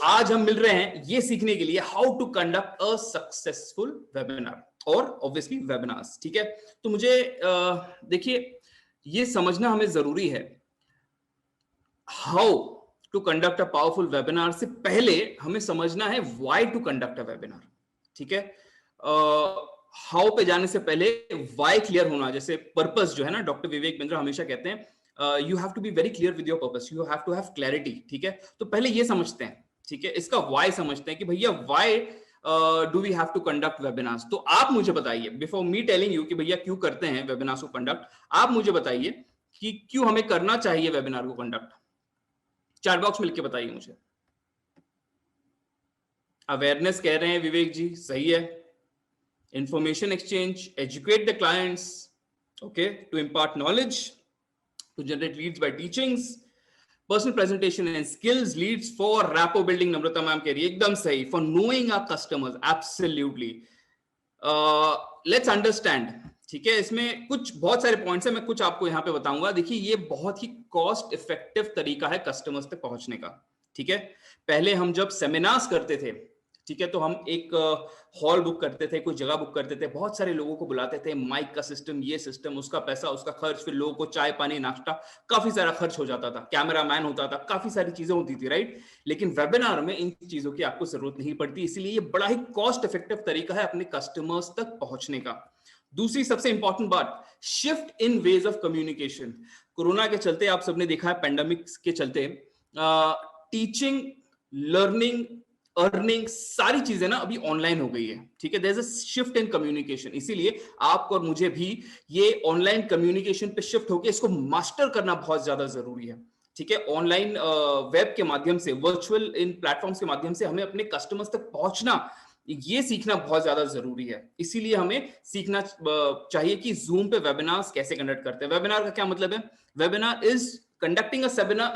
आज हम मिल रहे हैं ये सीखने के लिए how to conduct a successful webinar और ऑब्वियसली वेबिनार्स। ठीक है, तो मुझे देखिए ये समझना हमें जरूरी है how to conduct a powerful webinar से पहले हमें समझना है why to conduct a webinar. ठीक है, हाउ पे जाने से पहले व्हाई क्लियर होना, जैसे पर्पस जो है ना, डॉक्टर विवेक बिंद्रा हमेशा कहते हैं you have to be very clear with your purpose, you have to have clarity. ठीक है, तो पहले ये समझते हैं, ठीक है, इसका व्हाई समझते हैं कि भैया why do we have to conduct webinars. तो आप मुझे बताइए, बिफोर मी टेलिंग यू कि भैया क्यों करते हैं वेबिनार्स को कंडक्ट, आप मुझे बताइए कि क्यों हमें करना चाहिए वेबिनार को कंडक्ट। चैट बॉक्स में लिख के बताइए मुझे। अवेयरनेस कह रहे हैं विवेक जी, सही है। Information exchange, educate the clients, okay, to impart knowledge, to generate leads by teachings, personal presentation and skills, leads for rapport building, Namrata ma'am कह रही है एकदम सही, for knowing our customers, absolutely. Let's understand. ठीक है, इसमें कुछ बहुत सारे पॉइंट्स हैं, मैं कुछ आपको यहां पे बताऊंगा। देखिए ये बहुत ही कॉस्ट इफेक्टिव तरीका है कस्टमर्स तक पहुंचने का। ठीक है, पहले हम जब सेमिनार्स करते थे, ठीक है, तो हम एक हॉल बुक करते थे, कोई जगह बुक करते थे, बहुत सारे लोगों को बुलाते थे, माइक का सिस्टम, ये सिस्टम, उसका पैसा, उसका खर्च, फिर लोगों को चाय पानी नाश्ता, काफी सारा खर्च हो जाता था, कैमरामैन होता था, काफी सारी चीजें होती थी, राइट। लेकिन वेबिनार में इन चीजों की आपको जरूरत नहीं पड़ती, इसीलिए ये बड़ा ही कॉस्ट इफेक्टिव तरीका है अपने कस्टमर्स तक पहुंचने का। दूसरी सबसे इंपॉर्टेंट बात, shift in ways of communication. Corona के चलते आप सबने देखा है, पेंडेमिक के चलते टीचिंग, लर्निंग, अर्निंग, सारी चीजें ना अभी ऑनलाइन हो गई है। ठीक है, there is a shift in communication, इसीलिए आपको और मुझे भी ये ऑनलाइन कम्युनिकेशन पे शिफ्ट होकर इसको मास्टर करना बहुत ज्यादा जरूरी है। ठीक है, ऑनलाइन वेब के माध्यम से, वर्चुअल इन प्लेटफॉर्म्स के माध्यम से हमें अपने कस्टमर्स तक पहुंचना, ये सीखना बहुत ज्यादा जरूरी है। इसीलिए हमें सीखना चाहिए कि जूम पे वेबिनार्स कैसे कंडक्ट करते हैं। वेबिनार का क्या मतलब है? Webinar is conducting a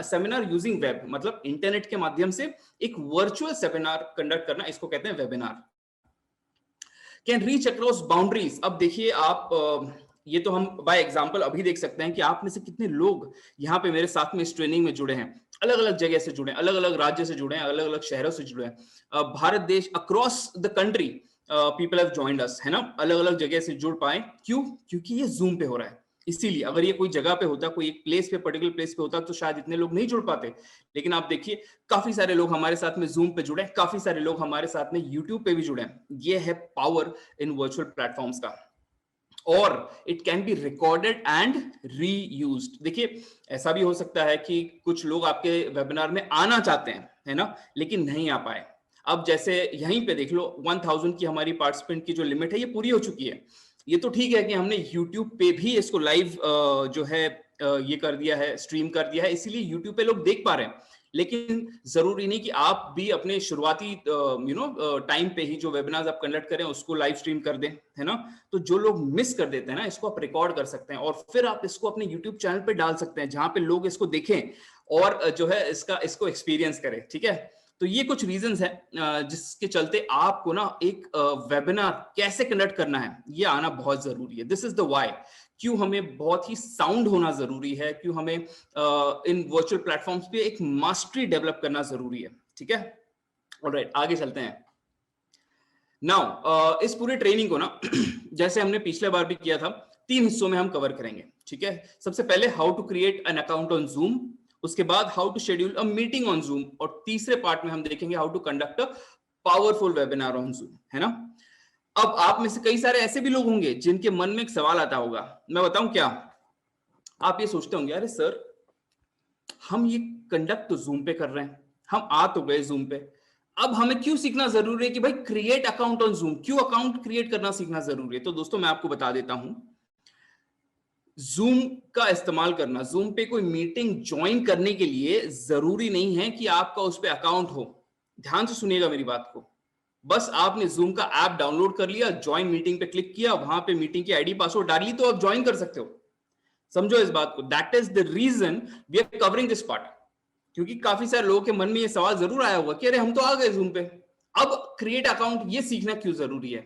seminar using web, मतलब इंटरनेट के माध्यम से एक वर्चुअल सेमिनार कंडक्ट करना, इसको कहते हैं webinar. Can reach across boundaries. अब देखिए आप ये तो हम बाय एग्जांपल अभी देख सकते हैं कि आप में से कितने लोग यहाँ पे मेरे साथ में इस ट्रेनिंग में जुड़े हैं, अलग अलग जगह से जुड़े हैं, अलग अलग राज्य से जुड़े हैं, अलग अलग शहरों से जुड़े हैं, भारत देश, across the country people have joined us, है ना, अलग अलग जगह से जुड़ पाए। क्यों? क्योंकि ये जूम पे हो रहा है। इसीलिए अगर ये कोई जगह पे होता, कोई एक प्लेस पे, पर्टिकुलर प्लेस पे होता, तो शायद इतने लोग नहीं जुड़ पाते। लेकिन आप देखिए काफी सारे लोग हमारे साथ में जूम पे जुड़े, काफी सारे लोग हमारे साथ में यूट्यूब पे भी जुड़े हैं। ये है पावर इन वर्चुअल प्लेटफॉर्म्स का। और it can be recorded and reused. देखिए ऐसा भी हो सकता है कि कुछ लोग आपके वेबिनार में आना चाहते हैं, है ना, लेकिन नहीं आ पाए। अब जैसे यहीं पे देख लो, 1000 की हमारी पार्टिसिपेंट की जो लिमिट है ये पूरी हो चुकी है। ये तो ठीक है कि हमने YouTube पे भी इसको लाइव जो है ये कर दिया है, स्ट्रीम कर दिया है, इसीलिए YouTube पे लोग देख पा रहे हैं। लेकिन जरूरी नहीं कि आप भी अपने शुरुआती टाइम पे ही जो वेबिनार्स आप कंडक्ट करें उसको लाइव स्ट्रीम कर दें, है ना। तो जो लोग मिस कर देते हैं ना, इसको आप रिकॉर्ड कर सकते हैं और फिर आप इसको अपने यूट्यूब चैनल पे डाल सकते हैं, जहां पे लोग इसको देखें और जो है इसको एक्सपीरियंस करें। ठीक है, तो ये कुछ रीजंस हैं जिसके चलते आपको ना एक वेबिनार कैसे कंडक्ट करना है ये आना बहुत जरूरी है। दिस इज द व्हाई, क्यों हमें बहुत ही साउंड होना जरूरी है, क्यों हमें इन वर्चुअल प्लेटफॉर्म्स पे एक मास्टरी डेवलप करना जरूरी है। ठीक है, ऑलराइट, आगे चलते हैं। नाउ इस पूरे ट्रेनिंग को ना जैसे हमने पिछले बार भी किया था, 3 हिस्सों में हम कवर करेंगे। ठीक है, सबसे पहले how to create an account on Zoom, उसके बाद how to schedule a meeting on Zoom, और तीसरे पार्ट में हम देखेंगे how to conduct a powerful webinar on Zoom, है ना। अब आप में से कई सारे ऐसे भी लोग होंगे जिनके मन में एक सवाल आता होगा, मैं बताऊं क्या? आप ये सोचते होंगे, अरे सर हम ये कंडक्ट तो जूम पे कर रहे हैं, हम आ तो गए जूम पे, अब हमें क्यों सीखना जरूरी है कि भाई क्रिएट अकाउंट ऑन जूम, क्यों अकाउंट क्रिएट करना सीखना जरूरी है? तो दोस्तों मैं आपको बता देता हूं, जूम का इस्तेमाल करना, जूम पे कोई मीटिंग ज्वाइन करने के लिए जरूरी नहीं है कि आपका उस पे अकाउंट हो। ध्यान से सुनिएगा मेरी बात को। बस आपने जूम का ऐप डाउनलोड कर लिया, ज्वाइन मीटिंग पे क्लिक किया, वहां पे मीटिंग की आईडी पासवर्ड डाली, तो आप ज्वाइन कर सकते हो। समझो इस बात को, that is the reason we are covering this part. क्योंकि काफी सारे लोगों के मन में ये सवाल जरूर आया होगा कि अरे हम तो आ गए जूम पे, अब क्रिएट अकाउंट ये सीखना क्यों जरूरी है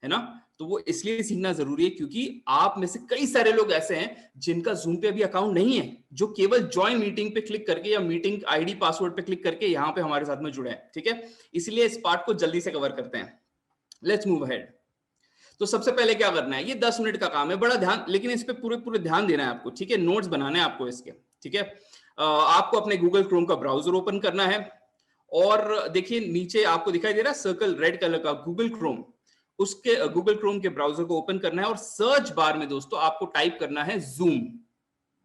ना। तो वो इसलिए सीखना जरूरी है क्योंकि आप में से कई सारे लोग ऐसे हैं जिनका जूम पे अभी अकाउंट नहीं है, जो केवल ज्वाइन मीटिंग पे क्लिक करके या मीटिंग आईडी पासवर्ड पे क्लिक करके यहाँ पे हमारे साथ में जुड़े हैं। ठीक है, इसलिए इस पार्ट को जल्दी से कवर करते हैं। Let's move ahead. तो सबसे पहले क्या करना है, ये 10 मिनट का काम है, बड़ा ध्यान, लेकिन इस पे पूरे ध्यान देना है आपको। ठीक है, नोट्स बनाने हैं आपको इसके। ठीक है, आपको अपने गूगल क्रोम का ब्राउजर ओपन करना है और देखिए नीचे आपको दिखाई दे रहा है सर्कल रेड कलर का गूगल क्रोम, उसके गूगल क्रोम के ब्राउजर को ओपन करना है और सर्च बार में दोस्तों आपको टाइप करना है जूम।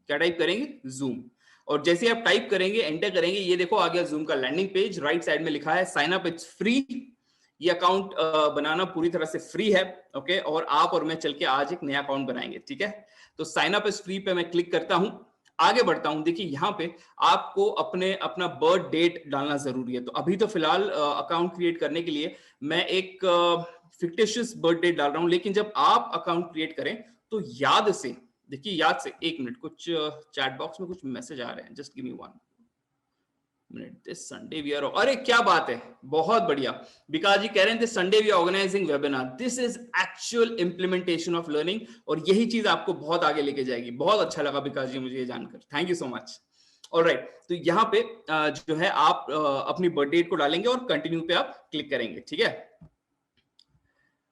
क्या टाइप करेंगे? जूम। और जैसे आप टाइप करेंगे, एंटर करेंगे, ये देखो आ गया जूम का लैंडिंग पेज। राइट साइड में लिखा है साइन अप, इट्स फ्री। ये अकाउंट बनाना पूरी तरह से फ्री है। ओके, और आप और मैं चल के आज एक नया अकाउंट बनाएंगे। ठीक है, तो साइन अप इज फ्री पे मैं क्लिक करता हूं, आगे बढ़ता हूं। देखिए यहाँ पे आपको अपना बर्थ डेट डालना जरूरी है। तो अभी तो फिलहाल अकाउंट क्रिएट करने के लिए मैं एक फिक्टिशियस बर्थ डेट डाल रहा हूं, लेकिन जब आप अकाउंट क्रिएट करें तो याद से, देखिए याद से, एक मिनट, कुछ चैट बॉक्स में कुछ मैसेज आ रहे हैं, just give me 1 minute. This Sunday we are, अरे क्या बात है, बहुत बढ़िया। विकास जी कह रहे हैं this Sunday we are organising webinar. This is actual implementation of learning, और यही चीज आपको बहुत आगे लेके जाएगी। बहुत अच्छा लगा विकास जी मुझे ये जानकर, thank you so much. Alright, तो यहाँ पे जो है आप अपनी बर्थ डेट को डालेंगे और कंटिन्यू पे आप क्लिक करेंगे। ठीक है,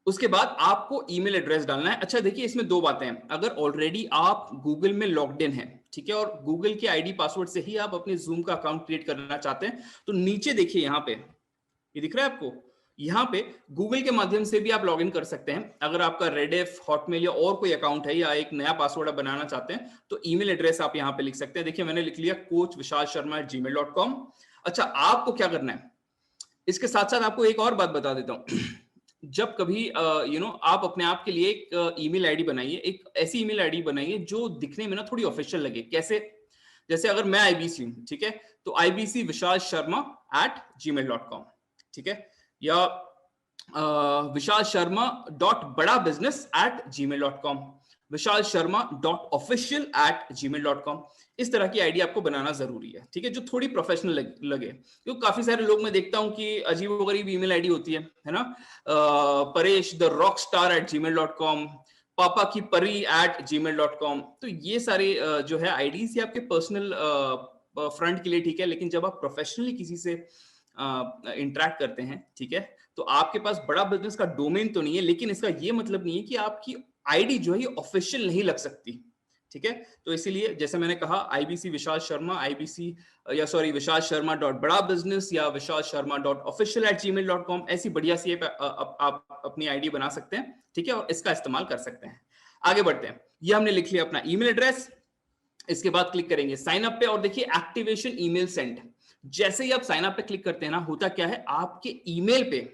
उसके बाद आपको ईमेल एड्रेस डालना है। अच्छा देखिए, इसमें दो बातें हैं। अगर ऑलरेडी आप गूगल में लॉग्ड इन हैं, ठीक है, और गूगल के आईडी पासवर्ड से ही आप अपने जूम का अकाउंट क्रिएट करना चाहते हैं, तो नीचे देखिए यहाँ पे, ये दिख रहा है आपको, यहाँ पे गूगल के माध्यम से भी आप लॉग इन कर सकते हैं। अगर आपका रेडिफ, हॉटमेल या और कोई अकाउंट है या एक नया पासवर्ड आप बनाना चाहते हैं, तो ईमेल एड्रेस आप यहाँ पे लिख सकते हैं। देखिए मैंने लिख लिया coachvishalsharma@gmail.com। अच्छा, आपको क्या करना है, इसके साथ साथ आपको एक और बात बता देता हूँ। जब कभी आप अपने आप के लिए एक ईमेल आईडी बनाइए, एक ऐसी ईमेल आईडी बनाइए जो दिखने में ना थोड़ी ऑफिशियल लगे। कैसे? जैसे अगर मैं आईबीसी हूं, ठीक है, तो ibcvishalsharma@gmail.com, ठीक है, या vishalsharma.badabusiness@gmail.com, vishalsharma.official@gmail.com। इस तरह की आईडी आपको बनाना जरूरी है। ठीक है, जो थोड़ी प्रोफेशनल लगे, क्योंकि काफी सारे लोग मैं देखता हूं कि अजीब-ओ-गरीब ईमेल आईडी होती है ना, Paresh the rock star @gmail.com, पापा की परी @gmail.com। तो ये सारे जो है आईडीज, ये आपके पर्सनल फ्रंट के लिए ठीक है, लेकिन जब आप प्रोफेशनली किसी से इंटरेक्ट करते हैं, ठीक है, तो आपके पास बड़ा बिजनेस का डोमेन तो नहीं है, लेकिन इसका ये मतलब नहीं है कि आपकी आईडी जो है ये ऑफिशियल नहीं लग सकती। ठीक है, तो इसीलिए जैसे मैंने कहा, आईबीसी विशाल शर्मा, विशाल शर्मा बड़ा बिजनेस या विशाल शर्मा official@gmail.com, ऐसी बढ़िया सी आप अपनी आईडी बना सकते हैं। ठीक है, और इसका इस्तेमाल कर सकते हैं। आगे बढ़ते हैं, ये हमने लिख लिया अपना ईमेल एड्रेस। इसके बाद क्लिक करेंगे साइन अप पे, और देखिए एक्टिवेशन ईमेल सेंड। जैसे ही आप साइन अप पे क्लिक करते हैं ना, होता क्या है, आपके ईमेल पे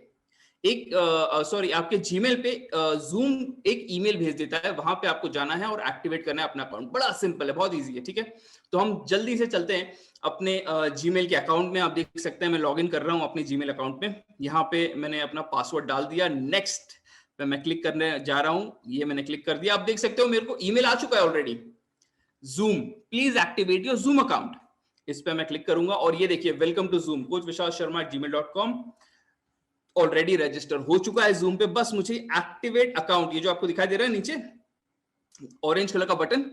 आपके जीमेल पे जूम एक ईमेल भेज देता है। वहां पे आपको जाना है और एक्टिवेट करना है अपना अकाउंट। बड़ा सिंपल है, बहुत इजी है। ठीक है, तो हम जल्दी से चलते हैं अपने जीमेल के अकाउंट में। आप देख सकते हैं मैं लॉगिन कर रहा हूं अपने जीमेल अकाउंट में। यहाँ पे मैंने अपना पासवर्ड डाल दिया, नेक्स्ट पे मैं क्लिक करने जा रहा हूं। ये मैंने क्लिक कर दिया। आप देख सकते हो मेरे को ईमेल आ चुका है already, Zoom please activate your Zoom account. इस पे मैं क्लिक करूंगा और ये देखिए, welcome to Zoom, coachvishalsharma@gmail.com। Already register हो चुका है जूम पे। बस मुझे एक्टिवेट अकाउंट, ये जो आपको दिखाई दे रहा है नीचे ऑरेंज कलर का बटन,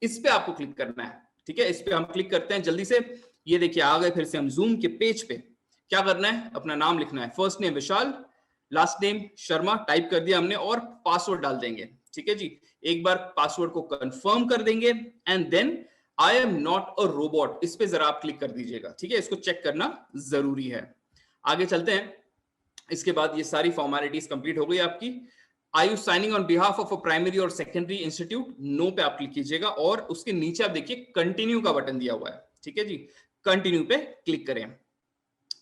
इस पे आपको क्लिक करना है। ठीक है, इस पे हम क्लिक करते हैं जल्दी से। ये देखिए आ गए फिर से हम जूम के पेज पे। क्या करना है, अपना नाम लिखना है, फर्स्ट नेम विशाल, लास्ट नेम शर्मा, टाइप कर दिया हमने, और पासवर्ड डाल देंगे। ठीक है जी, एक बार पासवर्ड को कंफर्म कर देंगे, and then I am not a robot, इस पे जरा आप क्लिक कर दीजिएगा। ठीक है, इसको चेक करना जरूरी है। आगे चलते हैं। इसके बाद ये सारी फॉर्मेलिटीज कंप्लीट हो गई आपकी। Are you signing on behalf of a primary और सेकेंडरी इंस्टीट्यूट? नो पे आप क्लिक कीजिएगा, और उसके नीचे आप देखिए कंटिन्यू का बटन दिया हुआ है। ठीक है जी, कंटिन्यू पे क्लिक करें,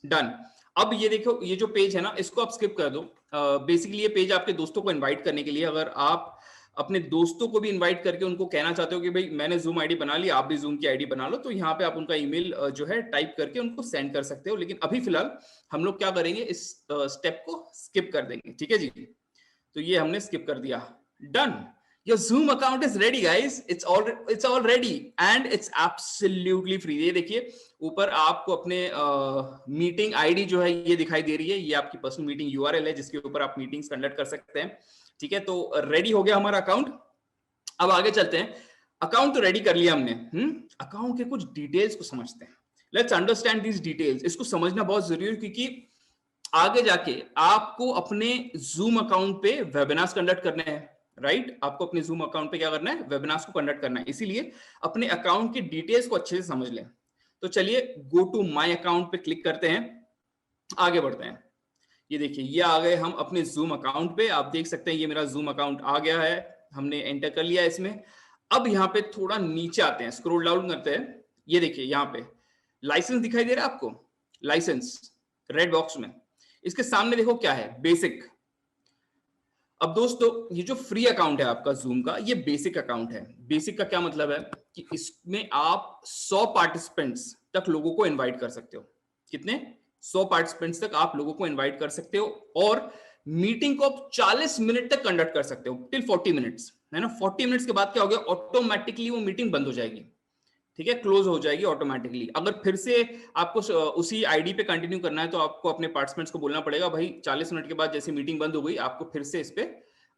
डन। अब ये देखो, ये जो पेज है ना, इसको आप स्किप कर दो। बेसिकली ये पेज आपके दोस्तों को इनवाइट करने के लिए, अगर आप अपने दोस्तों को भी इनवाइट करके उनको कहना चाहते हो कि भाई मैंने जूम आईडी बना ली, आप भी जूम की आईडी बना लो, तो यहाँ पे आप उनका ईमेल जो है टाइप करके उनको सेंड कर सकते हो। लेकिन अभी फिलहाल हम लोग क्या करेंगे, इस स्टेप को स्किप कर देंगे। ठीक है जी, तो ये हमने स्किप कर दिया, done. Your Zoom account is ready, guys. It's all ready and it's absolutely free. ये देखिए ऊपर आपको अपने मीटिंग आईडी जो है ये दिखाई दे रही है। ये आपकी पर्सनल मीटिंग यूआरएल है जिसके ऊपर आप मीटिंग्स कंडक्ट कर सकते हैं। ठीक है, तो रेडी हो गया हमारा अकाउंट। अब आगे चलते हैं। अकाउंट तो रेडी कर लिया हमने, अकाउंट के कुछ डिटेल्स को समझते हैं। Let's understand these details. इसको समझना बहुत जरूरी है, क्योंकि आगे जाके आपको अपने जूम अकाउंट पे वेबिनार्स कंडक्ट करने हैं, राइट? आपको अपने जूम अकाउंट पे क्या करना है? वेबिनार्स को कंडक्ट करना है। इसीलिए अपने अकाउंट की डिटेल्स को अच्छे से समझ लें। तो चलिए गो टू माय अकाउंट पे क्लिक करते हैं, आगे बढ़ते हैं। ये देखिए, ये आ गए हम अपने जूम अकाउंट पे। आप देख सकते हैं ये मेरा जूम अकाउंट आ गया है, हमने एंटर कर लिया इसमें। अब यहाँ पे थोड़ा नीचे आते हैं, स्क्रॉल डाउन करते हैं। ये देखिए यहाँ पे लाइसेंस दिखाई दे रहा है आपको, लाइसेंस रेड बॉक्स में। इसके सामने देखो क्या है, बेसिक। अब दोस्तों ये जो फ्री अकाउंट है आपका जूम का, ये बेसिक अकाउंट है। बेसिक का क्या मतलब है कि इसमें आप 100 पार्टिसिपेंट्स तक लोगों को इनवाइट कर सकते हो। कितने? 100 पार्टिसिपेंट्स तक आप लोगों को इनवाइट कर सकते हो, और मीटिंग को आप 40 मिनट तक कंडक्ट कर सकते हो, टिल 40 मिनट्स, है ना? 40 मिनट्स के बाद क्या हो गया, ऑटोमेटिकली वो मीटिंग बंद हो जाएगी, ठीक है, क्लोज हो जाएगी ऑटोमेटिकली। अगर फिर से आपको उसी आईडी पे कंटिन्यू करना है, तो आपको अपने पार्टिसिपेंट्स को बोलना पड़ेगा, भाई 40 मिनट के बाद जैसे मीटिंग बंद हो गई, आपको फिर से इस पे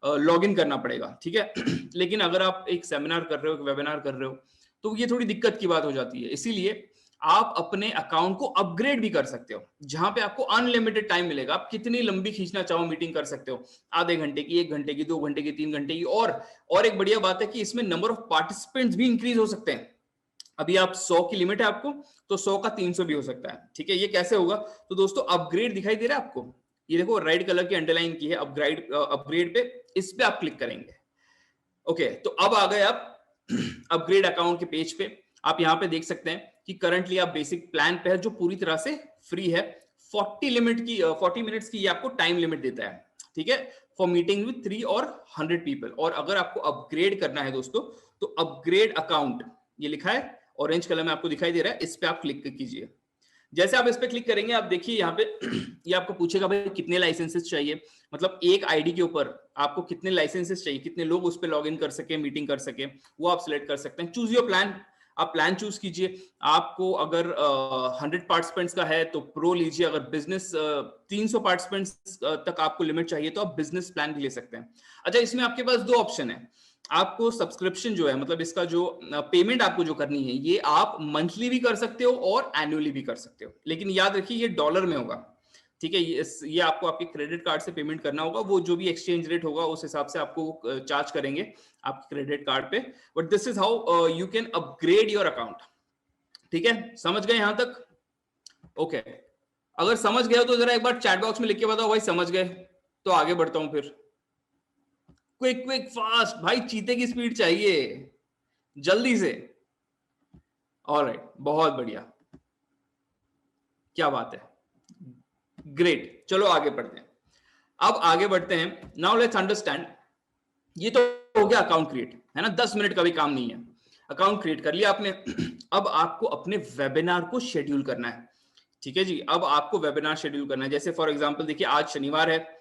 लॉग इन करना पड़ेगा, ठीक है। लेकिन अगर आप एक सेमिनार कर रहे हो, वेबिनार कर रहे हो, तो ये थोड़ी दिक्कत की बात हो जाती है। इसीलिए आप अपने अकाउंट को अपग्रेड भी कर सकते हो, जहां पे आपको अनलिमिटेड टाइम मिलेगा। आप कितनी लंबी खींचना चाहो मीटिंग कर सकते हो, आधे घंटे की, 1 घंटे की, 2 घंटे की, 3 घंटे की। और एक बढ़िया बात है कि इसमें नंबर ऑफ पार्टिसिपेंट्स भी इंक्रीज हो सकते हैं। अभी आप 100 की लिमिट है आपको, तो 100 का 300 भी हो सकता है, ठीक है। ये कैसे होगा? तो दोस्तों अपग्रेड दिखाई दे रहा है आपको, ये देखो रेड कलर की अंडरलाइन की है, अपग्रेड पे, इस पे आप क्लिक करेंगे। ओके, तो अब आ गए आप अपग्रेड अकाउंट के पेज पे। आप यहाँ पे देख सकते हैं कि करंटली आप बेसिक प्लान पे है, जो पूरी तरह से फ्री है। 40 मिनट्स की ये आपको टाइम लिमिट देता है, ठीक है, फॉर मीटिंग विद 3 और 100 पीपल। और अगर आपको अपग्रेड करना है दोस्तों, तो अपग्रेड अकाउंट, ये लिखा है ऑरेंज कलर में आपको दिखाई दे रहा है, इस पे आप क्लिक कीजिए। जैसे आप इस पे क्लिक करेंगे, आप देखिए यहाँ पे ये आपको पूछेगा भाई कितने लाइसेंसेस चाहिए, मतलब एक आईडी के ऊपर आपको कितने लाइसेंसेस चाहिए, कितने लोग उस पे लॉग इन कर सके, मीटिंग कर सके, वो आप सिलेक्ट कर सकते हैं। चूज योर प्लान, आप प्लान चूज कीजिए। आपको अगर 100 पार्टिसिपेंट्स का है तो प्रो लीजिए, अगर बिजनेस 300 पार्टिसिपेंट्स तक आपको लिमिट चाहिए तो आप बिजनेस प्लान भी ले सकते हैं। अच्छा, इसमें आपके पास 2 ऑप्शन है। आपको सब्सक्रिप्शन जो है, मतलब इसका जो पेमेंट आपको जो करनी है, ये आप मंथली भी कर सकते हो और एनुअली भी कर सकते हो, लेकिन याद रखिए ये डॉलर में होगा, ठीक है। ये आपको आपके क्रेडिट कार्ड से पेमेंट करना होगा, वो जो भी एक्सचेंज रेट होगा उस हिसाब से आपको चार्ज करेंगे आपके क्रेडिट कार्ड पे। But this is how you can upgrade your account, ठीक है। समझ गए यहां तक? ओके, अगर समझ गए हो तो जरा एक बार चैट बॉक्स में लिख के बताओ भाई समझ गए, तो आगे बढ़ता हूं फिर। क्विक क्विक फास्ट, भाई चीते की स्पीड चाहिए, जल्दी से। ऑलराइट, बहुत बढ़िया, क्या बात है, ग्रेट। चलो आगे बढ़ते हैं। अब आगे बढ़ते हैं। नाउ लेट्स अंडरस्टैंड, ये तो हो गया अकाउंट क्रिएट, है ना, 10 मिनट का भी काम नहीं है। अकाउंट क्रिएट कर लिया आपने। अब आपको अपने वेबिनार को शेड्यूल करना है, ठीक है जी। अब आपको वेबिनार शेड्यूल करना है। जैसे फॉर एग्जांपल देखिए, आज शनिवार है,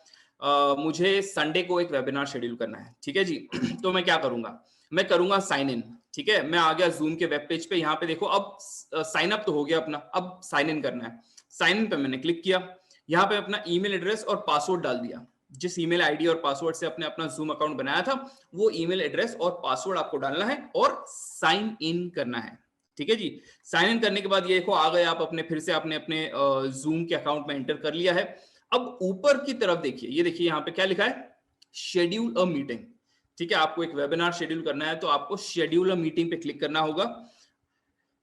मुझे संडे को एक वेबिनार शेड्यूल करना है, ठीक है जी। तो मैं क्या करूंगा, मैं करूंगा साइन इन, ठीक है। मैं आ गया जूम के वेब पेज पे, यहाँ पे देखो, अब साइन अप तो हो गया अपना, अब साइन इन करना है। साइन इन पे मैंने क्लिक किया, यहाँ पे अपना ईमेल एड्रेस और पासवर्ड डाल दिया। जिस ईमेल आईडी और पासवर्ड से आपने अपना जूम अकाउंट बनाया था, वो ईमेल एड्रेस और पासवर्ड आपको डालना है और साइन इन करना है, ठीक है जी। साइन इन करने के बाद ये देखो आ गए आप अपने, फिर से आपने अपने जूम के अकाउंट में एंटर कर लिया है। अब ऊपर की तरफ देखिए, ये देखिए यहाँ पे क्या लिखा है, शेड्यूल अ मीटिंग, ठीक है। आपको एक वेबिनार शेड्यूल करना है, तो आपको शेड्यूल अ मीटिंग पे क्लिक करना होगा।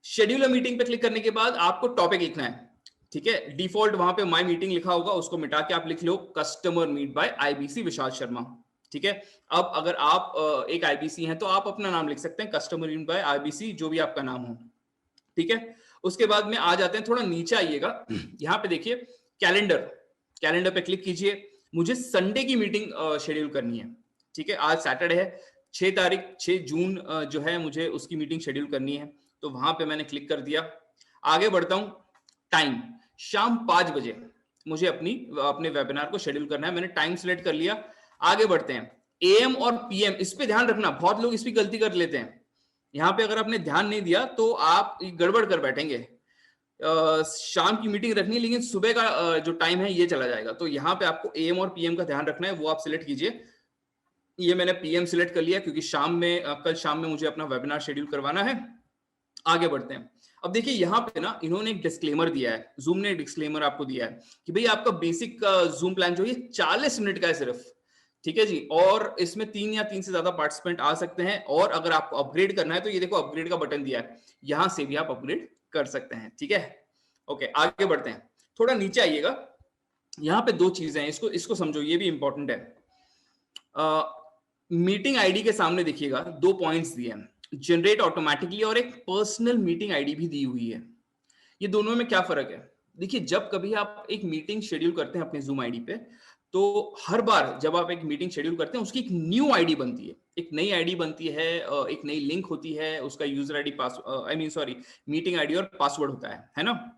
शेड्यूल अ मीटिंग पे क्लिक करने के बाद आपको टॉपिक लिखना है, ठीक है। डिफॉल्ट वहां पे माय मीटिंग लिखा होगा, उसको मिटा के आप लिख लो customer meet bye IBC Vishal Sharma, ठीक है। अब अगर आप एक आईबीसी हैं, तो आप अपना नाम लिख सकते हैं, कस्टमर मीट बाय आईबीसी, जो भी आपका नाम हो, ठीक है। उसके बाद में आ जाते हैं, थोड़ा नीचे आइएगा, यहाँ पे देखिए कैलेंडर, कैलेंडर पे क्लिक कीजिए। मुझे संडे की मीटिंग शेड्यूल करनी है, ठीक है। आज सैटरडे है, 6 तारीख 6 जून जो है, मुझे उसकी मीटिंग शेड्यूल करनी है, तो वहां पे मैंने क्लिक कर दिया। आगे बढ़ता हूं, टाइम शाम 5 बजे मुझे अपने वेबिनार को शेड्यूल करना है, मैंने टाइम सिलेक्ट कर लिया। आगे बढ़ते हैं, एएम और पीएम, इस पे ध्यान रखना, बहुत लोग इस पे गलती कर लेते हैं। यहाँ पे अगर आपने ध्यान नहीं दिया तो आप गड़बड़ कर बैठेंगे। शाम की मीटिंग रखनी है, लेकिन सुबह का जो टाइम है ये चला जाएगा। तो यहाँ पे आपको एएम और पीएम का ध्यान रखना है, वो आप सिलेक्ट कीजिए। ये मैंने PM सिलेक्ट कर लिया क्योंकि शाम में कल शाम में मुझे अपना वेबिनार शेड्यूल करवाना है। आगे बढ़ते हैं। अब देखिए यहाँ पे ना इन्होंने एक डिस्क्लेमर दिया है, जूम ने डिस्क्लेमर आपको दिया है कि भाई आपका बेसिक जूम प्लान जो है 40 मिनट का है सिर्फ, ठीक है जी, और इसमें 3 या 3 से ज्यादा पार्टिसिपेंट आ सकते हैं, और अगर आपको अपग्रेड करना है तो ये देखो अपग्रेड का बटन दिया है, यहां से भी आप अपग्रेड कर सकते हैं, ठीक है। ओके, आगे बढ़ते हैं, थोड़ा नीचे आइएगा। यहाँ पे 2 चीजें हैं, इसको समझो, ये भी इंपॉर्टेंट है। मीटिंग आईडी के सामने देखिएगा 2 पॉइंट्स दिए हैं, जनरेट ऑटोमेटिकली और एक पर्सनल मीटिंग आईडी भी दी हुई है। ये दोनों में क्या फर्क है? देखिए, जब कभी आप एक मीटिंग शेड्यूल करते हैं अपने जूम आईडी पे, तो हर बार जब आप एक मीटिंग शेड्यूल करते हैं उसकी एक न्यू आईडी बनती है, एक नई आईडी बनती है, एक नई लिंक होती है, उसका यूजर आईडी मीटिंग आईडी और पासवर्ड होता है ना।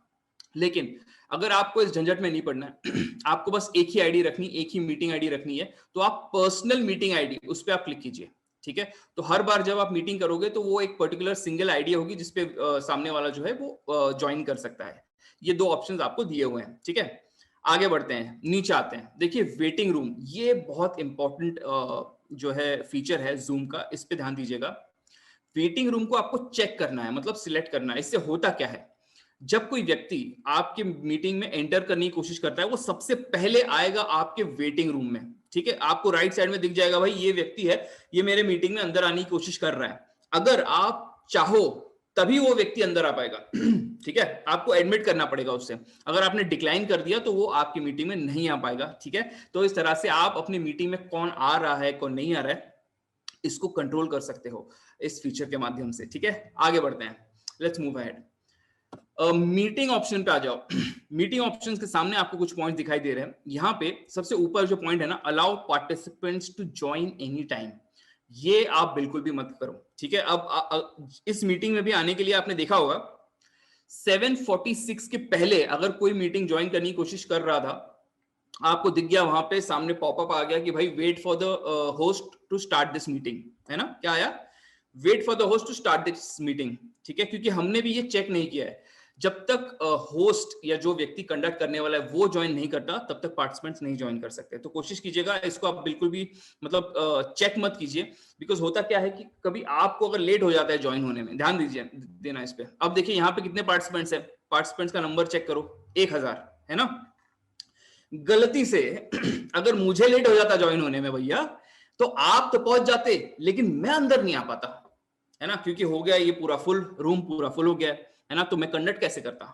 लेकिन अगर आपको इस झंझट में नहीं पड़ना है आपको बस एक ही आईडी रखनी, एक ही मीटिंग आईडी रखनी है, तो आप पर्सनल मीटिंग आईडी उस पर आप क्लिक कीजिए, ठीक है। तो हर बार जब आप मीटिंग करोगे तो वो एक पर्टिकुलर सिंगल आईडी होगी जिसपे सामने वाला जो है वो ज्वाइन कर सकता है। ये 2 ऑप्शंस आपको दिए हुए हैं, ठीक है। आगे बढ़ते हैं, नीचे आते हैं, देखिए वेटिंग रूम, ये बहुत इंपॉर्टेंट जो है फीचर है जूम का, इस पे ध्यान दीजिएगा। वेटिंग रूम को आपको चेक करना है, मतलब सिलेक्ट करना है। इससे होता क्या है, जब कोई व्यक्ति आपके मीटिंग में एंटर करने की कोशिश करता है, वो सबसे पहले आएगा आपके वेटिंग रूम में, ठीक है। आपको राइट साइड में दिख जाएगा भाई ये व्यक्ति है, ये मेरे मीटिंग में अंदर आने की कोशिश कर रहा है। अगर आप चाहो तभी वो व्यक्ति अंदर आ पाएगा ठीक है, आपको एडमिट करना पड़ेगा उससे। अगर आपने डिक्लाइन कर दिया तो वो आपकी मीटिंग में नहीं आ पाएगा, ठीक है। तो इस तरह से आप अपनी मीटिंग में कौन आ रहा है कौन नहीं आ रहा है इसको कंट्रोल कर सकते हो इस फीचर के माध्यम से, ठीक है। आगे बढ़ते हैं, let's move ahead. Meeting option पे आ जाओ। मीटिंग ऑप्शन के सामने आपको कुछ पॉइंट दिखाई दे रहे हैं। यहाँ पे सबसे ऊपर जो पॉइंट है ना, allow participants to join any time, ये आप बिल्कुल भी मत करो, ठीक है। अब इस मीटिंग में भी आने के लिए आपने देखा होगा 7:46 के पहले अगर कोई मीटिंग ज्वाइन करने की कोशिश कर रहा था, आपको दिख गया वहां पे सामने पॉपअप आ गया कि भाई wait for the host to start this meeting, है ना। क्या आया? Wait for the host to start this meeting, ठीक है। क्योंकि हमने भी ये चेक नहीं किया है, जब तक होस्ट या जो व्यक्ति कंडक्ट करने वाला है वो ज्वाइन नहीं करता तब तक पार्टिसिपेंट्स नहीं ज्वाइन कर सकते। तो कोशिश कीजिएगा इसको आप बिल्कुल भी मतलब चेक मत कीजिए, बिकॉज होता क्या है कि कभी आपको अगर लेट हो जाता है ज्वाइन होने में, ध्यान दीजिए देना इस पे। अब देखिए यहाँ पे कितने पार्टिसिपेंट्स है, पार्टिसिपेंट्स का नंबर चेक करो, 1000 है ना। गलती से अगर मुझे लेट हो जाता ज्वाइन होने में भैया, तो आप तो पहुंच जाते लेकिन मैं अंदर नहीं आ पाता, है ना, क्योंकि हो गया ये पूरा फुल, रूम पूरा फुल हो गया है ना, तो मैं कंडक्ट कैसे करता,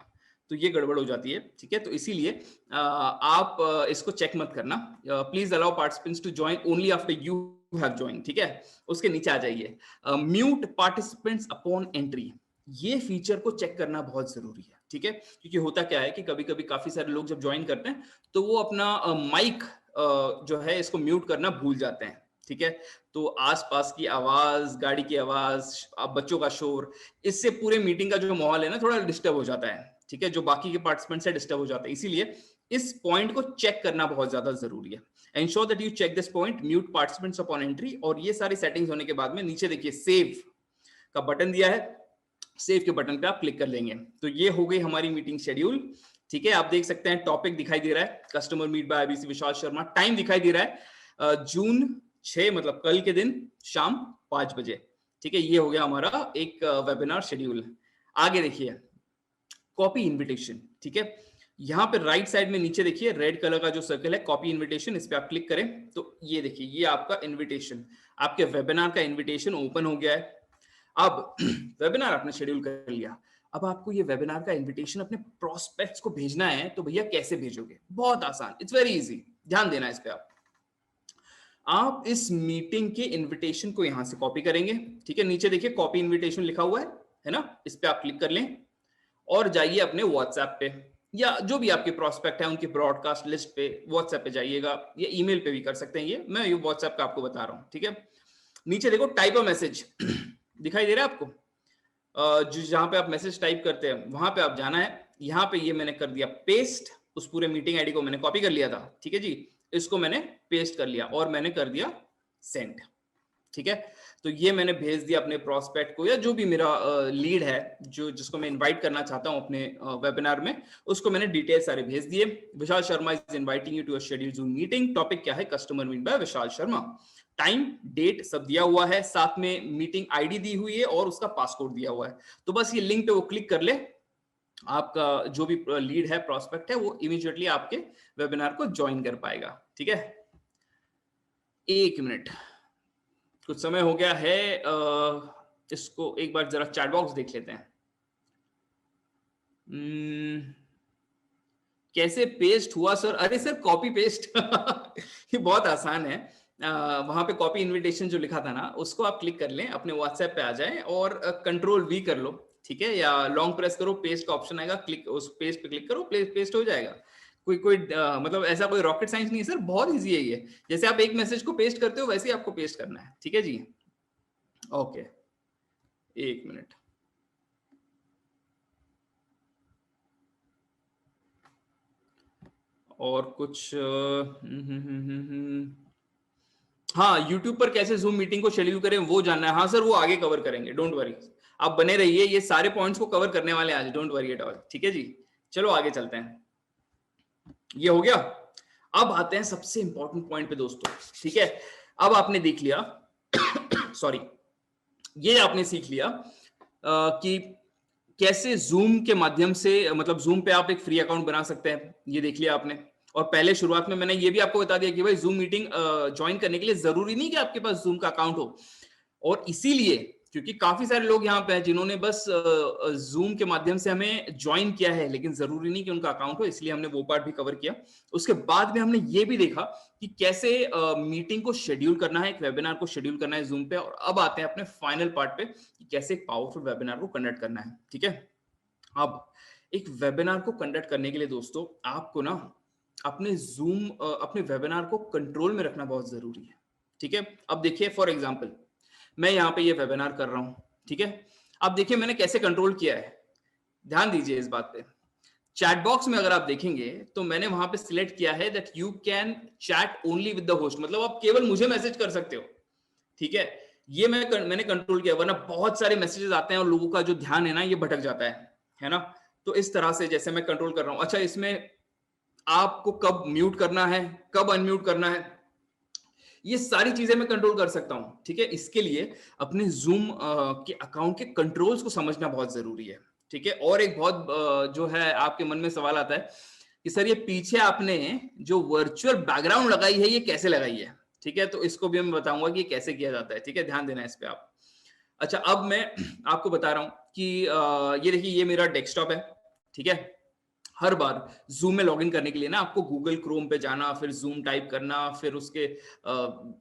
तो ये गड़बड़ हो जाती है, ठीक है। तो इसीलिए आप इसको चेक मत करना। Please allow participants to join only after you have join, ठीक है। उसके नीचे आ जाइए, म्यूट पार्टिसिपेंट्स अपॉन एंट्री, ये फीचर को चेक करना बहुत जरूरी है, ठीक है। क्योंकि होता क्या है कि कभी कभी काफी सारे लोग जब ज्वाइन करते हैं तो वो अपना माइक जो है इसको म्यूट करना भूल जाते हैं, ठीक है। तो आसपास की आवाज, गाड़ी की आवाज, बच्चों का शोर, इससे पूरे मीटिंग का जो माहौल है ना थोड़ा डिस्टर्ब हो जाता है, ठीक है, जो बाकी के पार्टिसिपेंट से डिस्टर्ब हो जाता है। इसीलिए इस पॉइंट को चेक करना बहुत ज्यादा जरूरी है। Ensure that you check this point, mute participants upon entry. और ये सारी सेटिंग्स होने के बाद में नीचे देखिए सेव का बटन दिया है, सेव के बटन पे आप क्लिक कर लेंगे तो ये हो गई हमारी मीटिंग शेड्यूल, ठीक है। आप देख सकते हैं टॉपिक दिखाई दे रहा है कस्टमर मीट बाय आईबीसी विशाल शर्मा, टाइम दिखाई दे रहा है जून 6 मतलब कल के दिन शाम 5 बजे, ठीक है। ये हो गया हमारा एक वेबिनार शेड्यूल। आगे देखिए कॉपी इनविटेशन, ठीक है। यहाँ पे राइट साइड में नीचे देखिए रेड कलर का जो सर्कल है कॉपी इनविटेशन, इस पे आप क्लिक करें तो ये देखिए ये आपका इनविटेशन, आपके वेबिनार का इनविटेशन ओपन हो गया है। अब वेबिनार आपने शेड्यूल कर लिया, अब आपको ये वेबिनार का इनविटेशन अपने प्रोस्पेक्ट्स को भेजना है, तो भैया कैसे भेजोगे? बहुत आसान, इट्स वेरी इजी, ध्यान देना इस पे। आप इस मीटिंग के इनविटेशन को यहां से कॉपी करेंगे, ठीक है। नीचे देखिए कॉपी इनविटेशन लिखा हुआ है ना, इस पे आप क्लिक कर लें और जाइए अपने व्हाट्सएप पे या जो भी आपके प्रोस्पेक्ट है उनकी ब्रॉडकास्ट लिस्ट पे व्हाट्सएप पे जाइएगा, या ईमेल पे भी कर सकते हैं, ये मैं व्हाट्सएप का आपको बता रहा हूँ, ठीक है। नीचे देखो टाइप अ मैसेज दिखाई दे रहा है आपको, जहां पे आप मैसेज टाइप करते हैं वहां पे आप जाना है। यहाँ पे ये मैंने कर दिया पेस्ट, उस पूरे मीटिंग आईडी को मैंने कॉपी कर लिया था, ठीक है जी, इसको मैंने पेस्ट कर लिया और मैंने कर दिया सेंड, ठीक है। तो ये मैंने भेज दिया अपने प्रोस्पेक्ट को या जो भी मेरा लीड है जो जिसको मैं इनवाइट करना चाहता हूं अपने वेबिनार में, उसको मैंने डिटेल सारे भेज दिए। Vishal Sharma is inviting you to a schedule Zoom meeting, topic क्या है? Customer meet by Vishal Sharma. Time, date सब दिया हुआ है, साथ में मीटिंग आईडी दी हुई है और उसका पासकोड दिया हुआ है। तो बस ये लिंक पे वो क्लिक कर ले, आपका जो भी लीड है, प्रोस्पेक्ट है, वो इमीडिएटली आपके वेबिनार को ज्वाइन कर पाएगा। ठीक है, 1 मिनट, कुछ समय हो गया है, इसको एक बार जरा चैट बॉक्स देख लेते हैं। कैसे पेस्ट हुआ सर? अरे सर कॉपी पेस्ट ये बहुत आसान है। वहां पे कॉपी इनविटेशन जो लिखा था ना, उसको आप क्लिक कर लें, अपने व्हाट्सएप पे आ जाएं और कंट्रोल वी कर लो, ठीक है, या लॉन्ग प्रेस करो, पेस्ट का ऑप्शन आएगा, क्लिक उस पेस्ट पे क्लिक करो, पेस्ट हो जाएगा। कोई मतलब ऐसा कोई रॉकेट साइंस नहीं है सर, बहुत इजी है ये। जैसे आप एक मैसेज को पेस्ट करते हो वैसे ही आपको पेस्ट करना है। ठीक है जी, ओके, 1 मिनट। और कुछ हाँ, YouTube पर कैसे Zoom मीटिंग को शेड्यूल करें वो जानना है? हाँ सर, वो आगे कवर करेंगे, डोंट वरी, आप बने रहिए, ये सारे पॉइंट्स को कवर करने वाले हैं आज, डोंट वरी एट ऑल। ठीक है जी, चलो आगे चलते हैं। ये हो गया, अब आते हैं सबसे इंपॉर्टेंट पॉइंट पे दोस्तों। ठीक है, अब आपने देख लिया सॉरी, ये आपने सीख लिया कि कैसे Zoom के माध्यम से, मतलब Zoom पे आप एक फ्री अकाउंट बना सकते हैं, ये देख लिया आपने। और पहले शुरुआत में मैंने ये भी आपको बता दिया कि भाई Zoom मीटिंग ज्वाइन करने के लिए जरूरी नहीं कि आपके पास Zoom का अकाउंट हो, और इसीलिए क्योंकि काफी सारे लोग यहाँ पे हैं जिन्होंने बस Zoom के माध्यम से हमें ज्वाइन किया है, लेकिन जरूरी नहीं कि उनका अकाउंट हो, इसलिए हमने वो पार्ट भी कवर किया। उसके बाद में हमने ये भी देखा कि कैसे मीटिंग को शेड्यूल करना है, एक वेबिनार को शेड्यूल करना है Zoom पे, और अब आते हैं अपने फाइनल पार्ट पे कि कैसे एक पावरफुल वेबिनार को कंडक्ट करना है। ठीक है, अब एक वेबिनार को कंडक्ट करने के लिए दोस्तों आपको ना अपने वेबिनार को कंट्रोल में रखना बहुत जरूरी है। ठीक है, अब देखिए फॉर एग्जांपल मैं यहाँ पे ये वेबिनार कर रहा हूं, ठीक है, अब देखिए मैंने कैसे कंट्रोल किया है, ध्यान दीजिए इस बात पे। चैट बॉक्स में अगर आप देखेंगे तो मैंने वहां पे सिलेक्ट किया है that you can chat only with the host, मतलब आप केवल मुझे मैसेज कर सकते हो। ठीक है, ये मैंने कंट्रोल किया, वरना बहुत सारे मैसेजेस आते हैं और लोगों का जो ध्यान है ना ये भटक जाता है ना। तो इस तरह से जैसे मैं कंट्रोल कर रहा हूं। अच्छा, इसमें आपको कब म्यूट करना है, कब अनम्यूट करना है, ये सारी चीजें मैं कंट्रोल कर सकता हूं। ठीक है, इसके लिए अपने Zoom के अकाउंट के कंट्रोल्स को समझना बहुत जरूरी है। ठीक है, और एक बहुत जो है आपके मन में सवाल आता है कि सर ये पीछे आपने जो वर्चुअल बैकग्राउंड लगाई है ये कैसे लगाई है? ठीक है, तो इसको भी मैं बताऊंगा कि ये कैसे किया जाता है। ठीक है, ध्यान देना इस पे आप। अच्छा, अब मैं आपको बता रहा हूं कि ये देखिए ये मेरा डेस्कटॉप है। ठीक है, हर बार Zoom में लॉगिन करने के लिए ना आपको गूगल क्रोम पे जाना, फिर Zoom टाइप करना, फिर उसके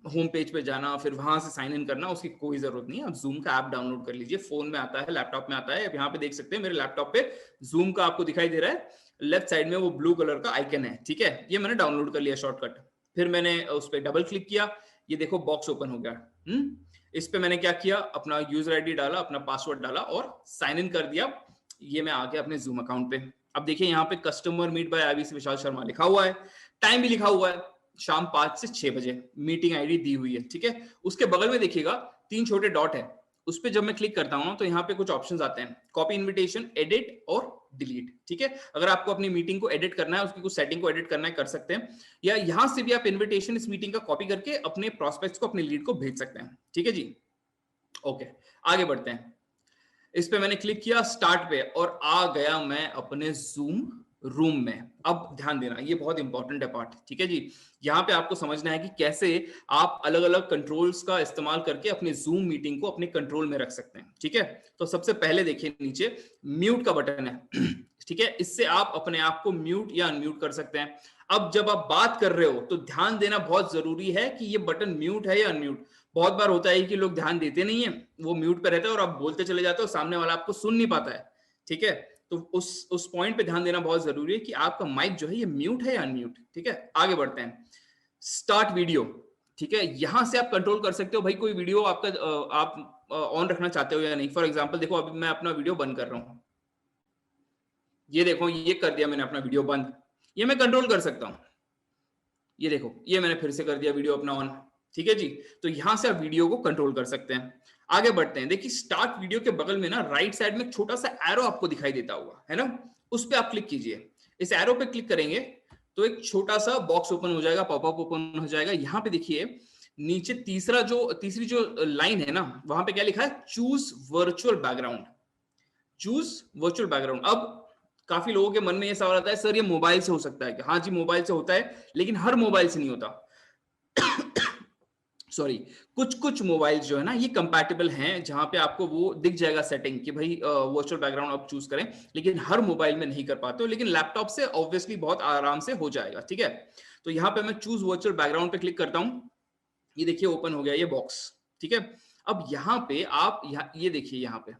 होम पेज पे जाना, फिर वहां से साइन इन करना, उसकी कोई जरूरत नहीं है। आप Zoom का ऐप डाउनलोड कर लीजिए, फोन में आता है, लैपटॉप में आता है। अब यहाँ पे देख सकते हैं मेरे लैपटॉप पे Zoom का आपको दिखाई दे रहा है, लेफ्ट साइड में वो ब्लू कलर का आइकन है। ठीक है, ये मैंने डाउनलोड कर लिया शॉर्टकट। फिर मैंने उस पर डबल क्लिक किया, ये देखो बॉक्स ओपन हो गया। इस पे मैंने क्या किया, अपना यूजर आईडी डाला, अपना पासवर्ड डाला और साइन इन कर दिया। ये मैं आ गया अपने Zoom अकाउंट पे। अब देखिए यहाँ पे customer meet bye IBC Vishal Sharma लिखा हुआ है, टाइम भी लिखा हुआ है, शाम 5 से 6 बजे, मीटिंग आईडी दी हुई है। ठीक है, उसके बगल में देखिएगा 3 छोटे डॉट है, उस पर जब मैं क्लिक करता हूँ तो यहाँ पे कुछ ऑप्शंस आते हैं, कॉपी इनविटेशन, एडिट और डिलीट। ठीक है, अगर आपको अपनी मीटिंग को एडिट करना है, उसकी कुछ सेटिंग को एडिट करना है, कर सकते हैं, या यहां से भी आप इन्विटेशन इस मीटिंग का कॉपी करके अपने प्रोस्पेक्ट्स को, अपने लीड को भेज सकते हैं। ठीक है जी, ओके, आगे बढ़ते हैं। इस पे मैंने क्लिक किया स्टार्ट पे और आ गया मैं अपने Zoom रूम में। अब ध्यान देना, ये बहुत इंपॉर्टेंट है पार्ट। ठीक है जी, यहाँ पे आपको समझना है कि कैसे आप अलग अलग कंट्रोल्स का इस्तेमाल करके अपने Zoom मीटिंग को अपने कंट्रोल में रख सकते हैं। ठीक है, तो सबसे पहले देखिए नीचे म्यूट का बटन है। ठीक है, इससे आप अपने आप को म्यूट या अनम्यूट कर सकते हैं। अब जब आप बात कर रहे हो तो ध्यान देना बहुत जरूरी है कि ये बटन म्यूट है या अनम्यूट। बहुत बार होता है कि लोग ध्यान देते नहीं है, वो म्यूट पे रहता है और आप बोलते चले जाते हो, सामने वाला आपको सुन नहीं पाता है। ठीक है, तो उस पॉइंट पे ध्यान देना बहुत जरूरी है कि आपका माइक जो है ये म्यूट है या अनम्यूट। ठीक है, आगे बढ़ते हैं। Start video. ठीक है, यहां से आप कंट्रोल कर सकते हो भाई कोई वीडियो आपका आप ऑन रखना चाहते हो या नहीं। फॉर एग्जाम्पल देखो, अभी मैं अपना वीडियो बंद कर रहा हूं, ये देखो ये कर दिया मैंने अपना वीडियो बंद, ये मैं कंट्रोल कर सकता हूं। ये देखो ये मैंने फिर से कर दिया वीडियो अपना ऑन। ठीक है जी, तो यहां से आप वीडियो को कंट्रोल कर सकते हैं। आगे बढ़ते हैं, देखिए स्टार्ट वीडियो के बगल में ना राइट साइड में छोटा सा एरो आपको दिखाई देता होगा, है ना, उस पर आप क्लिक कीजिए। इस एरो पे क्लिक करेंगे तो एक छोटा सा बॉक्स ओपन हो जाएगा, पॉपअप ओपन हो जाएगा। यहाँ पे देखिए नीचे तीसरी जो लाइन है ना, वहां पे क्या लिखा है, choose virtual background. Choose virtual background. अब काफी लोगों के मन में ये सवाल आता है, सर ये मोबाइल से हो सकता है क्या? हाँ जी, मोबाइल से होता है, लेकिन हर मोबाइल से नहीं होता। सॉरी, कुछ कुछ मोबाइल जो है ना, ये कंपैटिबल हैं, जहां पे आपको वो दिख जाएगा सेटिंग कि भाई वर्चुअल बैकग्राउंड आप चूज करें, लेकिन हर मोबाइल में नहीं कर पाते हो, लेकिन लैपटॉप से ऑब्वियसली बहुत आराम से हो जाएगा। ठीक है, तो यहाँ पे मैं चूज वर्चुअल बैकग्राउंड पे क्लिक करता हूँ। ये देखिए ओपन हो गया ये बॉक्स। ठीक है, अब यहाँ पे आप ये देखिए, यहाँ पे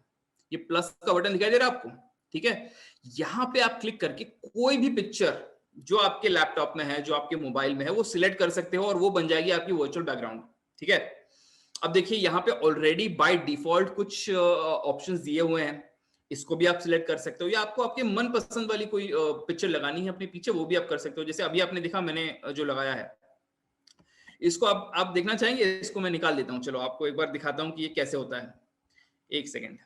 ये प्लस का बटन दिखाई दे रहा है आपको। ठीक है, यहाँ पे आप क्लिक करके कोई भी पिक्चर जो आपके लैपटॉप में है, जो आपके मोबाइल में है, वो सिलेक्ट कर सकते हो और वो बन जाएगी आपकी वर्चुअल बैकग्राउंड। ठीक है, अब देखिए यहाँ पे ऑलरेडी बाय डिफॉल्ट कुछ ऑप्शंस दिए हुए हैं, इसको भी आप सिलेक्ट कर सकते हो, या आपको आपके मन पसंद वाली कोई पिक्चर लगानी है अपने पीछे, वो भी आप कर सकते हो। जैसे अभी आपने देखा मैंने जो लगाया है, इसको आप देखना चाहेंगे? इसको मैं निकाल देता हूं, चलो आपको एक बार दिखाता हूं कि ये कैसे होता है। एक सेकेंड।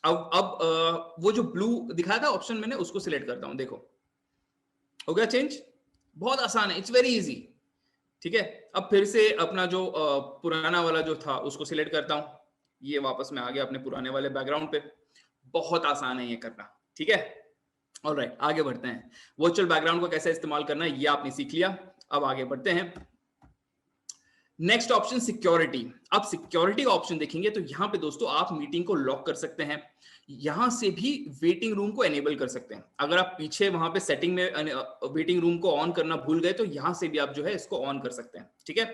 अब वो जो ब्लू दिखाया था ऑप्शन मैंने, उसको सिलेक्ट करता हूं, देखो हो गया चेंज। बहुत आसान है, इट्स वेरी इजी। ठीक है, अब फिर से अपना जो पुराना वाला जो था उसको सिलेक्ट करता हूं, ये वापस में आ गया अपने पुराने वाले बैकग्राउंड पे। बहुत आसान है ये करना। ठीक है, ऑलराइट, आगे बढ़ते हैं। वर्चुअल बैकग्राउंड को कैसे इस्तेमाल करना है ये आपने सीख लिया, अब आगे बढ़ते हैं। Next option security. अब सिक्योरिटी का ऑप्शन देखेंगे तो यहां पे दोस्तों आप मीटिंग को लॉक कर सकते हैं, यहां से भी वेटिंग रूम को एनेबल कर सकते हैं। अगर आप पीछे वहां पे सेटिंग में वेटिंग रूम को ऑन करना भूल गए तो यहां से भी आप जो है इसको ऑन कर सकते हैं। ठीक है,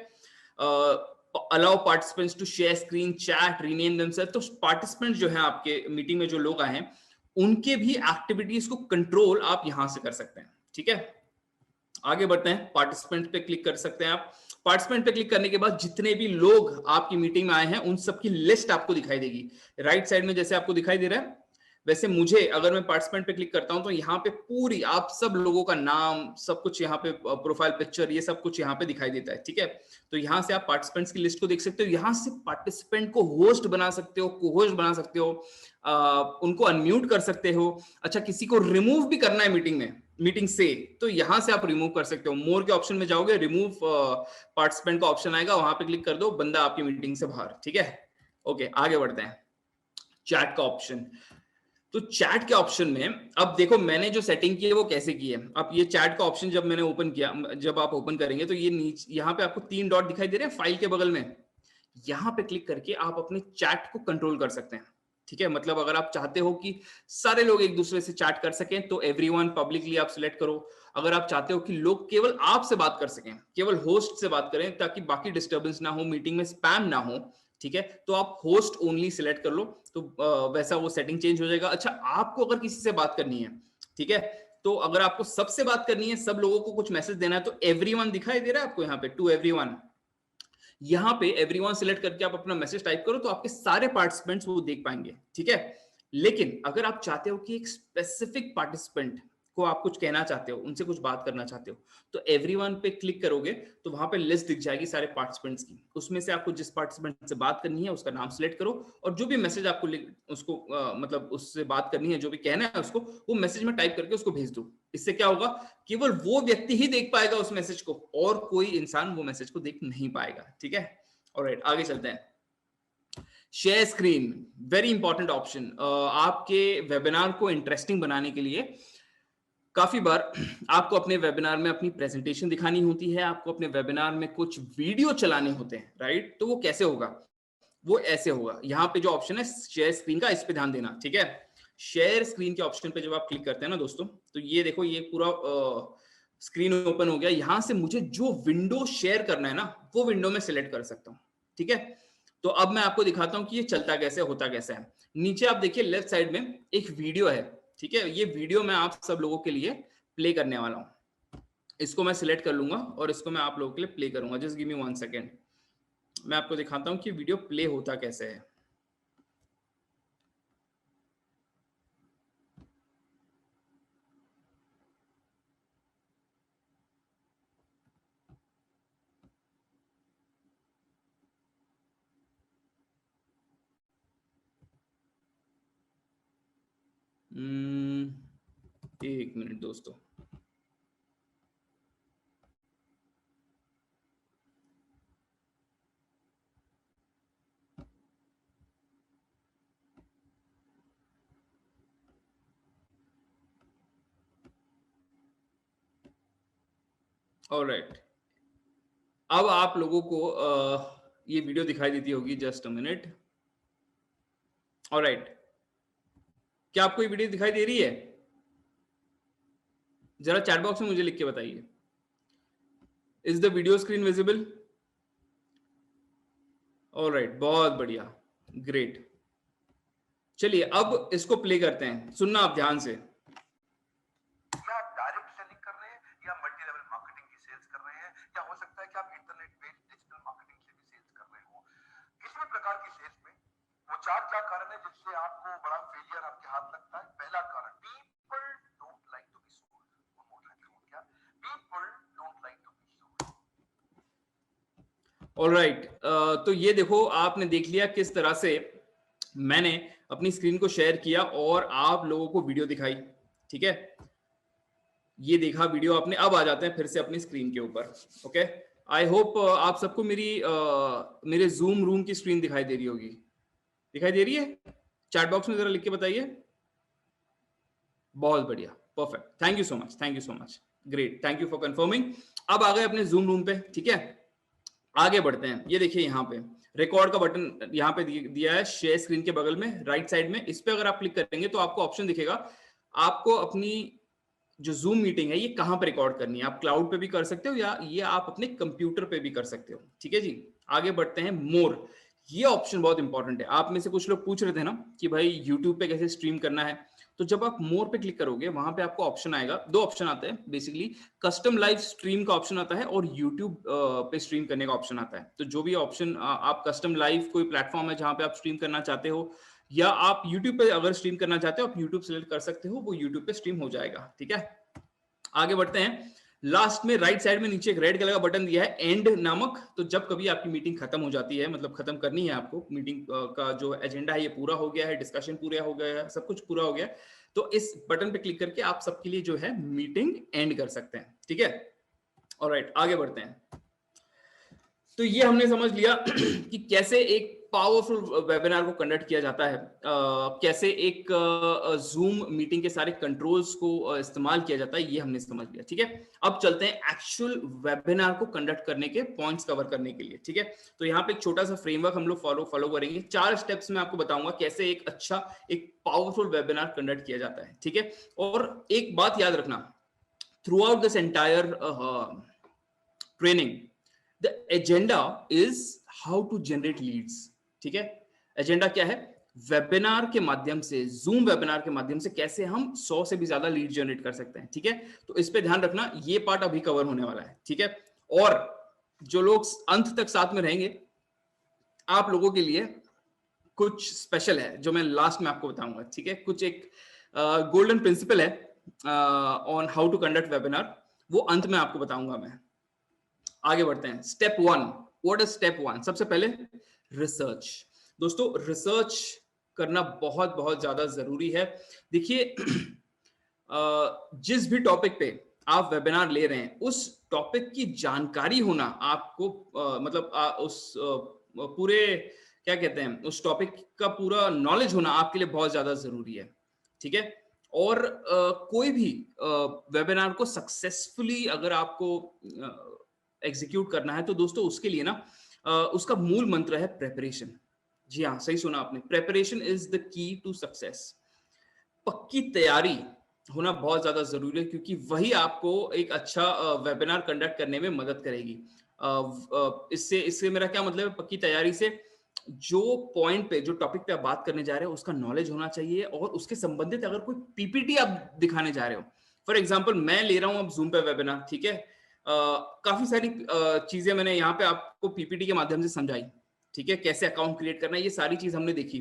allow participants to share screen, chat, rename themselves. तो पार्टिसिपेंट जो है आपके मीटिंग में जो लोग आए हैं, उनके भी एक्टिविटीज को कंट्रोल आप यहां से कर सकते हैं। ठीक है, आगे बढ़ते हैं। पार्टिसिपेंट पे क्लिक कर सकते हैं आप। पार्टिसिपेंट पे क्लिक करने के बाद जितने भी लोग आपकी मीटिंग में आए हैं उन सबकी लिस्ट आपको दिखाई देगी। राइट साइड में जैसे आपको दिखाई दे रहा है, वैसे मुझे अगर मैं पार्टिसिपेंट पे क्लिक करता हूं तो यहाँ पे पूरी आप सब लोगों का नाम, सब कुछ यहाँ पे, प्रोफाइल पिक्चर, ये सब कुछ यहाँ पे दिखाई देता है। ठीक है, तो यहाँ से आप पार्टिसिपेंट्स की लिस्ट को देख सकते हो, यहाँ से पार्टिसिपेंट को होस्ट बना सकते हो, को होस्ट बना सकते हो, उनको अनम्यूट कर सकते हो। अच्छा, किसी को रिमूव भी करना है मीटिंग से, तो यहां से आप रिमूव कर सकते हो। मोर के ऑप्शन में जाओगे, रिमूव पार्टिसिपेंट का ऑप्शन आएगा, वहां पे क्लिक कर दो, बंदा आपकी मीटिंग से बाहर। ठीक है, ओके, आगे बढ़ते हैं। चैट का ऑप्शन। तो चैट के ऑप्शन में अब देखो मैंने जो सेटिंग की है वो कैसे की है। अब ये चैट का ऑप्शन जब मैंने ओपन किया, जब आप ओपन करेंगे तो ये नीचे यहाँ पे आपको 3 डॉट दिखाई दे रहे हैं फाइल के बगल में, यहां पे क्लिक करके आप अपने चैट को कंट्रोल कर सकते हैं। ठीक है, मतलब अगर आप चाहते हो कि सारे लोग एक दूसरे से चैट कर सकें तो एवरीवन पब्लिकली आप सिलेक्ट करो। अगर आप चाहते हो कि लोग केवल आपसे बात कर सकें, केवल होस्ट से बात करें ताकि बाकी डिस्टर्बेंस ना हो, मीटिंग में स्पैम ना हो, ठीक है, तो आप होस्ट ओनली सिलेक्ट कर लो, तो वैसा वो सेटिंग चेंज हो जाएगा। अच्छा, आपको अगर किसी से बात करनी है, ठीक है, तो अगर आपको सबसे बात करनी है, सब लोगों को कुछ मैसेज देना है, तो एवरीवन दिखाई दे रहा है आपको यहाँ पे, टू एवरीवन। यहां पे एवरीवन सिलेक्ट करके आप अपना मैसेज टाइप करो तो आपके सारे पार्टिसिपेंट्स वो देख पाएंगे। ठीक है, लेकिन अगर आप चाहते हो कि एक स्पेसिफिक पार्टिसिपेंट को आप कुछ कहना चाहते हो, उनसे कुछ बात करना चाहते हो, तो एवरीवन पे क्लिक करोगे तो वहां पे लिस्ट दिख जाएगी सारे पार्टिसिपेंट्स की। उसमें से आपको जिस पार्टिसिपेंट से बात करनी है उसका नाम सिलेक्ट करो, और जो भी मैसेज आपको उसको मतलब उससे बात करनी है, जो भी कहना है उसको, वो मैसेज में टाइप करके उसको भेज दो। इससे क्या होगा, केवल वो व्यक्ति ही देख पाएगा उस मैसेज को, और कोई इंसान वो मैसेज को देख नहीं पाएगा। ठीक है, ऑलराइट, आगे चलते हैं। Share screen, very important option. आपके वेबिनार को इंटरेस्टिंग बनाने के लिए काफी बार आपको अपने वेबिनार में अपनी प्रेजेंटेशन दिखानी होती है, आपको अपने वेबिनार में कुछ वीडियो चलाने होते हैं, राइट? तो वो कैसे होगा, वो ऐसे होगा। यहाँ पे जो ऑप्शन है शेयर स्क्रीन का, इस पे ध्यान देना। ठीक है, शेयर स्क्रीन के ऑप्शन पे जब आप क्लिक करते हैं ना दोस्तों, तो ये देखो ये पूरा स्क्रीन ओपन हो गया। यहां से मुझे जो विंडो शेयर करना है ना, वो विंडो में सिलेक्ट कर सकता हूं। ठीक है, तो अब मैं आपको दिखाता हूं कि ये चलता कैसे, होता कैसे है। नीचे आप देखिए लेफ्ट साइड में एक वीडियो है। ठीक है, ये वीडियो मैं आप सब लोगों के लिए प्ले करने वाला हूं। इसको मैं सिलेक्ट कर लूंगा और इसको मैं आप लोगों के लिए प्ले करूंगा। जस्ट गिव मी 1 सेकेंड, मैं आपको दिखाता हूं कि वीडियो प्ले होता कैसे है। एक मिनट दोस्तों, ऑलराइट, अब आप लोगों को ये वीडियो दिखाई देती होगी, जस्ट अ मिनट। ऑलराइट, क्या आपको ये वीडियो दिखाई दे रही है? जरा चैट बॉक्स में मुझे लिख के बताइए, is the video screen visible? Alright, बहुत बढ़िया, ग्रेट। चलिए अब इसको प्ले करते हैं, सुनना आप ध्यान से। क्या आप डायरेक्ट सेलिंग कर रहे हैं या मल्टी लेवल मार्केटिंग की सेल्स कर रहे हैं, या हो सकता है कि आप इंटरनेट बेस्ड डिजिटल मार्केटिंग से भी सेल्स कर रहे हो। किसी भी प्रकार की सेल्स में वो चार क्या कारण है जिससे आपको बड़ा फेलियर आपके हाथ लगता है। पहला कारण, people don't like to be sold. क्या people don't like to be sold. All right, तो ये देखो, आपने देख लिया किस तरह से मैंने अपनी स्क्रीन को शेयर किया और आप लोगों को वीडियो दिखाई। ठीक है, ये देखा वीडियो आपने। अब आ जाते हैं फिर से अपनी स्क्रीन के ऊपर। ओके, आई होप आप सबको मेरे जूम रूम की स्क्रीन दिखाई दे रही होगी। दिखाई दे रही है? चैट बॉक्स में जरा लिख के बताइए। बहुत बढ़िया, perfect, thank you so much, thank you so much, great, thank you for confirming. अब आ गए अपने जूम रूम पे। ठीक है, आगे बढ़ते हैं। ये देखिए यहाँ पे रिकॉर्ड का बटन यहाँ पे दिया है शेयर स्क्रीन के बगल में राइट साइड में। इस पे अगर आप क्लिक करेंगे तो आपको ऑप्शन दिखेगा, आपको अपनी जो जूम मीटिंग है ये कहां पर रिकॉर्ड करनी है। आप क्लाउड पे भी कर सकते हो या ये आप अपने कंप्यूटर पे भी कर सकते हो। ठीक है जी, आगे बढ़ते हैं। मोर, ये ऑप्शन बहुत इंपॉर्टेंट है। आप में से कुछ लोग पूछ रहे थे ना कि भाई यूट्यूब पे कैसे स्ट्रीम करना है, तो जब आप मोर पे क्लिक करोगे वहां पे आपको ऑप्शन आएगा, दो ऑप्शन आते हैं बेसिकली, कस्टम लाइव स्ट्रीम का ऑप्शन आता है और यूट्यूब पे स्ट्रीम करने का ऑप्शन आता है। तो जो भी ऑप्शन आप कस्टम लाइव कोई प्लेटफॉर्म है जहां पे आप स्ट्रीम करना चाहते हो, या आप यूट्यूब पे अगर स्ट्रीम करना चाहते हो आप यूट्यूब सेलेक्ट कर सकते हो, वो यूट्यूब पे स्ट्रीम हो जाएगा। ठीक है, आगे बढ़ते हैं। लास्ट में राइट साइड में नीचे एक रेड कलर का बटन दिया है एंड नामक। तो जब कभी आपकी मीटिंग खत्म हो जाती है, मतलब खत्म करनी है आपको, मीटिंग का जो एजेंडा है ये पूरा हो गया है, डिस्कशन पूरा हो गया है, सब कुछ पूरा हो गया है, तो इस बटन पे क्लिक करके आप सबके लिए जो है मीटिंग एंड कर सकते हैं। ठीक है, ऑलराइट, आगे बढ़ते हैं। तो ये हमने समझ लिया कि कैसे एक पावरफुल वेबिनार को कंडक्ट किया जाता है, कैसे एक जूम मीटिंग के सारे कंट्रोल्स को इस्तेमाल किया जाता है, ये हमने समझ लिया। ठीक है, अब चलते हैं एक्चुअल वेबिनार को कंडक्ट करने के पॉइंट्स कवर करने के लिए। ठीक है, तो यहाँ पे एक छोटा सा फ्रेमवर्क हम लोग फॉलो करेंगे। 4 स्टेप्स में आपको बताऊंगा कैसे एक अच्छा, एक पावरफुल वेबिनार कंडक्ट किया जाता है। ठीक है, और एक बात याद रखना, throughout this entire training, the agenda is how to generate leads. ठीक है, एजेंडा क्या है? वेबिनार के माध्यम से, जूम वेबिनार के माध्यम से कैसे हम 100 से भी ज्यादा लीड जनरेट कर सकते हैं। ठीक है, तो इस पे ध्यान रखना, ये पार्ट अभी कवर होने वाला है। ठीक है, और जो लोग अंत तक साथ में रहेंगे, आप लोगों के लिए कुछ स्पेशल है जो मैं लास्ट में आपको बताऊंगा। ठीक है, कुछ एक गोल्डन प्रिंसिपल है on how to conduct webinar, वो अंत में आपको बताऊंगा मैं। आगे बढ़ते हैं। Step 1, what is step 1? सबसे पहले रिसर्च। दोस्तों, रिसर्च करना बहुत बहुत ज्यादा जरूरी है। देखिए, जिस भी टॉपिक पे आप वेबिनार ले रहे हैं, उस टॉपिक की जानकारी होना आपको मतलब उस पूरे, क्या कहते हैं, उस टॉपिक का पूरा नॉलेज होना आपके लिए बहुत ज्यादा जरूरी है। ठीक है, और कोई भी वेबिनार को सक्सेसफुली अगर आपको एग्जीक्यूट करना है, तो दोस्तों उसके लिए ना उसका मूल मंत्र है प्रेपरेशन। जी हाँ, सही सुना आपने, preparation is the key to success. पक्की तैयारी होना बहुत ज्यादा जरूरी है, क्योंकि वही आपको एक अच्छा वेबिनार कंडक्ट करने में मदद करेगी। इससे इससे मेरा क्या मतलब है? पक्की तैयारी से जो पॉइंट पे, जो टॉपिक पे आप बात करने जा रहे हो उसका नॉलेज होना चाहिए, और उसके संबंधित अगर कोई पीपीटी आप दिखाने जा रहे हो, फॉर एग्जांपल मैं ले रहा हूं अब जूम पे वेबिनार। ठीक है, काफी सारी चीजें मैंने यहाँ पे आपको पीपीटी के माध्यम से समझाई। ठीक है, कैसे अकाउंट क्रिएट करना है, ये सारी चीज हमने देखी।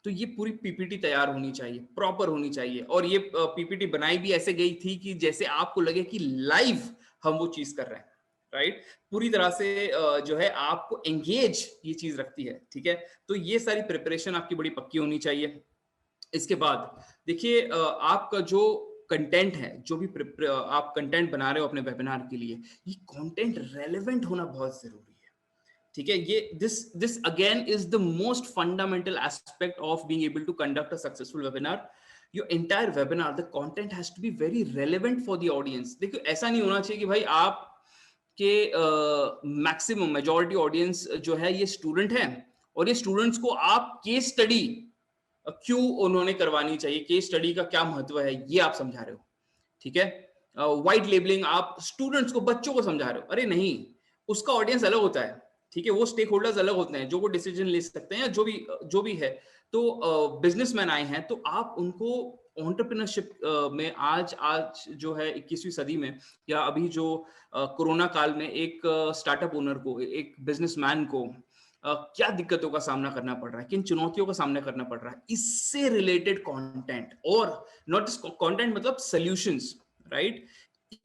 तो ये पूरी पीपीटी तैयार होनी चाहिए, प्रॉपर होनी चाहिए, और ये पीपीटी बनाई भी ऐसे गई थी कि जैसे आपको लगे कि लाइव हम वो चीज कर रहे हैं। राइट, पूरी तरह से जो है आपको एंगेज ये चीज रखती है। ठीक है, तो ये सारी प्रिपरेशन आपकी बड़ी पक्की होनी चाहिए। इसके बाद देखिए, आपका जो कंटेंट है, जो भी आप कंटेंट बना रहे हो अपने वेबिनार के लिए, ये कंटेंट रेलेवेंट होना बहुत जरूरी है। ठीक है, ये this again is the most fundamental aspect of being able to conduct a successful webinar. Your entire webinar, the content has to be very relevant for the audience. देखो, ऐसा नहीं होना चाहिए कि भाई आप कि मैक्सिमम मेजॉरिटी ऑडियंस जो है ये स्टूडेंट है, और ये स्टूडेंट्स को आप केस स्टडी क्यों उन्होंने करवानी चाहिए, केस स्टडी का क्या महत्व है, ये आप समझा रहे हो, ठीक है। वाइट लेबलिंग आप स्टूडेंट्स को, बच्चों को समझा रहे हो, अरे नहीं, उसका ऑडियंस अलग होता है, ठीक है, वो स्टेक होल्डर्स अलग होते हैं जो वो डिसीजन ले सकते हैं, जो भी है। तो बिजनेसमैन आए हैं, तो आप उनको एंटरप्रेन्योरशिप में आज आज जो है 21वीं सदी में, या अभी जो कोरोना काल में एक स्टार्टअप ओनर को, एक बिजनेसमैन को क्या दिक्कतों का सामना करना पड़ रहा है, किन चुनौतियों का सामना करना पड़ रहा है, इससे रिलेटेड कंटेंट, और नॉट जस्ट कंटेंट मतलब सॉल्यूशंस, राइट।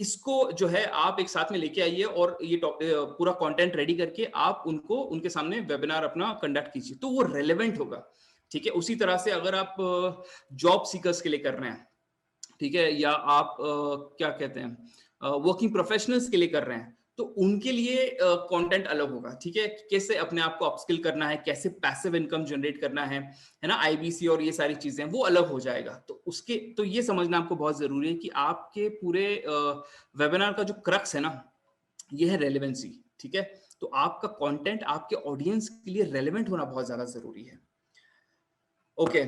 इसको जो है आप एक साथ में लेके आइए, और ये पूरा कंटेंट रेडी करके आप उनको, उनके सामने वेबिनार अपना कंडक्ट कीजिए, तो वो रेलेवेंट होगा, ठीक है। उसी तरह से अगर आप जॉब सीकर्स के लिए कर रहे हैं, ठीक है, या आप क्या कहते हैं वर्किंग प्रोफेशनल्स के लिए कर रहे हैं, तो उनके लिए कंटेंट अलग होगा, ठीक है। कैसे अपने आप को अपस्किल करना है, कैसे पैसिव इनकम जनरेट करना है ना, आईबीसी और ये सारी चीजें, वो अलग हो जाएगा। तो उसके, तो ये समझना आपको बहुत जरूरी है कि आपके पूरे वेबिनार का जो क्रक्स है ना, ये है रेलेवेंसी, ठीक है। तो आपका कंटेंट आपके ऑडियंस के लिए रेलेवेंट होना बहुत ज्यादा जरूरी है, ओके।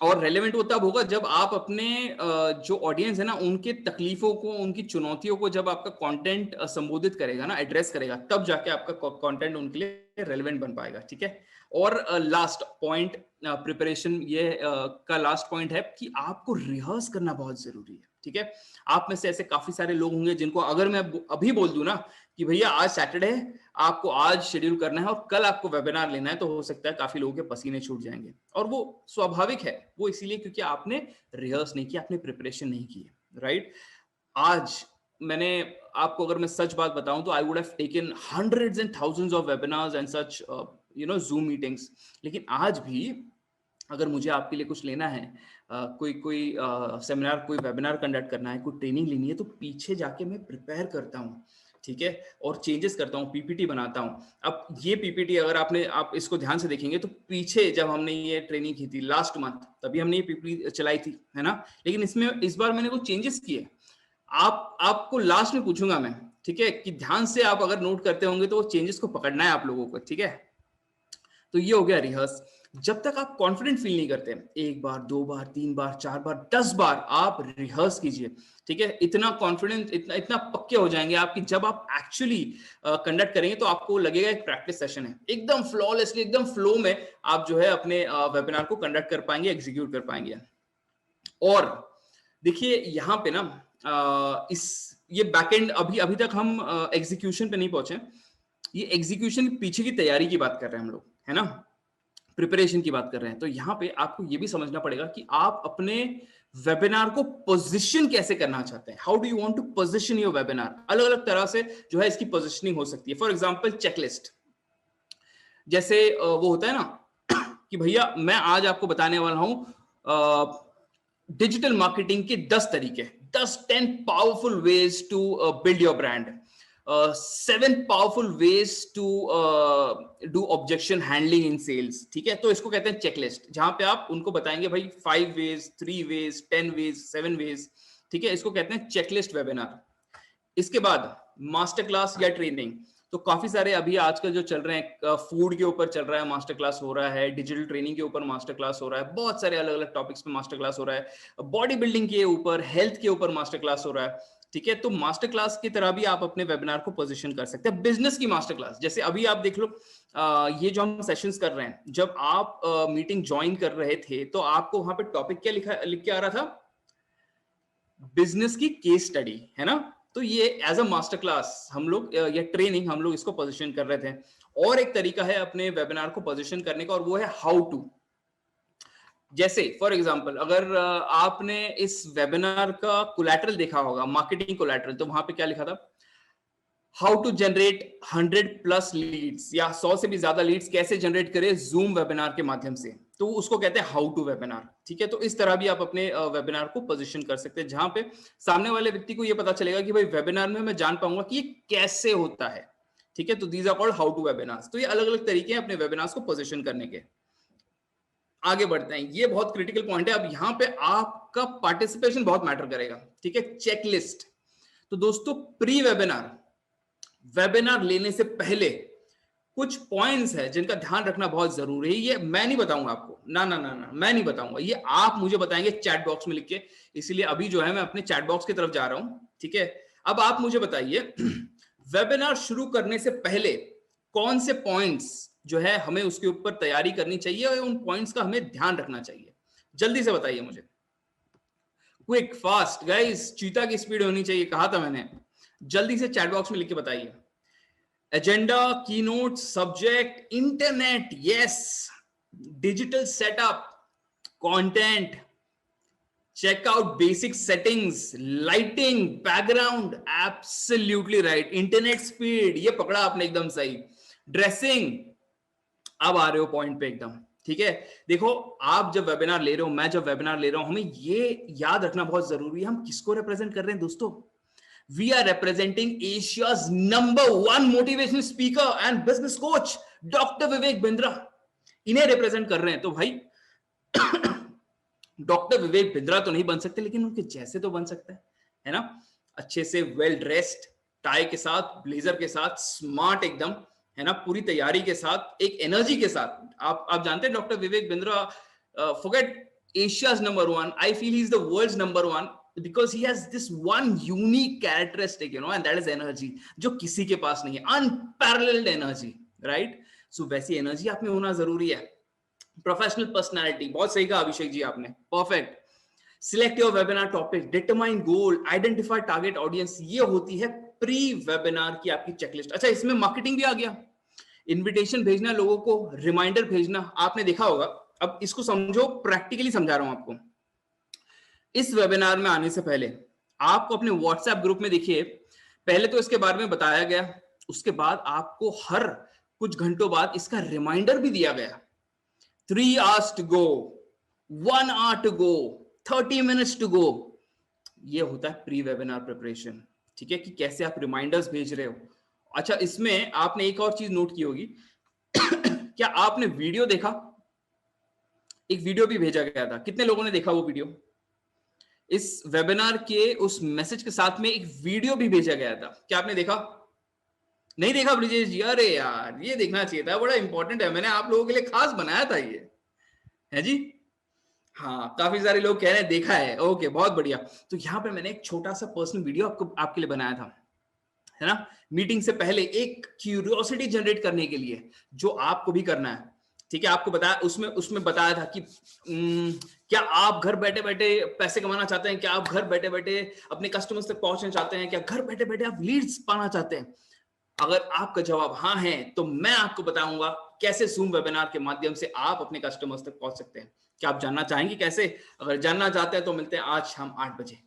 और रेलेवेंट वो तब होगा जब आप अपने जो ऑडियंस है ना, उनके तकलीफों को, उनकी चुनौतियों को जब आपका कंटेंट संबोधित करेगा ना, एड्रेस करेगा, तब जाके आपका कंटेंट उनके लिए रेलेवेंट बन पाएगा, ठीक है। और लास्ट पॉइंट प्रिपरेशन, ये का लास्ट पॉइंट है कि आपको रिहर्स करना बहुत जरूरी है, ठीक है। आप में से ऐसे काफी सारे लोग होंगे जिनको अगर मैं अभी बोल दूं ना कि भैया आज सैटरडे है, आपको आज शेड्यूल करना है और कल आपको वेबिनार लेना है, तो हो सकता है काफी लोगों के पसीने छूट जाएंगे, और वो स्वाभाविक है, वो इसीलिए क्योंकि आपने रिहर्स नहीं किया, आपने प्रिपरेशन नहीं की, राइट। आज मैंने आपको, अगर मैं सच बात बताऊं, तो I would have taken hundreds and thousands of webinars and such zoom meetings, लेकिन आज भी अगर मुझे आपके लिए कुछ लेना है, कोई सेमिनार, कोई वेबिनार कंडक्ट करना है, कोई ट्रेनिंग लेनी है, तो पीछे जाके मैं प्रिपेयर करता हूँ, ठीक है, और चेंजेस करता हूँ, पीपीटी बनाता हूँ। अब ये पीपीटी अगर आप इसको ध्यान से देखेंगे, तो पीछे जब हमने ये ट्रेनिंग की थी लास्ट मंथ, तभी हमने ये पीपीटी चलाई थी, है ना, लेकिन इसमें इस बार मैंने कुछ चेंजेस किए। आपको लास्ट में पूछूंगा मैं, ठीक है, कि ध्यान से आप अगर नोट करते होंगे तो वो चेंजेस को पकड़ना है आप लोगों को, ठीक है। तो ये हो गया रिहर्स। जब तक आप कॉन्फिडेंट फील नहीं करते, एक बार, दो बार, तीन बार, चार बार, 10 बार आप रिहर्स कीजिए, ठीक है। इतना कॉन्फिडेंस, इतना पक्के हो जाएंगे आपकी, जब आप एक्चुअली कंडक्ट करेंगे तो आपको लगेगा एक प्रैक्टिस सेशन है, एकदम फ्लॉलेसली, एकदम फ्लो में आप जो है अपने वेबिनार को कंडक्ट कर पाएंगे, एग्जीक्यूट कर पाएंगे। और देखिए यहाँ पे ना ये बैकएंड, अभी तक हम एग्जीक्यूशन पे नहीं पहुंचे, ये एग्जीक्यूशन पीछे की तैयारी की बात कर रहे हैं हम लोग, है ना, प्रिपरेशन की बात कर रहे हैं। तो यहाँ पे आपको ये भी समझना पड़ेगा कि आप अपने वेबिनार को पोजीशन कैसे करना चाहते हैं, how do you want to position your webinar. अलग अलग तरह से जो है इसकी पोजीशनिंग हो सकती है। फॉर एग्जांपल चेकलिस्ट, जैसे वो होता है ना कि भैया मैं आज आपको बताने वाला हूं डिजिटल मार्केटिंग के 10 तरीके, 10 powerful ways to build your brand, 7 powerful ways to do objection handling in sales, ठीक है। तो इसको कहते हैं चेकलिस्ट, जहां पे आप उनको बताएंगे भाई 5 वेज, 3 वेज, 10 वेज, 7 वेज, ठीक है। इसको कहते हैं चेकलिस्ट वेबिनार। इसके बाद मास्टर क्लास या ट्रेनिंग, तो काफी सारे अभी आजकल जो चल रहे हैं, फूड के ऊपर चल रहा है, मास्टर क्लास हो रहा है, डिजिटल ट्रेनिंग के ऊपर मास्टर क्लास हो रहा है, बहुत सारे अलग अलग टॉपिक्स पे मास्टर क्लास हो रहा है, बॉडी बिल्डिंग के ऊपर, हेल्थ के ऊपर मास्टर क्लास हो रहा है, ठीक है। तो मास्टर क्लास की तरह भी आप अपने वेबिनार को पोजीशन कर सकते हैं। बिजनेस की मास्टर क्लास, जैसे अभी आप देख लो, ये जो हम सेशंस कर रहे हैं, जब आप मीटिंग ज्वाइन कर रहे थे तो आपको वहां पे टॉपिक क्या लिख के आ रहा था, बिजनेस की केस स्टडी, है ना। तो ये एज अ मास्टर क्लास हम लोग, या ट्रेनिंग, हम लोग इसको पोजीशन कर रहे थे। और एक तरीका है अपने वेबिनार को पोजीशन करने का, और वो है हाउ टू। जैसे फॉर एग्जांपल, अगर आपने इस वेबिनार का कोलैटरल देखा होगा, मार्केटिंग कोलैटरल, तो वहां पे क्या लिखा था, हाउ टू जनरेट 100+ लीड्स, या 100 से भी ज्यादा लीड्स कैसे जनरेट करें जूम वेबिनार के माध्यम से, तो उसको कहते हैं हाउ टू वेबिनार, ठीक है। तो इस तरह भी आप अपने वेबिनार को पोजीशन कर सकते हैं, जहां पे सामने वाले व्यक्ति को ये पता चलेगा कि भाई वेबिनार में मैं जान पाऊंगा कि ये कैसे होता है, ठीक है। तो these are called how to webinars. तो ये अलग अलग तरीके हैं अपने वेबिनार्स को पोजीशन करने के। आगे बढ़ते हैं, ये बहुत क्रिटिकल पॉइंट है। अब यहाँ पे आपका पार्टिसिपेशन बहुत मैटर करेगा, ठीक है। चेकलिस्ट, तो दोस्तों प्री वेबिनार, वेबिनार लेने से पहले कुछ पॉइंट्स है जिनका ध्यान रखना बहुत जरूरी है। ये मैं नहीं बताऊंगा आपको, ना ना ना ना, मैं नहीं बताऊंगा, ये आप मुझे बताएंगे चैट बॉक्स में लिख के। इसीलिए अभी जो है मैं अपने चैट बॉक्स की तरफ जा रहा हूं, ठीक है। अब आप मुझे बताइए वेबिनार शुरू करने से पहले कौन से पॉइंट्स जो है हमें उसके ऊपर तैयारी करनी चाहिए और उन पॉइंट्स का हमें ध्यान रखना चाहिए, जल्दी से बताइए मुझे। क्विक फास्ट गाइस, चीता की स्पीड होनी चाहिए, कहा था मैंने। जल्दी से चैट बॉक्स में लिख के बताइए। Agenda, keynote, subject, internet, yes, digital setup, content, checkout, basic settings, lighting, background, absolutely right, internet speed, ये पकड़ा आपने एकदम सही, ड्रेसिंग। अब आ रहे हो पॉइंट पे एकदम, ठीक है। देखो, आप जब वेबिनार ले रहे हो, मैं जब वेबिनार ले रहा हूं, हमें ये याद रखना बहुत जरूरी है, हम किसको रिप्रेजेंट कर रहे हैं दोस्तों। We are representing Asia's #1 motivational speaker and business coach, Dr. Vivek Bindra. इन्हें रिप्रेजेंट कर रहे हैं, तो भाई डॉक्टर विवेक बिंद्रा तो नहीं बन सकते, लेकिन उनके जैसे तो बन सकते हैं, है ना। अच्छे से वेल ड्रेस्ड, टाई के साथ, ब्लेजर के साथ, स्मार्ट एकदम, है ना, पूरी तैयारी के साथ, एक एनर्जी के साथ। आप जानते हैं doctor Vivek Bindra, forget Asia's #1, I feel he is the world's #1 because he has this one unique characteristic, you know, and that is energy, जो किसी के पास नहीं है, unparalleled energy, right? So वैसी एनर्जी आप में होना जरूरी है। प्रोफेशनल पर्सनालिटी, बहुत सही कहा अभिषेक जी आपने, perfect. Select your webinar topic, determine goal, identify target audience, ये होती है प्री वेबिनार की आपकी चेकलिस्ट। अच्छा, इसमें मार्केटिंग भी आ गया, इनविटेशन भेजना लोगों को, रिमाइंडर भेजना, आपने देखा होगा। अब इसको समझो, प्रैक्टिकली समझा रहा हूं आपको। इस वेबिनार में आने से पहले आपको अपने व्हाट्सएप ग्रुप में, देखिए, पहले तो इसके बारे में बताया गया, उसके बाद आपको हर कुछ घंटों बाद इसका रिमाइंडर भी दिया गया। 3 hours to go, 1 hour to go, 30 minutes to go। ये होता है प्री वेबिनार प्रिपरेशन, ठीक है, कि कैसे आप रिमाइंडर्स भेज रहे हो। अच्छा, इसमें आपने एक और चीज नोट की होगी क्या आपने वीडियो देखा? एक वीडियो भी भेजा गया था, कितने लोगों ने देखा वो वीडियो? इस वेबिनार के उस मैसेज के साथ में एक वीडियो भी भेजा गया था, क्या आपने देखा? नहीं देखा ब्रिजेश जी? अरे यार, ये देखना चाहिए था, बड़ा इंपॉर्टेंट है, मैंने आप लोगों के लिए खास बनाया था ये, है जी। हाँ, काफी सारे लोग कह रहे हैं देखा है, ओके, बहुत बढ़िया। तो यहाँ पे मैंने एक छोटा सा पर्सनल वीडियो आपके लिए बनाया था, है ना, मीटिंग से पहले, एक क्यूरियोसिटी जनरेट करने के लिए, जो आपको भी करना है, ठीक है। आपको बताया, उसमें बताया था कि क्या आप घर बैठे बैठे पैसे कमाना चाहते हैं? क्या आप घर बैठे बैठे अपने कस्टमर्स तक पहुंचना चाहते हैं? क्या घर बैठे बैठे आप लीड्स पाना चाहते हैं? अगर आपका जवाब हाँ है, तो मैं आपको बताऊंगा कैसे जूम वेबिनार के माध्यम से आप अपने कस्टमर्स तक पहुंच सकते हैं। क्या आप जानना चाहेंगे कैसे? अगर जानना चाहते हैं तो मिलते हैं आज शाम 8 बजे।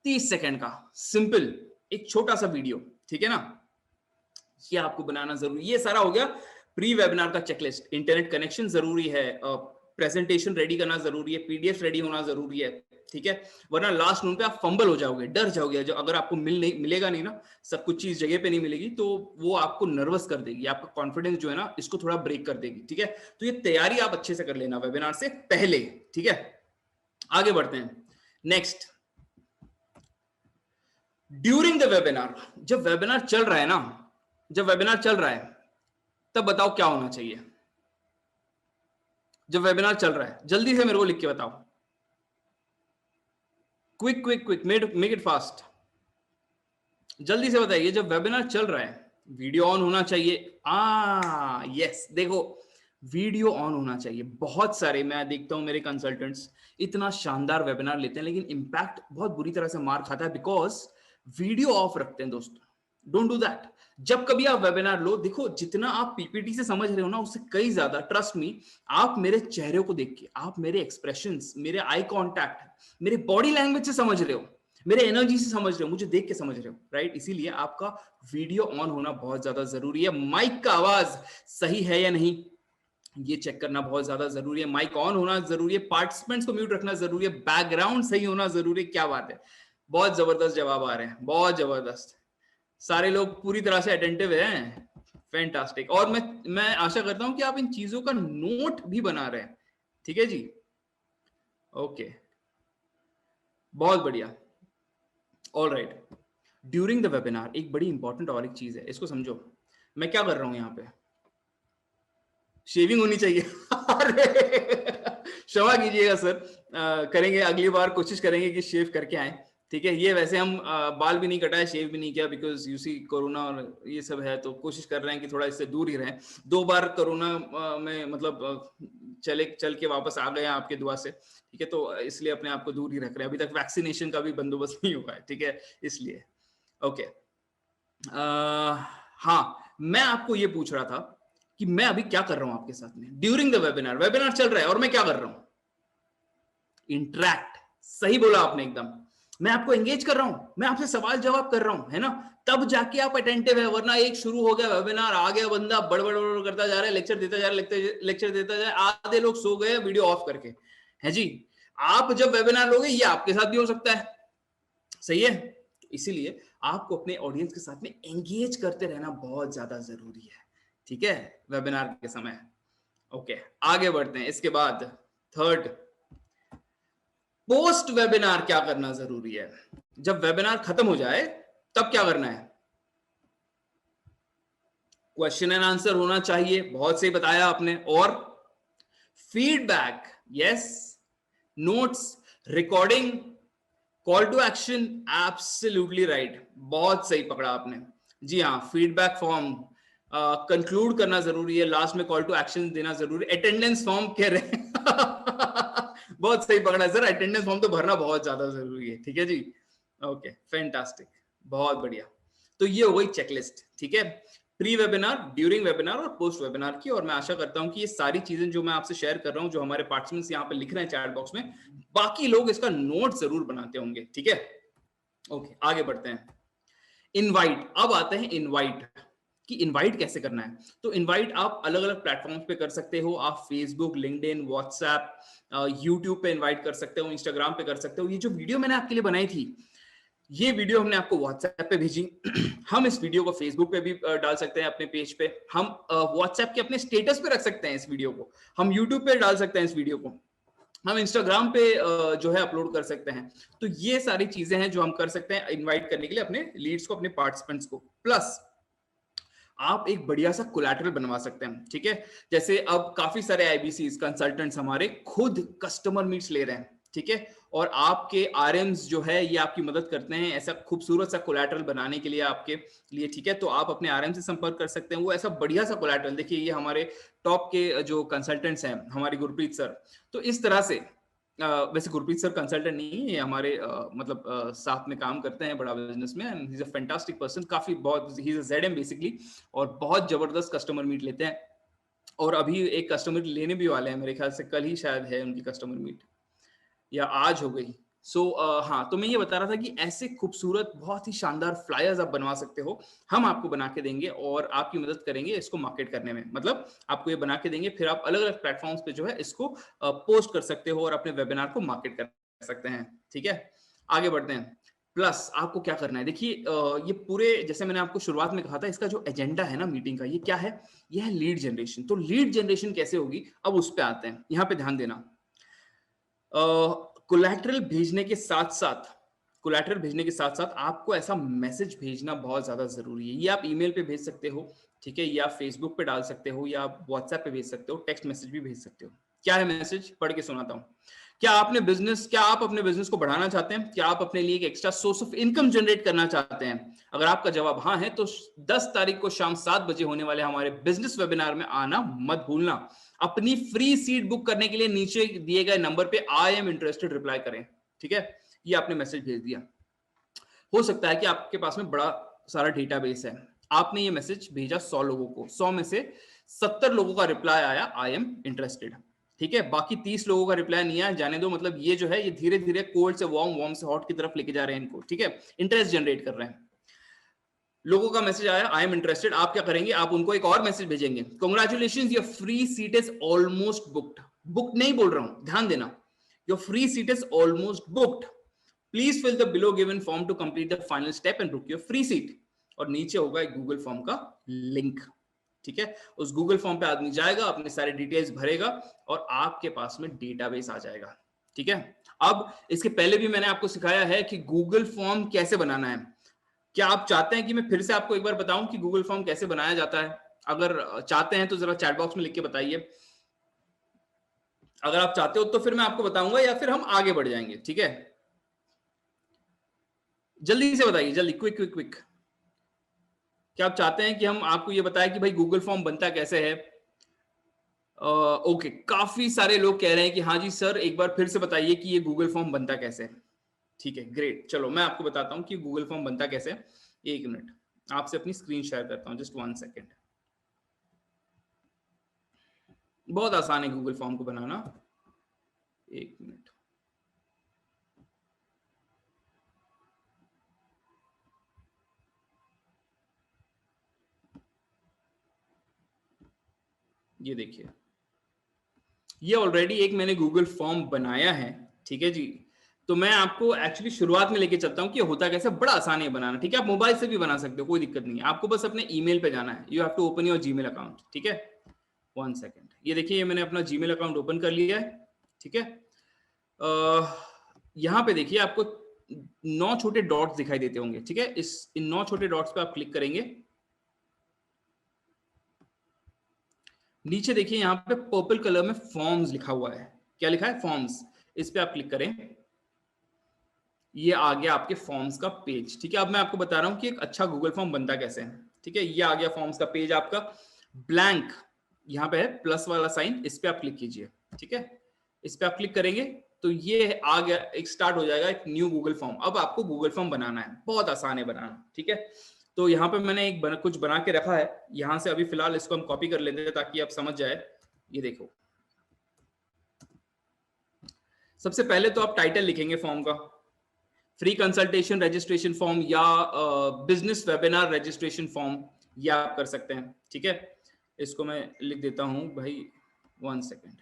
30 सेकंड का सिंपल एक छोटा सा वीडियो, ठीक है ना, ये आपको बनाना जरूरी। ये सारा हो गया प्री वेबिनार का चेकलिस्ट। इंटरनेट कनेक्शन जरूरी है, प्रेजेंटेशन रेडी करना जरूरी है, पीडीएफ रेडी होना जरूरी है, ठीक है, वरना लास्ट मिनट पे आप फंबल हो जाओगे, डर जाओगे। जो अगर आपको मिलेगा नहीं ना, सब कुछ चीज जगह पे नहीं मिलेगी, तो वो आपको नर्वस कर देगी, आपका कॉन्फिडेंस जो है ना, इसको थोड़ा ब्रेक कर देगी, ठीक है। तो ये तैयारी आप अच्छे से कर लेना वेबिनार से पहले, ठीक है। आगे बढ़ते हैं, नेक्स्ट, ड्यूरिंग द वेबिनार, जब वेबिनार चल रहा है ना, जब वेबिनार चल रहा है, तब बताओ क्या होना चाहिए? जब वेबिनार चल रहा है, जल्दी से मेरे को लिख के बताओ, quick quick quick, make it fast, जल्दी से बताइए। जब वेबिनार चल रहा है, वीडियो ऑन होना चाहिए। यस, देखो, वीडियो ऑन होना चाहिए। बहुत सारे मैं देखता हूं मेरे कंसल्टेंट्स इतना शानदार वेबिनार लेते हैं, लेकिन इंपैक्ट बहुत बुरी तरह से मार खाता है, बिकॉज वीडियो ऑफ रखते हैं। दोस्तों, डोंट डू दैट। जब कभी आप वेबिनार लो, देखो, जितना आप पीपीटी से समझ रहे हो ना, उससे कई ज्यादा, ट्रस्ट मी, आप मेरे चेहरे को देख के, आप मेरे एक्सप्रेशंस, मेरे आई कांटेक्ट, मेरे बॉडी लैंग्वेज से समझ रहे हो, मेरे एनर्जी से समझ रहे हो, मुझे देख के समझ रहे हो, राइट। इसीलिए आपका वीडियो ऑन होना बहुत ज्यादा जरूरी है। माइक का आवाज सही है या नहीं, ये चेक करना बहुत ज्यादा जरूरी है। माइक ऑन होना जरूरी है, पार्टिसिपेंट्स को म्यूट रखना जरूरी है, बैकग्राउंड सही होना जरूरी है। क्या बात है, बहुत जबरदस्त जवाब आ रहे हैं, बहुत जबरदस्त, सारे लोग पूरी तरह से अटेंटिव हैं, फैंटास्टिक। और मैं आशा करता हूं कि आप इन चीजों का नोट भी बना रहे हैं, ठीक है जी, ओके, बहुत बढ़िया, all right. During the webinar एक बड़ी इंपॉर्टेंट और एक चीज है, इसको समझो। मैं क्या कर रहा हूं यहाँ पे, शेविंग होनी चाहिए। अरे क्षमा कीजिएगा सर, करेंगे अगली बार, कोशिश करेंगे कि शेव करके आए, ठीक है। ये वैसे हम बाल भी नहीं कटाए, शेव भी नहीं किया, बिकॉज यू सी कोरोना और ये सब है, तो कोशिश कर रहे हैं कि थोड़ा इससे दूर ही रहें। 2 बार कोरोना में मतलब चल के वापस आ गए आपके दुआ से, ठीक है, तो इसलिए अपने आप को दूर ही रख रहे हैं। अभी तक वैक्सीनेशन का भी बंदोबस्त नहीं हुआ है, ठीक है, इसलिए। ओके, हाँ, मैं आपको ये पूछ रहा था कि मैं अभी क्या कर रहा हूं आपके साथ में ड्यूरिंग द वेबिनार। वेबिनार चल रहा है और मैं क्या कर रहा हूं, इंटरैक्ट। सही बोला आपने एकदम, मैं आपको एंगेज कर रहा हूं, मैं आपसे सवाल जवाब कर रहा हूं, है ना, तब जाके आप अटेंटिव है। वरना एक शुरू हो गया वेबिनार, आ गया बंदा बड़बड़ करता जा रहा है, लेक्चर देता जा रहा है, लेक्चर देता जा रहा है, आधे लोग सो गए वीडियो ऑफ करके, है जी। आप जब वेबिनार लोगे, ये आपके साथ भी हो सकता है, सही है। इसीलिए आपको अपने ऑडियंस के साथ में एंगेज करते रहना बहुत ज्यादा जरूरी है, ठीक है, वेबिनार के समय। ओके, आगे बढ़ते हैं। इसके बाद थर्ड, पोस्ट वेबिनार क्या करना जरूरी है। जब वेबिनार खत्म हो जाए तब क्या करना है, क्वेश्चन एंड आंसर होना चाहिए, बहुत सही बताया आपने, और feedback, yes, notes, recording, call to action, absolutely right, बहुत सही पकड़ा आपने। जी हाँ, फीडबैक फॉर्म कंक्लूड करना जरूरी है, लास्ट में कॉल टू एक्शन देना जरूरी, अटेंडेंस फॉर्म कह रहे हैं। बहुत सही पकड़ा सर, अटेंडेंस फॉर्म तो भरना बहुत ज्यादा जरूरी है, ठीक है जी। ओके, फैंटास्टिक, बहुत बढ़िया। तो ये हो गई चेकलिस्ट, ठीक है, प्री वेबिनार, ड्यूरिंग वेबिनार और पोस्ट वेबिनार की। और मैं आशा करता हूं कि ये सारी चीजें जो मैं आपसे शेयर कर रहा हूं, जो हमारे पार्टिसिपेंट्स यहाँ पे लिख रहे हैं चैट बॉक्स में, बाकी लोग इसका नोट जरूर बनाते होंगे, ठीक है। ओके, आगे बढ़ते हैं। इनवाइट, अब आते हैं इनवाइट कि इनवाइट कैसे करना है। तो इनवाइट आप अलग अलग प्लेटफॉर्म्स पे कर सकते हो, आप फेसबुक, लिंक्डइन, व्हाट्सएप, यूट्यूब पे इनवाइट कर सकते हो, इंस्टाग्राम पे कर सकते हो। ये जो वीडियो मैंने आपके लिए बनाई थी, ये वीडियो हमने आपको व्हाट्सएप पे भेजी। हम इस वीडियो को फेसबुक पे भी डाल सकते हैं अपने पेज पे, हम व्हाट्सएप के अपने स्टेटस पे रख सकते हैं इस वीडियो को, हम यूट्यूब पे डाल सकते हैं इस वीडियो को, हम इंस्टाग्राम पे जो है अपलोड कर सकते हैं। तो ये सारी चीजें हैं जो हम कर सकते हैं इनवाइट करने के लिए अपने लीड्स को, अपने पार्टिसिपेंट्स को। प्लस आप एक बढ़िया सा कोलैटरल बनवा सकते हैं, ठीक है। जैसे अब काफी सारे आईबीसीज कंसल्टेंट्स हमारे खुद कस्टमर मीट्स ले रहे हैं, ठीक है, और आपके आरएम्स जो है ये आपकी मदद करते हैं ऐसा खूबसूरत सा कोलैटरल बनाने के लिए आपके लिए, ठीक है। तो आप अपने आरएम से संपर्क कर सकते हैं, वो ऐसा बढ़िया सा कोलैटरल। देखिए, ये हमारे टॉप के जो कंसल्टेंट्स हैं, हमारे गुरप्रीत सर, तो इस तरह से वैसे गुरप्रीत सर कंसल्टेंट नहीं है हमारे, मतलब साथ में काम करते हैं बड़ा बिजनेस में, and he is a fantastic person, काफी बहुत, ही इज अ जेडएम बेसिकली, और बहुत जबरदस्त कस्टमर मीट लेते हैं। और अभी एक कस्टमर लेने भी वाले हैं, मेरे ख्याल से कल ही शायद है उनकी कस्टमर मीट, या आज हो गई। सो हाँ, तो मैं ये बता रहा था कि ऐसे खूबसूरत बहुत ही शानदार फ्लायर्स आप बनवा सकते हो, हम आपको बना के देंगे और आपकी मदद करेंगे इसको मार्केट करने में। मतलब आपको ये बना के देंगे, फिर आप अलग अलग प्लेटफॉर्म्स पे जो है इसको पोस्ट कर सकते हो और अपने वेबिनार को मार्केट कर सकते हैं, ठीक है। आगे बढ़ते हैं। प्लस आपको क्या करना है, देखिए ये पूरे, जैसे मैंने आपको शुरुआत में कहा था, इसका जो एजेंडा है ना मीटिंग का, ये क्या है, ये है लीड जनरेशन। तो लीड जनरेशन कैसे होगी, अब उस पर आते हैं, यहाँ पे ध्यान देना। कोलैटरल भेजने के साथ साथ, कोलैटरल भेजने के साथ साथ आपको ऐसा मैसेज भेजना बहुत ज्यादा जरूरी है। ये आप ईमेल पे भेज सकते हो, ठीक है, या फेसबुक पे डाल सकते हो, या आप व्हाट्सएप पे भेज सकते हो, टेक्स्ट मैसेज भी भेज सकते हो। क्या है मैसेज, पढ़ के सुनाता हूँ। क्या आप अपने बिजनेस को बढ़ाना चाहते हैं, क्या आप अपने लिए एक extra source of income generate करना चाहते हैं? अगर आपका जवाब हाँ है तो 10 तारीख को शाम 7 बजे होने वाले हमारे बिजनेस वेबिनार में आना मत भूलना। अपनी फ्री सीट बुक करने के लिए नीचे दिए गए नंबर पे आई एम इंटरेस्टेड रिप्लाई करें, ठीक है। ये आपने मैसेज भेज दिया। हो सकता है कि आपके पास में बड़ा सारा डेटाबेस है, आपने ये मैसेज भेजा 100 लोगों को, 100 में से 70 लोगों का रिप्लाई आया आई एम इंटरेस्टेड, ठीक है। बाकी 30 लोगों का रिप्लाई नहीं आया, जाने दो। मतलब ये जो है ये धीरे धीरे कोल्ड से वार्म, वार्म से हॉट की तरफ लेके जा रहे हैं इनको, ठीक है, इंटरेस्ट जनरेट कर रहे हैं। लोगों का मैसेज आया आई एम इंटरेस्टेड, आप क्या करेंगे, आप उनको एक और मैसेज भेजेंगे, congratulations your free seat is almost booked. Book नहीं बोल रहा हूं, ध्यान देना, your free seat is almost booked, please fill the below given form to complete the final step and book your free seat. और नीचे होगा एक गूगल फॉर्म का लिंक, ठीक है। उस गूगल फॉर्म पे आदमी जाएगा, अपने सारे डिटेल्स भरेगा और आपके पास में डेटाबेस आ जाएगा, ठीक है। अब इसके पहले भी मैंने आपको सिखाया है कि गूगल फॉर्म कैसे बनाना है। क्या आप चाहते हैं कि मैं फिर से आपको एक बार बताऊं कि गूगल फॉर्म कैसे बनाया जाता है? अगर चाहते हैं तो जरा चैट बॉक्स में लिख के बताइए। अगर आप चाहते हो तो फिर मैं आपको बताऊंगा, या फिर हम आगे बढ़ जाएंगे। ठीक है, जल्दी से बताइए, जल्दी, क्विक क्विक क्विक। क्या आप चाहते हैं कि हम आपको ये बताएं कि भाई गूगल फॉर्म बनता कैसे है? ओके, काफी सारे लोग कह रहे हैं कि हाँ जी सर, एक बार फिर से बताइए कि ये गूगल फॉर्म बनता कैसे है। ठीक है, ग्रेट। चलो मैं आपको बताता हूँ कि गूगल फॉर्म बनता कैसे है। एक मिनट, आपसे अपनी स्क्रीन शेयर करता हूँ, जस्ट 1 सेकेंड। बहुत आसान है गूगल फॉर्म को बनाना। एक मिनट, ये देखिए, ये ऑलरेडी एक मैंने गूगल फॉर्म बनाया है। ठीक है जी, तो मैं आपको एक्चुअली शुरुआत में लेके चलता हूँ कि होता कैसे। बड़ा आसान है बनाना। ठीक है, आप मोबाइल से भी बना सकते हो, कोई दिक्कत नहीं है। आपको बस अपने ईमेल पे जाना है। You have to open your Gmail account. ठीक है, 1 सेकेंड। ये देखिए, ये मैंने अपना जीमेल अकाउंट ओपन कर लिया है। ठीक है, यहाँ पे देखिए आपको 9 छोटे डॉट्स दिखाई देते होंगे। ठीक है, इन 9 छोटे डॉट्स पे आप क्लिक करेंगे। नीचे देखिए, यहाँ पे पर्पल कलर में फॉर्म्स लिखा हुआ है। क्या लिखा है? फॉर्म्स। इस पे आप क्लिक करें, ये आ गया आपके फॉर्म्स का पेज। ठीक है, अब मैं आपको बता रहा हूं कि एक अच्छा गूगल फॉर्म बनता कैसे है। ठीक है, ये आ गया फॉर्म्स का पेज आपका, ब्लैंक। यहाँ पे है प्लस वाला साइन, इस पे आप क्लिक कीजिए। ठीक है, इस पे आप क्लिक करेंगे तो ये आ गया, एक स्टार्ट हो जाएगा एक न्यू गूगल फॉर्म। अब आपको गूगल फॉर्म बनाना है, बहुत आसान है बनाना। ठीक है, तो यहाँ पे मैंने कुछ बना के रखा है। यहाँ से अभी फिलहाल इसको हम कॉपी कर लेते हैं ताकि आप समझ जाए। ये देखो, सबसे पहले तो आप टाइटल लिखेंगे फॉर्म का, फ्री कंसल्टेशन रजिस्ट्रेशन फॉर्म या बिजनेस वेबिनार रजिस्ट्रेशन फॉर्म, ये आप कर सकते हैं। ठीक है, इसको मैं लिख देता हूं भाई, 1 second.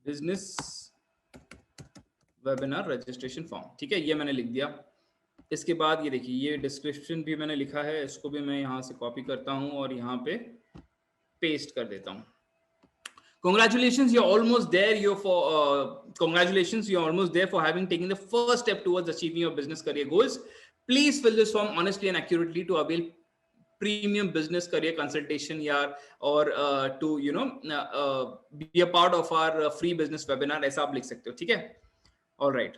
Business webinar registration form. ठीक है, ये मैंने लिख दिया। इसके बाद ये देखिए, ये डिस्क्रिप्शन भी मैंने लिखा है, इसको भी मैं यहां से कॉपी करता हूं और यहाँ पे पेस्ट कर देता हूं। Congratulations, you're almost there. Congratulations, you're almost there for having taken the first step towards achieving your business career goals. Please fill this form honestly and accurately to avail premium business career consultation, or to be a part of our free business webinar. ऐसा आप लिख सकते हो। ठीक है, all right,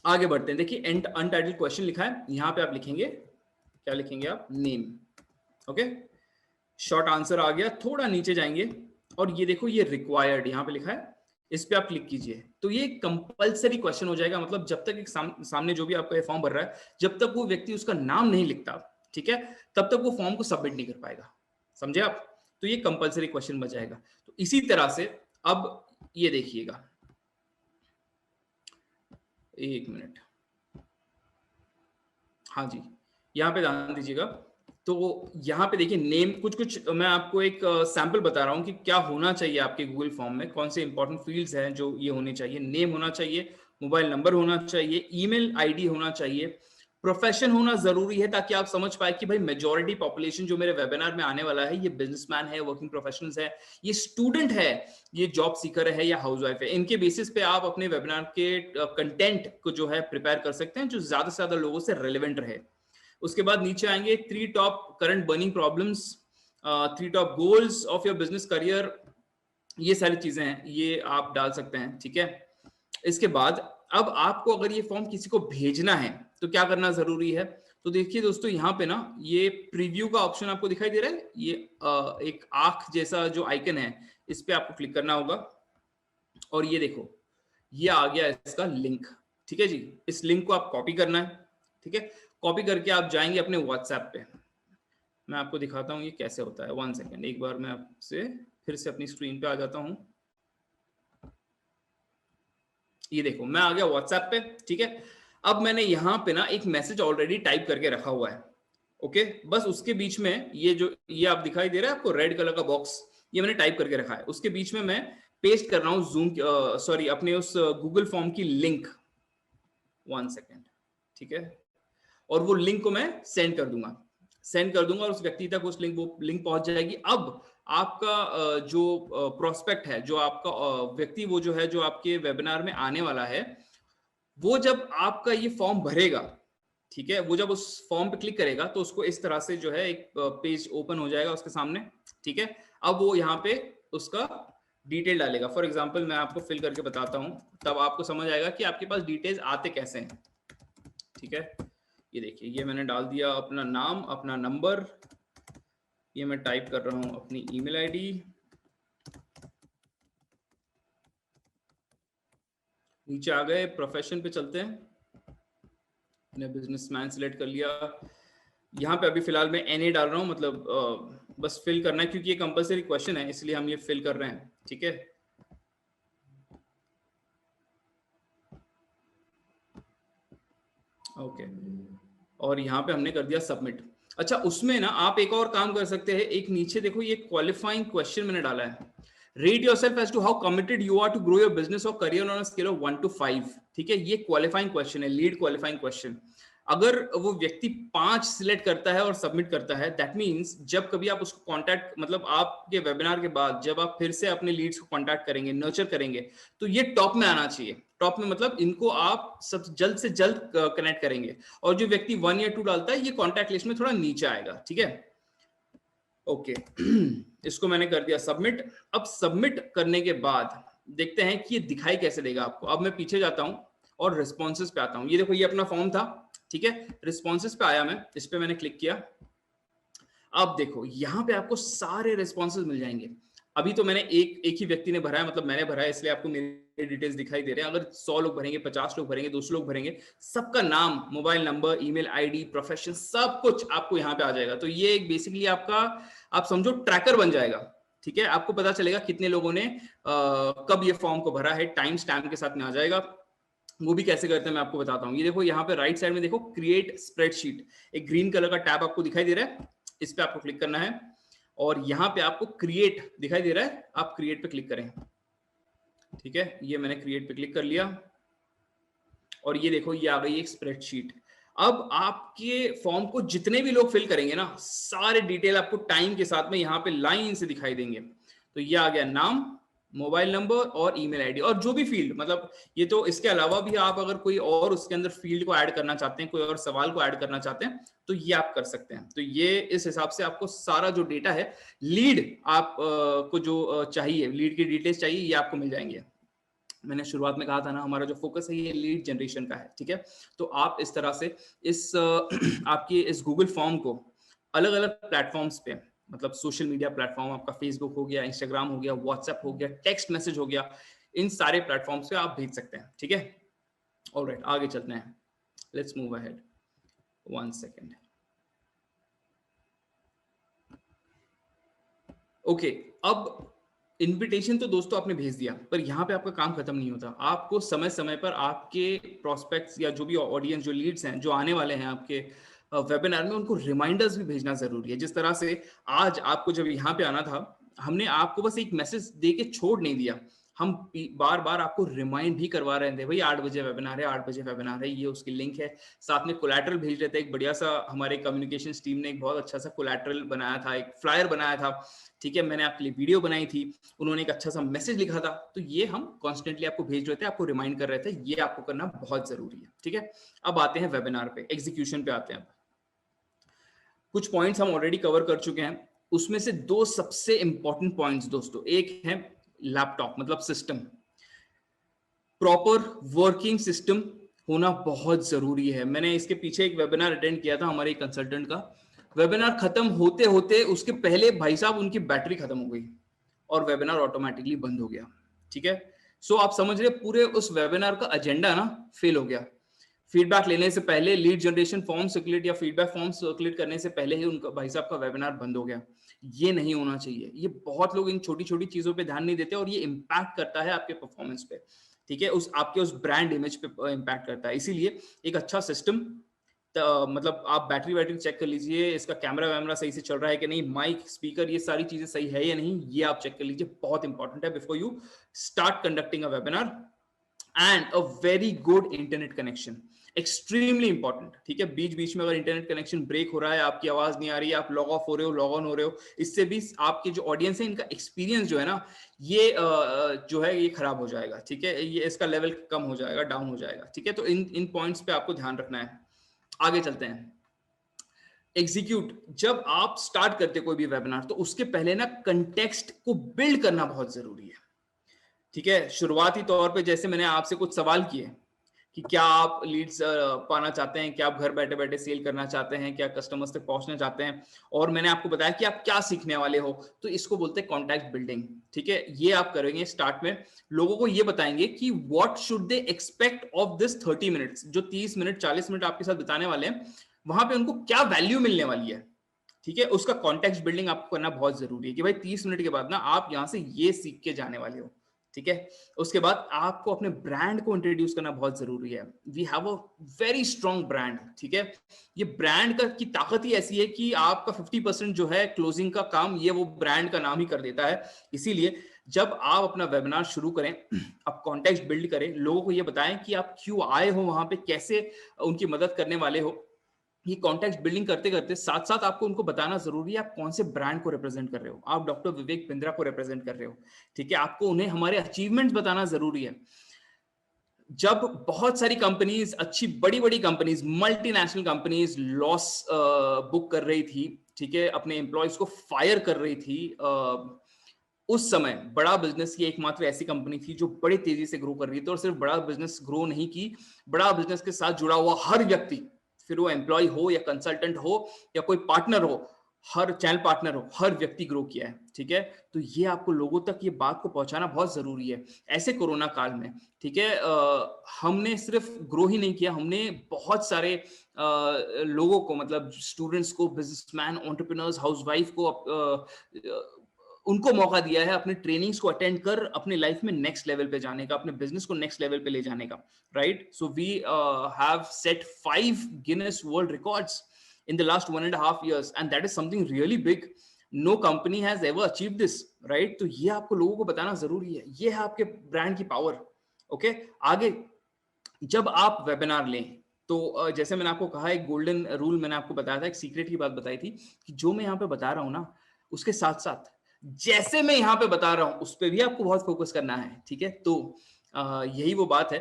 आगे बढ़ते हैं। देखिए, अनटाइटल्ड क्वेश्चन लिखा है, यहाँ पे आप लिखेंगे, क्या लिखेंगे आप? नेम। ओके, शॉर्ट आंसर आ गया। थोड़ा नीचे जाएंगे और ये देखो, ये रिक्वायर्ड यहाँ पे लिखा है, इस पे आप क्लिक कीजिए तो ये कंपलसरी क्वेश्चन हो जाएगा। मतलब जब तक एक सामने जो भी आपका फॉर्म भर रहा है, जब तक वो व्यक्ति उसका नाम नहीं लिखता, ठीक है, तब तक वो फॉर्म को सबमिट नहीं कर पाएगा। समझे आप? तो ये कंपलसरी क्वेश्चन बच जाएगा। तो इसी तरह से अब ये देखिएगा, एक मिनट, हाँ जी, यहाँ पे ध्यान दीजिएगा। तो यहाँ पे देखिए, नेम, कुछ मैं आपको एक सैंपल बता रहा हूँ कि क्या होना चाहिए आपके गूगल फॉर्म में, कौन से इंपॉर्टेंट फील्ड्स हैं जो ये होने चाहिए। नेम होना चाहिए, मोबाइल नंबर होना चाहिए, ईमेल आईडी होना चाहिए, प्रोफेशन होना जरूरी है ताकि आप समझ पाए कि भाई मेजॉरिटी पॉपुलेशन जो मेरे वेबिनार में आने वाला है, ये बिजनेसमैन है, वर्किंग प्रोफेशनल्स है, ये स्टूडेंट है, ये जॉब सीकर है या हाउसवाइफ है। इनके बेसिस पे आप अपने वेबिनार के कंटेंट को जो है प्रिपेयर कर सकते हैं, जो ज्यादा से ज्यादा लोगों से रेलेवेंट रहे। उसके बाद नीचे आएंगे 3 top current burning problems, 3 top goals of your business career, ये सारी चीजें हैं, ये आप डाल सकते हैं। ठीक है, इसके बाद अब आपको अगर ये फॉर्म किसी को भेजना है तो क्या करना जरूरी है? तो देखिए दोस्तों, यहाँ पे ना ये प्रीव्यू का ऑप्शन आपको दिखाई दे रहा है, ये एक आंख जैसा जो आइकन है, इस पे आपको क्लिक करना होगा और ये देखो, ये आ गया इसका लिंक। ठीक है जी, इस लिंक को आप कॉपी करना है। ठीक है, कॉपी करके आप जाएंगे अपने व्हाट्सएप पे। मैं आपको दिखाता हूँ ये कैसे होता है। 1 सेकेंड, एक बार मैं आपसे फिर से अपनी स्क्रीन पे आ जाता हूँ। ये देखो, मैं आ गया व्हाट्सएप पे। ठीक है, अब मैंने यहाँ पे ना एक मैसेज ऑलरेडी टाइप करके रखा हुआ है। ओके, बस उसके बीच में ये आप दिखाई दे रहा है आपको रेड कलर का बॉक्स, ये मैंने टाइप करके रखा है। उसके बीच में मैं पेस्ट कर रहा हूँ जूम, सॉरी, अपने उस गूगल फॉर्म की लिंक। 1 सेकेंड, ठीक है, और वो लिंक को मैं सेंड कर दूंगा और उस व्यक्ति तक वो लिंक पहुंच जाएगी। अब आपका जो प्रोस्पेक्ट है, जो आपका व्यक्ति वो जो है, जो आपके वेबिनार में आने वाला है, वो जब आपका ये फॉर्म भरेगा, ठीक है, वो जब उस फॉर्म पे क्लिक करेगा तो उसको इस तरह से जो है एक पेज ओपन हो जाएगा उसके सामने, ठीक है। अब वो यहाँ पे उसका डिटेल डालेगा। फॉर एग्जांपल मैं आपको फिल करके बताता हूँ, तब आपको समझ आएगा कि आपके पास डिटेल्स आते कैसे हैं, ठीक है। ये देखिए, ये मैंने डाल दिया अपना नाम, अपना नंबर, ये मैं टाइप कर रहा हूँ अपनी ईमेल आईडी, नीचे आ गए, प्रोफेशन पे चलते हैं, मैंने बिजनेसमैन सिलेक्ट कर लिया। यहाँ पे अभी फिलहाल मैं एनए डाल रहा हूँ, मतलब बस फिल करना है क्योंकि ये कंपलसरी क्वेश्चन है, इसलिए हम ये फिल कर रहे हैं, ठीक है। ओके, और यहाँ पे हमने कर दिया सबमिट। अच्छा, उसमें ना आप एक और काम कर सकते हैं, एक नीचे देखो ये क्वालिफाइंग क्वेश्चन मैंने डाला है, rate yourself as to how committed you are to grow your business और career on a scale of 1 to 5, ठीक है। ये क्वालिफाइंग क्वेश्चन है, लीड क्वालिफाइंग क्वेश्चन। अगर वो व्यक्ति 5 सिलेक्ट करता है और सबमिट करता है, दैट मींस जब कभी आप उसको कांटेक्ट, मतलब आपके वेबिनार के बाद जब आप फिर से अपने लीड्स को कांटेक्ट करेंगे, नर्चर करेंगे, तो ये टॉप में आना चाहिए। टॉप में मतलब इनको आप सब जल्द से जल्द कनेक्ट करेंगे, और जो व्यक्ति 1 या 2 डालता है, ये कॉन्टैक्ट लिस्ट में थोड़ा नीचे आएगा, ठीक है। ओके, इसको मैंने कर दिया सबमिट। अब सबमिट करने के बाद देखते हैं कि ये दिखाई कैसे देगा आपको। अब मैं पीछे जाता हूं और रिस्पॉन्सेज पे आता हूं। ये देखो, ये अपना फॉर्म था, ठीक है। रिस्पॉन्सेज पे आया मैं, इस पे मैंने क्लिक किया। अब देखो, यहाँ पे आपको सारे रिस्पॉन्सेज मिल जाएंगे। अभी तो मैंने एक ही व्यक्ति ने भरा है, मतलब मैंने भरा है, इसलिए आपको मेरे डिटेल्स दिखाई दे रहे हैं। अगर 100 लोग भरेंगे, 50 लोग भरेंगे, 200 लोग भरेंगे, सबका नाम, mobile number, email ID, profession, सब कुछ आपको यहाँ पे आ जाएगा। तो ये एक बेसिकली आपका, आप समझो, ट्रैकर बन जाएगा, ठीक है। आपको पता चलेगा कितने लोगों ने कब ये फॉर्म को भरा है, टाइम स्टैम्प के साथ में आ जाएगा। वो भी कैसे करते हैं मैं आपको बताता हूँ। ये देखो, यहाँ पे राइट साइड में देखो, क्रिएट स्प्रेडशीट, एक ग्रीन कलर का टैब आपको दिखाई दे रहा है, इस पे आपको क्लिक करना है, और यहाँ पे आपको क्रिएट दिखाई दे रहा है, आप क्रिएट पे क्लिक करें, ठीक है। ये मैंने क्रिएट पे क्लिक कर लिया, और ये देखो, ये आ गई एक स्प्रेडशीट। अब आपके फॉर्म को जितने भी लोग फिल करेंगे ना, सारे डिटेल आपको टाइम के साथ में यहाँ पे लाइन से दिखाई देंगे। तो ये आ गया नाम, मोबाइल नंबर और ईमेल आईडी, और जो भी फील्ड, मतलब ये तो, इसके अलावा भी आप अगर कोई और उसके अंदर फील्ड को ऐड करना चाहते हैं, कोई और सवाल को ऐड करना चाहते हैं, तो ये आप कर सकते हैं। तो ये इस हिसाब से आपको सारा जो डेटा है, लीड आप को जो चाहिए, लीड की डिटेल्स चाहिए, ये आपको मिल जाएंगे। मैंने शुरुआत में कहा था ना, हमारा जो फोकस है ये लीड जनरेशन का है, ठीक है। तो आप इस तरह से इस आपके इस गूगल फॉर्म को अलग अलग प्लेटफॉर्म्स पे, मतलब सोशल मीडिया प्लेटफॉर्म, आपका फेसबुक हो गया, इंस्टाग्राम हो गया, व्हाट्सएप हो गया, टेक्स्ट मैसेज हो गया, इन सारे प्लेटफॉर्म्स पे आप भेज सकते हैं, ठीक है। ऑलराइट, आगे चलते हैं, let's move ahead, 1 second. Okay, अब इनविटेशन तो दोस्तों आपने भेज दिया, पर यहाँ पे आपका काम खत्म नहीं होता। आपको समय समय पर आपके प्रोस्पेक्ट्स या जो भी ऑडियंस, जो लीड्स हैं, जो आने वाले हैं आपके वेबिनार में, उनको रिमाइंडर्स भी भेजना जरूरी है। जिस तरह से आज आपको जब यहाँ पे आना था, हमने आपको बस एक मैसेज दे के छोड़ नहीं दिया, हम बार बार आपको रिमाइंड भी करवा रहे थे, भाई 8 बजे वेबिनार है, 8 बजे वेबिनार है, ये उसकी लिंक है। साथ में कोलैटरल भेज रहे थे, एक बढ़िया सा, हमारे कम्युनिकेशन टीम ने एक बहुत अच्छा सा कोलैटरल बनाया था, एक फ्लायर बनाया था, ठीक है। मैंने आपके लिए वीडियो बनाई थी, उन्होंने एक अच्छा सा मैसेज लिखा था। तो ये हम कॉन्स्टेंटली आपको भेज रहे थे, आपको रिमाइंड कर रहे थे, ये आपको करना बहुत जरूरी है, ठीक है। अब आते हैं वेबिनार पे, एग्जीक्यूशन पे आते हैं। कुछ पॉइंट्स हम ऑलरेडी कवर कर चुके हैं, उसमें से 2 सबसे इंपॉर्टेंट पॉइंट्स दोस्तों, एक है लैपटॉप, मतलब सिस्टम, प्रॉपर वर्किंग सिस्टम होना बहुत जरूरी है। मैंने इसके पीछे एक वेबिनार अटेंड किया था हमारे कंसल्टेंट का, वेबिनार खत्म होते होते उसके पहले भाई साहब उनकी बैटरी खत्म हो गई और वेबिनार ऑटोमेटिकली बंद हो गया, ठीक है। सो आप समझ रहे, पूरे उस वेबिनार का एजेंडा ना फेल हो गया। फीडबैक लेने से पहले, लीड जनरेशन फॉर्म सर्कुलेट या फीडबैक फॉर्म सर्कुलेट करने से पहले ही उनका, भाई साहब का वेबिनार बंद हो गया। ये नहीं होना चाहिए। ये बहुत लोग इन छोटी छोटी चीजों पे ध्यान नहीं देते, और ये इम्पैक्ट करता है आपके परफॉर्मेंस पे, ठीक है, उस आपके उस ब्रांड इमेज पे इम्पैक्ट करता है। इसीलिए एक अच्छा सिस्टम, मतलब आप बैटरी चेक कर लीजिए, इसका कैमरा वैमरा सही से चल रहा है कि नहीं, माइक, स्पीकर, ये सारी चीजें सही है या नहीं, ये आप चेक कर लीजिए, बहुत इंपॉर्टेंट है before you start conducting a webinar. And a very good internet connection. Extremely important, ठीक है। बीच बीच में अगर इंटरनेट कनेक्शन ब्रेक हो रहा है, आपकी आवाज नहीं आ रही है, आप लॉग ऑफ हो रहे हो, लॉग ऑन हो रहे हो, इससे भी आपके जो ऑडियंस है इनका एक्सपीरियंस जो है ना, ये जो है ये खराब हो जाएगा, ठीक है। ये इसका लेवल कम हो जाएगा, डाउन हो जाएगा, ठीक है। तो इन पॉइंट्स पे आपको ध्यान रखना है। आगे चलते हैं। एग्जीक्यूट, जब आप स्टार्ट करते कोई भी वेबिनार, तो उसके पहले ना कंटेक्स्ट को बिल्ड करना बहुत जरूरी है, ठीक है। शुरुआती तौर पे जैसे मैंने आपसे कुछ सवाल किए कि क्या आप लीड्स पाना चाहते हैं, क्या आप घर बैठे बैठे सेल करना चाहते हैं, क्या कस्टमर्स तक पहुंचना चाहते हैं, और मैंने आपको बताया कि आप क्या सीखने वाले हो, तो इसको बोलते हैं कॉन्टैक्ट बिल्डिंग, ठीक है। ये आप करेंगे स्टार्ट में, लोगों को ये बताएंगे कि what should they expect of this 30 minutes, जो 30 मिनट 40 मिनट आपके साथ बिताने वाले हैं, वहां पे उनको क्या वैल्यू मिलने वाली है, ठीक है। उसका कॉन्टेक्स्ट बिल्डिंग आपको करना बहुत जरूरी है कि भाई 30 मिनट के बाद ना आप यहां से ये सीख के जाने वाले हो, ठीक है। उसके बाद आपको अपने ब्रांड को इंट्रोड्यूस करना बहुत जरूरी है। We have a very strong brand, ठीक है। ये ब्रांड का की ताकत ही ऐसी है कि आपका 50% जो है क्लोजिंग का काम, ये वो ब्रांड का नाम ही कर देता है। इसीलिए जब आप अपना वेबिनार शुरू करें, आप कॉन्टेक्स्ट बिल्ड करें, लोगों को ये बताएं कि आप क्यों आए हो वहां पे, कैसे उनकी मदद करने वाले हो। ये कॉन्टेक्स्ट बिल्डिंग करते करते साथ साथ आपको उनको बताना जरूरी है आप कौन से ब्रांड को रिप्रेजेंट कर रहे हो। आप डॉक्टर विवेक बिंद्रा को रिप्रेजेंट कर रहे हो, ठीक है। आपको उन्हें हमारे अचीवमेंट्स बताना जरूरी है। जब बहुत सारी कंपनीज, अच्छी बड़ी बड़ी companies, multinational companies loss book कर रही थी, ठीक है, अपने एम्प्लॉयज को फायर कर रही थी, उस समय बड़ा बिजनेस की एकमात्र ऐसी कंपनी थी जो बड़ी तेजी से ग्रो कर रही थी। और सिर्फ बड़ा बिजनेस ग्रो नहीं की, बड़ा बिजनेस के साथ जुड़ा हुआ हर व्यक्ति, फिर वो एम्प्लॉय हो या कंसल्टेंट हो या कोई पार्टनर हो, हर चैनल पार्टनर हो, हर व्यक्ति ग्रो किया है, ठीक है। तो ये आपको लोगों तक ये बात को पहुंचाना बहुत जरूरी है ऐसे कोरोना काल में, ठीक है। हमने सिर्फ ग्रो ही नहीं किया, हमने बहुत सारे लोगों को, मतलब स्टूडेंट्स को, बिजनेसमैन, एंटरप्रेन्योर्स, हाउसवाइफ को उनको मौका दिया है अपने ट्रेनिंग्स को अटेंड कर अपने लाइफ में नेक्स्ट लेवल पे जाने का, अपने बिजनेस को नेक्स्ट लेवल पे ले जाने का, right. So we have set 5 Guinness world records in the last 1.5 years, and that is something really big. No company has ever achieved this, right? तो ये आपको लोगों को बताना जरूरी है, ये है आपके ब्रांड की पावर, ओके। आगे जब आप वेबिनार लें, तो जैसे मैंने आपको कहा, एक गोल्डन रूल मैंने आपको बताया था, एक सीक्रेट की बात बताई थी कि जो मैं यहाँ पे बता रहा हूँ ना, उसके साथ साथ जैसे मैं यहाँ पे बता रहा हूँ उस पर भी आपको बहुत फोकस करना है, ठीक है। तो यही वो बात है,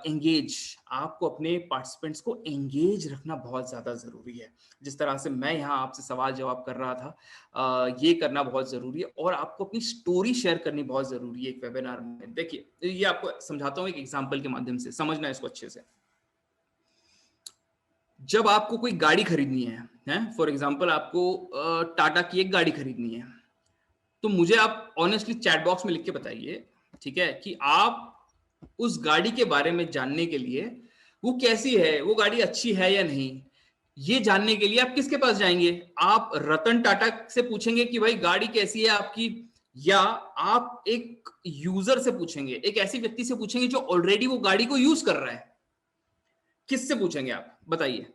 एंगेज, आपको अपने पार्टिसिपेंट्स को एंगेज रखना बहुत ज्यादा जरूरी है। जिस तरह से मैं यहाँ आपसे सवाल जवाब कर रहा था, ये करना बहुत जरूरी है। और आपको अपनी स्टोरी शेयर करनी बहुत जरूरी है एक वेबिनार में। देखिए, ये आपको समझाता हूँ एक एग्जांपल के माध्यम से, समझना इसको अच्छे से। जब आपको कोई गाड़ी खरीदनी है, फॉर एग्जाम्पल आपको टाटा की एक गाड़ी खरीदनी है, तो मुझे आप ऑनेस्टली चैट बॉक्स में लिख के बताइए, ठीक है, कि आप उस गाड़ी के बारे में जानने के लिए, वो कैसी है, वो गाड़ी अच्छी है या नहीं, ये जानने के लिए आप किसके पास जाएंगे? आप रतन टाटा से पूछेंगे कि भाई गाड़ी कैसी है आपकी, या आप एक यूजर से पूछेंगे, एक ऐसे व्यक्ति से पूछेंगे जो ऑलरेडी वो गाड़ी को यूज कर रहा है? किससे पूछेंगे आप, बताइए?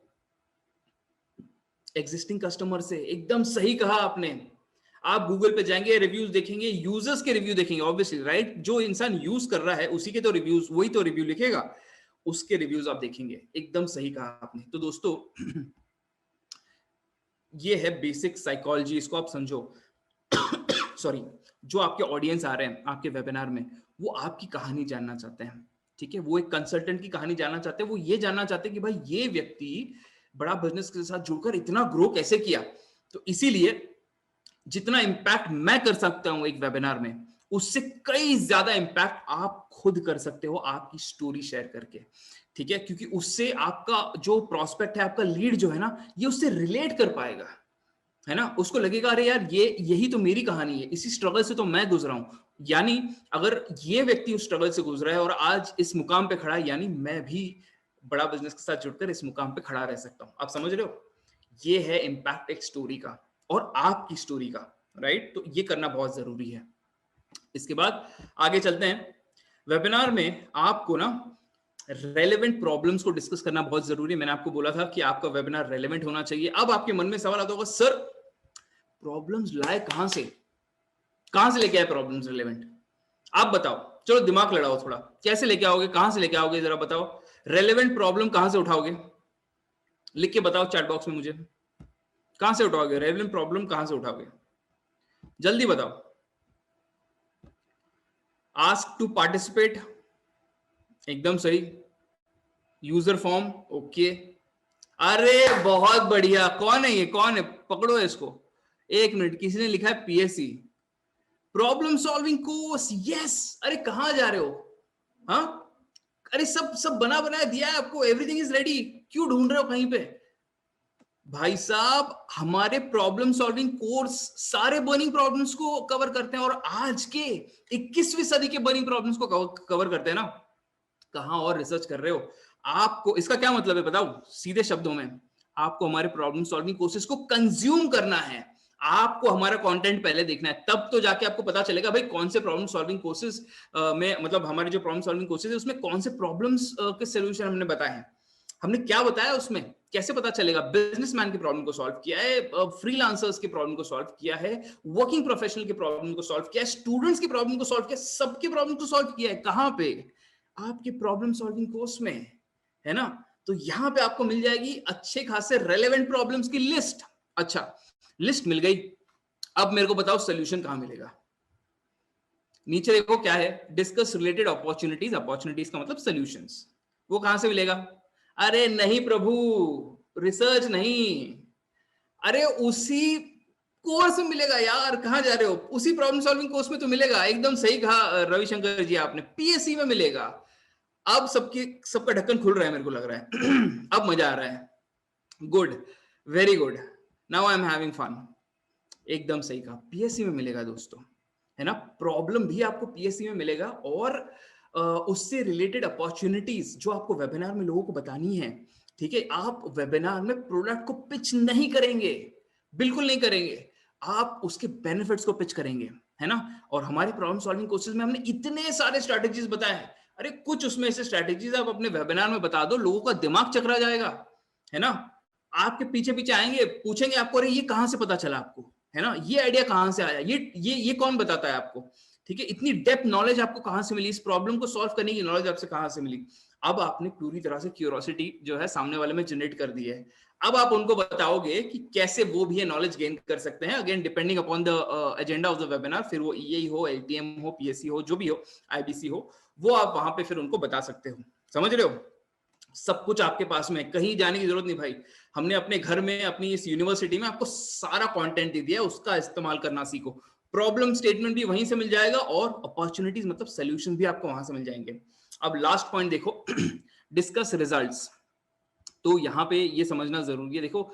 एग्जिस्टिंग कस्टमर से। एकदम सही कहा आपने। आप गूगल पे जाएंगे, रिव्यूज देखेंगे, यूजर्स के रिव्यू देखेंगे, ऑब्वियसली, राइट। जो इंसान यूज कर रहा है उसी के तो रिव्यूज, वही तो रिव्यू लिखेगा, उसके रिव्यूज आप देखेंगे। एकदम सही कहा आपने। तो दोस्तों, ये है बेसिक साइकोलॉजी, इसको आप समझो। सॉरी, जो आपके ऑडियंस आ रहे हैं आपके वेबिनार में, वो आपकी कहानी जानना चाहते हैं, ठीक है। वो एक कंसल्टेंट की कहानी जानना चाहते हैं। वो ये जानना चाहते हैं कि भाई ये व्यक्ति बड़ा बिजनेस के साथ जुड़कर इतना ग्रो कैसे किया। तो इसीलिए जितना इंपैक्ट मैं कर सकता हूं एक वेबिनार में, उससे कई ज्यादा इंपैक्ट आप खुद कर सकते हो आपकी स्टोरी शेयर करके, ठीक है। क्योंकि उससे आपका जो प्रोस्पेक्ट है, आपका लीड जो है ना, ये उससे रिलेट कर पाएगा, है ना। उसको लगेगा अरे यार, ये यही तो मेरी कहानी है, इसी स्ट्रगल से तो मैं गुजरा हूं। यानी अगर ये व्यक्ति उस स्ट्रगल से गुजरा है और आज इस मुकाम पे खड़ा है, यानी मैं भी बड़ा बिजनेस के साथ जुड़कर इस मुकाम पे खड़ा रह सकता हूं। आप समझ रहे हो? ये है इंपैक्ट एक स्टोरी का और आपकी स्टोरी का, राइट। तो ये करना बहुत जरूरी है। इसके बाद आगे चलते हैं। वेबिनार में आपको ना रेलेवेंट प्रॉब्लम्स को डिस्कस करना बहुत जरूरी है। मैंने आपको बोला था कि आपका वेबिनार रेलेवेंट होना चाहिए। अब आपके मन में सवाल आता होगा, सर प्रॉब्लम्स लाए कहां से लेके आए प्रॉब्लम्स रेलेवेंट? आप बताओ, चलो दिमाग लड़ाओ थोड़ा, कैसे लेके आओगे, कहां से लेके आओगे, जरा बताओ। रेलेवेंट प्रॉब्लम कहां से उठाओगे? लिख के बताओ चैट बॉक्स में मुझे, कहां से उठाओगे रेलेवेंट प्रॉब्लम, कहां से उठाओगे? जल्दी बताओ। आस्क टू पार्टिसिपेट, एकदम सही। User form, okay. अरे बहुत बढ़िया, कौन है ये, कौन है, पकड़ो इसको। एक मिनट, किसी ने लिखा है PSC problem solving course, yes. अरे कहां जा रहे हो? हाँ, अरे सब सब बना बनाया दिया है आपको, एवरीथिंग इज रेडी, क्यों ढूंढ रहे हो कहीं पे? भाई साहब, हमारे प्रॉब्लम सॉल्विंग कोर्स सारे बर्निंग प्रॉब्लम्स को कवर करते हैं, और आज के 21वीं सदी के बर्निंग प्रॉब्लम्स को कवर करते हैं ना। कहां और रिसर्च कर रहे हो? आपको इसका क्या मतलब है बताओ सीधे शब्दों में? आपको हमारे प्रॉब्लम सॉल्विंग कोर्सेज को कंज्यूम करना है, आपको हमारा कंटेंट पहले देखना है, तब तो जाके आपको पता चलेगा भाई कौन से प्रॉब्लम सॉल्विंग कोर्सेज में, मतलब हमारे जो प्रॉब्लम सॉल्विंग कोर्सेज है उसमें कौन से प्रॉब्लम्स के सोल्यूशन हमने बताए हैं, हमने क्या बताया उसमें, कैसे पता चलेगा? बिजनेसमैन की प्रॉब्लम को सॉल्व किया है, फ्रीलांसर्स की प्रॉब्लम को सॉल्व किया है, वर्किंग प्रोफेशनल की प्रॉब्लम को सॉल्व किया है, स्टूडेंट्स की प्रॉब्लम को सॉल्व किया है, सबकी प्रॉब्लम को सॉल्व किया है। कहां पे? आपके प्रॉब्लम सॉल्विंग कोर्स में, है ना? तो यहां पे आपको मिल जाएगी अच्छे खासे रेलेवेंट प्रॉब्लम्स की लिस्ट। अच्छा, लिस्ट मिल गई, अब मेरे को बताओ सोल्यूशन कहां मिलेगा? नीचे देखो क्या है, डिस्कस रिलेटेड अपॉर्चुनिटीज, अपॉर्चुनिटीज का मतलब सोल्यूशंस, वो कहां से मिलेगा? अरे नहीं प्रभु, रिसर्च नहीं, अरे उसी कोर्स में मिलेगा यार, कहां जा रहे हो? उसी प्रॉब्लम सॉल्विंग कोर्स में तो मिलेगा, एकदम सही कहा रविशंकर जी आपने, पीएससी में मिलेगा। अब सबका ढक्कन खुल रहा है, मेरे को लग रहा है अब मजा आ रहा है। Good, very good, now I am having fun. एकदम सही कहा, पीएससी में मिलेगा दोस्तों, है ना? प्रॉब्लम भी आपको पीएससी में मिलेगा, और उससे रिलेटेड अपॉर्चुनिटीज जो आपको वेबिनार में लोगों को बतानी है। ठीक है, आप वेबिनार में प्रोडक्ट को पिच नहीं करेंगे, बिल्कुल नहीं करेंगे, आप उसके बेनिफिट्स को पिच करेंगे, है ना? और हमारे प्रॉब्लम सॉल्विंग कोर्सेज में हमने इतने सारे स्ट्रैटेजीज बताए हैं, अरे कुछ उसमें से स्ट्रैटेजीज आप अपने वेबिनार में बता दो, लोगों का दिमाग चकरा जाएगा, है ना? आपके पीछे पीछे आएंगे, पूछेंगे आपको, अरे ये कहां से पता चला आपको, है ना? ये आइडिया कहां से आया, ये कौन बताता है आपको? ठीक है, इतनी डेप्थ नॉलेज आपको कहां से मिली, इस प्रॉब्लम को सॉल्व करने की नॉलेज आपसे कहां से मिली? अब आपने पूरी तरह से क्यूरियोसिटी जो है सामने वाले में जनरेट कर दी है। अब आप उनको बताओगे कि कैसे वो भी ये नॉलेज गेन कर सकते हैं, again depending upon the agenda of the webinar, फिर वो ईए हो, एलटीएम हो, पीएससी हो, जो भी हो, आईबीसी हो, वो आप वहां पे फिर उनको बता सकते हो। समझ रहे हो? सब कुछ आपके पास में, कहीं जाने की जरूरत नहीं भाई। हमने अपने घर में, अपनी इस यूनिवर्सिटी में आपको सारा कंटेंट दे दिया है, उसका इस्तेमाल करना सीखो। प्रॉब्लम स्टेटमेंट भी वहीं से मिल जाएगा, और अपॉर्चुनिटीज मतलब सोल्यूशन भी आपको वहां से मिल जाएंगे। अब लास्ट पॉइंट देखो डिस्कस रिजल्ट्स। तो यहां पे ये समझना जरूरी है, देखो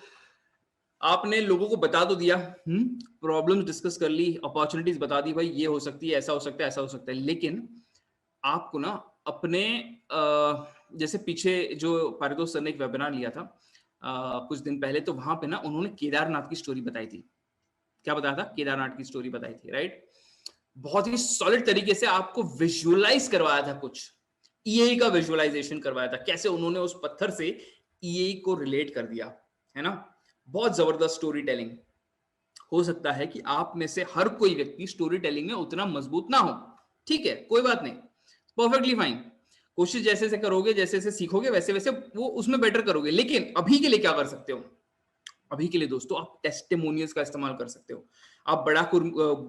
आपने लोगों को बता तो दिया, प्रॉब्लम्स डिस्कस कर ली, अपॉर्चुनिटीज बता दी, भाई ये हो सकती है, ऐसा हो सकता है, ऐसा हो सकता है, लेकिन आपको ना अपने जैसे पीछे जो पारितोष सर ने एक वेबिनार लिया था कुछ दिन पहले, तो वहां पे ना उन्होंने केदारनाथ की स्टोरी बताई थी। क्या बताया था? केदारनाथ की स्टोरी बताई थी, राइट? बहुत ही सॉलिड तरीके से आपको विजुअलाइज करवाया था, कुछ ईए का विजुअलाइजेशन करवाया था, कैसे उन्होंने उस पत्थर से ईए को रिलेट कर दिया, है ना? बहुत जबरदस्त स्टोरी टेलिंग। हो सकता है कि आप में से हर कोई व्यक्ति स्टोरी टेलिंग में उतना मजबूत ना हो, ठीक है, कोई बात नहीं, परफेक्टली फाइन। कोशिश जैसे जैसे करोगे, जैसे जैसे सीखोगे, वैसे वैसे वो उसमें बेटर करोगे। लेकिन अभी के लिए क्या कर सकते हो? अभी के लिए दोस्तों आप टेस्टिमोनियल्स का इस्तेमाल कर सकते हो। आप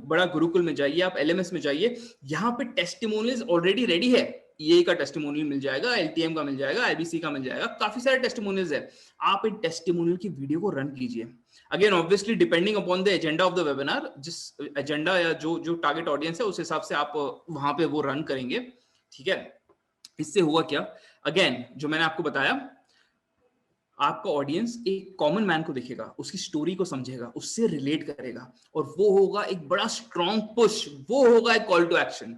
बड़ा गुरुकुल में जाइए, आप एलएमएस में जाइए, यहाँ पे टेस्टिमोनियल्स ऑलरेडी रेडी है। ईए का टेस्टिमोनियल मिल जाएगा, एलटीएम का मिल जाएगा, आईबीसी का मिल जाएगा, काफी सारे टेस्टिमोनियल्स है। आप इन टेस्टिमोनियल की वीडियो को रन कीजिए। Again obviously depending upon the agenda of the webinar, जिस एजेंडा या जो जो टारगेट ऑडियंस है उस हिसाब से आप वहां पे वो रन करेंगे, ठीक है? इससे हुआ क्या, अगेन जो मैंने आपको बताया, आपका ऑडियंस एक कॉमन मैन को देखेगा, उसकी स्टोरी को समझेगा, उससे रिलेट करेगा, और वो होगा एक बड़ा स्ट्रॉन्ग पुश, वो होगा एक कॉल टू एक्शन।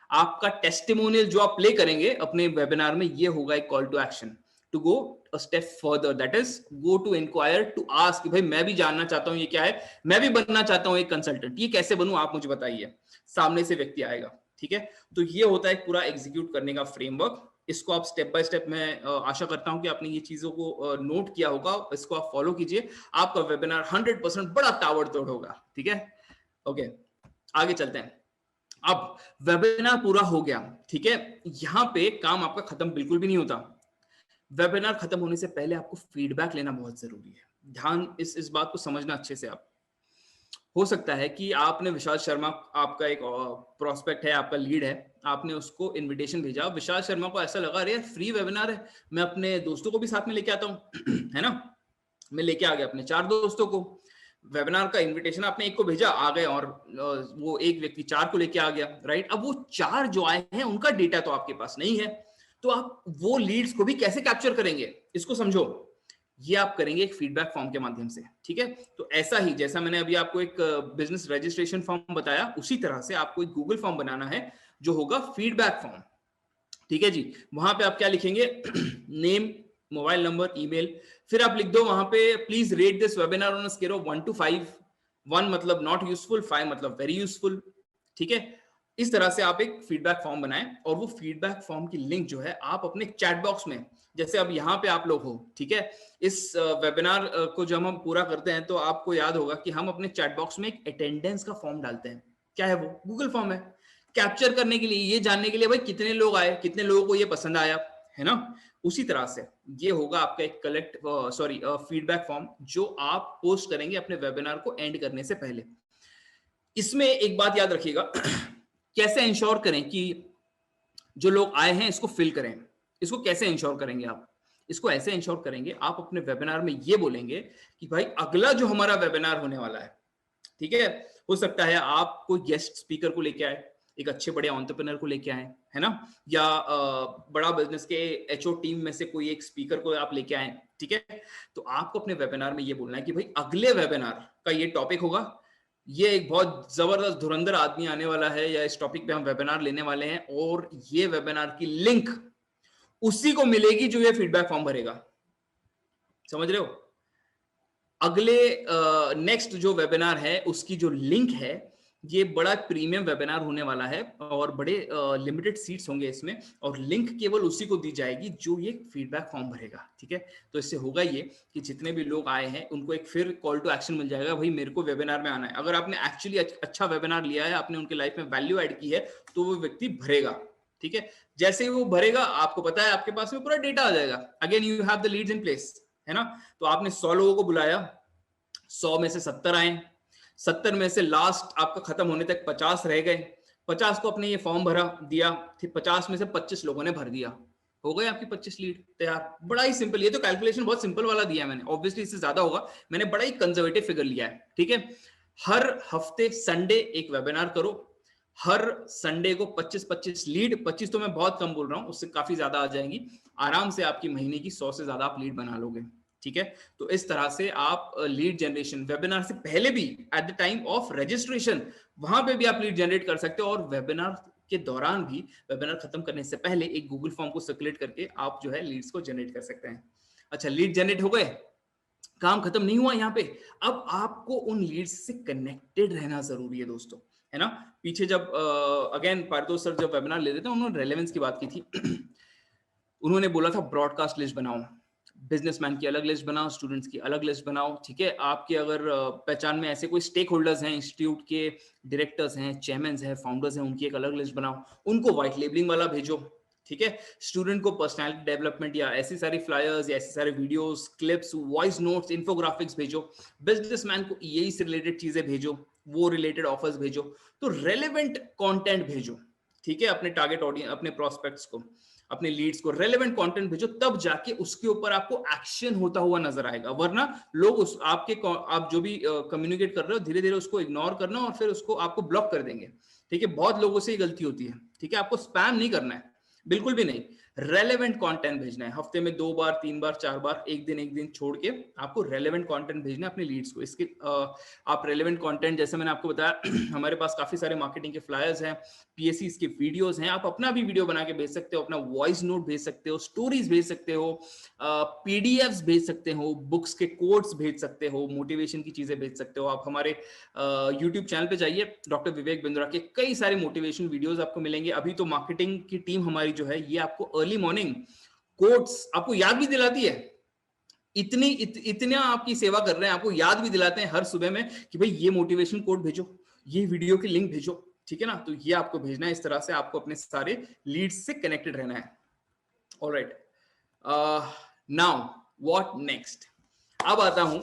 आपका टेस्टिमोनियल जो आप प्ले करेंगे अपने वेबिनार में, ये होगा एक call to action to go a step further, that is go to inquire, to ask, भाई मैं भी जानना चाहता हूं ये क्या है, मैं भी बनना चाहता हूं एक कंसल्टेंट, ये कैसे बनूं आप मुझे बताइए। सामने से व्यक्ति आएगा, ठीक है? तो ये होता है पूरा एग्जीक्यूट करने का फ्रेमवर्क। इसको आप स्टेप बाय स्टेप, मैं आशा करता हूं कि आपने ये चीजों को नोट किया होगा, इसको आप फॉलो कीजिए, आपका वेबिनार 100% बड़ा ताबड़तोड़ होगा, ठीक है? ओके, आगे चलते हैं। अब वेबिनार पूरा हो गया, ठीक है? यहां पे काम आपका खत्म बिल्कुल भी नहीं होता। वेबिनार खत्म होने से पहले आपको फीडबैक लेना बहुत जरूरी है। ध्यान इस बात को समझना अच्छे से। आप हो सकता है कि आपने विशाल शर्मा, आपका एक प्रोस्पेक्ट है, आपका लीड है, आपने उसको इनविटेशन भेजा, विशाल शर्मा को ऐसा लगा अरे यार फ्री वेबिनार है, मैं अपने दोस्तों को भी साथ में लेके आता हूँ है ना, मैं लेके आ गया अपने 4 दोस्तों को, वेबिनार का इनविटेशन आपने एक को भेजा, आ गए, और वो एक व्यक्ति 4 को लेके आ गया, राइट। अब वो 4 जो आए हैं उनका डेटा तो आपके पास नहीं है, तो आप वो लीड्स को भी कैसे कैप्चर करेंगे, इसको समझो। ये आप करेंगे एक फीडबैक फॉर्म के माध्यम से, ठीक है। तो ऐसा ही जैसा मैंने अभी आपको एक बिजनेस रजिस्ट्रेशन फॉर्म बताया, उसी तरह से आपको एक गूगल फॉर्म बनाना है जो होगा फीडबैक फॉर्म, ठीक है जी। वहां पे आप क्या लिखेंगे नेम, मोबाइल नंबर, ईमेल, फिर आप लिख दो वहां पे please rate this webinar on a scale of 1 to 5, 1 मतलब नॉट यूजफुल, 5 मतलब वेरी यूजफुल, ठीक है। इस तरह से आप एक फीडबैक फॉर्म बनाएं, और वो फीडबैक फॉर्म की लिंक जो है आप अपने चैट बॉक्स में, जैसे अब यहाँ पे आप लोग हो, ठीक है, इस वेबिनार को जब हम पूरा करते हैं तो आपको याद होगा कि हम अपने चैट बॉक्स में एक अटेंडेंस का फॉर्म डालते हैं। क्या है वो? गूगल फॉर्म है, कैप्चर करने के लिए, ये जानने के लिए भाई कितने लोग आए, कितने लोगों को ये पसंद आया, है ना। उसी तरह से ये होगा आपका एक फीडबैक फॉर्म जो आप पोस्ट करेंगे अपने वेबिनार को एंड करने से पहले। इसमें एक बात याद रखिएगा कैसे इंश्योर करें कि जो लोग आए हैं इसको फिल करें। इसको कैसे इंश्योर करेंगे आप? इसको ऐसे इंश्योर करेंगे, आप अपने वेबिनार में ये बोलेंगे कि भाई अगला जो हमारा वेबिनार होने वाला है, ठीक है, हो सकता है आप कोई गेस्ट स्पीकर को लेके आए, एक अच्छे बड़े एंटरप्रेन्योर को लेके आए, है ना, या बड़ा बिजनेस के एचओ टीम में से कोई एक स्पीकर को आप लेके आए, ठीक है। तो आपको अपने वेबिनार में ये बोलना है कि भाई अगले वेबिनार का ये टॉपिक होगा, ये एक बहुत जबरदस्त धुरंधर आदमी आने वाला है, या इस टॉपिक पे हम वेबिनार लेने वाले हैं, और ये वेबिनार की लिंक उसी को मिलेगी जो ये फीडबैक फॉर्म भरेगा। समझ रहे हो? अगले नेक्स्ट जो वेबिनार है उसकी जो लिंक है, ये बड़ा प्रीमियम वेबिनार होने वाला है, और बड़े लिमिटेड सीट्स होंगे इसमें, और लिंक केवल उसी को दी जाएगी जो ये फीडबैक फॉर्म भरेगा, ठीक है। तो इससे होगा ये कि जितने भी लोग आए हैं उनको एक फिर कॉल टू एक्शन मिल जाएगा, भाई मेरे को वेबिनार में आना है। अगर आपने एक्चुअली अच्छा वेबिनार लिया है, आपने उनके लाइफ में वैल्यू ऐड की है, तो वो व्यक्ति भरेगा, ठीक है। जैसे ही वो भरेगा, आपको पता है आपके पास में पूरा डेटा आ जाएगा, again you have the leads in place, है ना। तो आपने 100 लोगों को बुलाया, 100 में से 70 आए, 70 में से लास्ट आपका खत्म होने तक 50 रह गए, 50 को अपने ये फॉर्म भरा दिया, फिर 50 में से 25 लोगों ने भर दिया, हो गए आपकी 25 लीड तैयार। बड़ा ही सिंपल, ये तो कैलकुलेशन बहुत सिंपल वाला दिया है मैंने, ऑब्वियसली इससे ज्यादा होगा, मैंने बड़ा ही कंजर्वेटिव फिगर लिया है, ठीक है। हर हफ्ते संडे एक वेबिनार करो, हर संडे को 25-25 लीड, 25 तो मैं बहुत कम बोल रहा हूं, उससे काफी ज्यादा आ जाएंगी, आराम से आपकी महीने की 100 से ज्यादा आप लीड बना लोगे, ठीक है। तो इस तरह से आप लीड जनरेशन वेबिनार से पहले भी, at the time of registration, वहां पे भी आप लीड जनरेट कर सकते हो, और वेबिनार के दौरान भी, वेबिनार खत्म करने से पहले एक गूगल फॉर्म को सर्कुलेट करके आप जो है लीड्स को जनरेट कर सकते हैं। अच्छा, लीड जनरेट हो गए, काम खत्म नहीं हुआ यहाँ पे। अब आपको उन लीड्स से कनेक्टेड रहना जरूरी है दोस्तों, है ना। पीछे जब अगेन पारदोष सर जब वेबिनार ले रहे थे, उन्होंने रेलेवेंस की बात की थी उन्होंने बोला था ब्रॉडकास्ट लिस्ट बनाओ, बिजनेसमैन की अलग लिस्ट बनाओ, स्टूडेंट्स की अलग लिस्ट बनाओ, ठीक है। आपके अगर पहचान में ऐसे कोई स्टेक होल्डर्स हैं, इंस्टीट्यूट के डायरेक्टर्स हैं, चेयरमैन हैं, फाउंडर्स हैं, उनकी एक अलग लिस्ट बनाओ, उनको व्हाइट लेबलिंग वाला भेजो, ठीक है। स्टूडेंट को पर्सनालिटी डेवलपमेंट या ऐसी सारी फ्लायर्स या ऐसे सारे videos, clips, voice notes, infographics भेजो। बिजनेसमैन को यही से रिलेटेड चीजें भेजो, वो रिलेटेड ऑफर्स भेजो। तो रेलेवेंट कंटेंट भेजो, ठीक है, अपने टारगेट ऑडियंस, अपने प्रोस्पेक्ट्स को, अपने लीड्स को रेलेवेंट कंटेंट भेजो, तब जाके उसके ऊपर आपको एक्शन होता हुआ नजर आएगा। वरना लोग उस आप जो भी कम्युनिकेट कर रहे हो, धीरे धीरे उसको इग्नोर करना, और फिर उसको आपको ब्लॉक कर देंगे, ठीक है। बहुत लोगों से ये गलती होती है, ठीक है। आपको स्पैम नहीं करना है, बिल्कुल भी नहीं, रेलेवेंट कंटेंट भेजना है। हफ्ते में 2 बार, 3 बार, 4 बार, एक दिन छोड़ के आपको रेलेवेंट कंटेंट भेजना है अपने लीड्स को। इसके आप रेलेवेंट कंटेंट, जैसे मैंने आपको बताया हमारे पास काफी सारे मार्केटिंग के फ्लायर्स हैं, पीएससी के वीडियोस हैं, आप अपना भी वीडियो बना के भेज सकते हो, अपना वॉइस नोट भेज सकते हो, स्टोरीज भेज सकते हो, पीडीएफ्स भेज सकते हो, बुक्स के कोट्स भेज सकते हो, मोटिवेशन की चीजें भेज सकते हो। आप हमारे यूट्यूब चैनल पे जाइए, डॉक्टर विवेक बिंद्रा के कई सारे मोटिवेशन वीडियोस आपको मिलेंगे। अभी तो मार्केटिंग की टीम हमारी जो है, ये आपको अर्ली मॉर्निंग कोट्स आपको याद भी दिलाती है, इतना आपकी सेवा कर रहे हैं, आपको याद भी दिलाते हैं हर सुबह में कि भाई ये मोटिवेशन कोड भेजो, ये वीडियो की लिंक भेजो, ठीक है ना। तो ये आपको भेजना है, इस तरह से आपको अपने सारे लीड्स से कनेक्टेड रहना है। ऑलराइट, नाउ व्हाट नेक्स्ट, अब आता हूं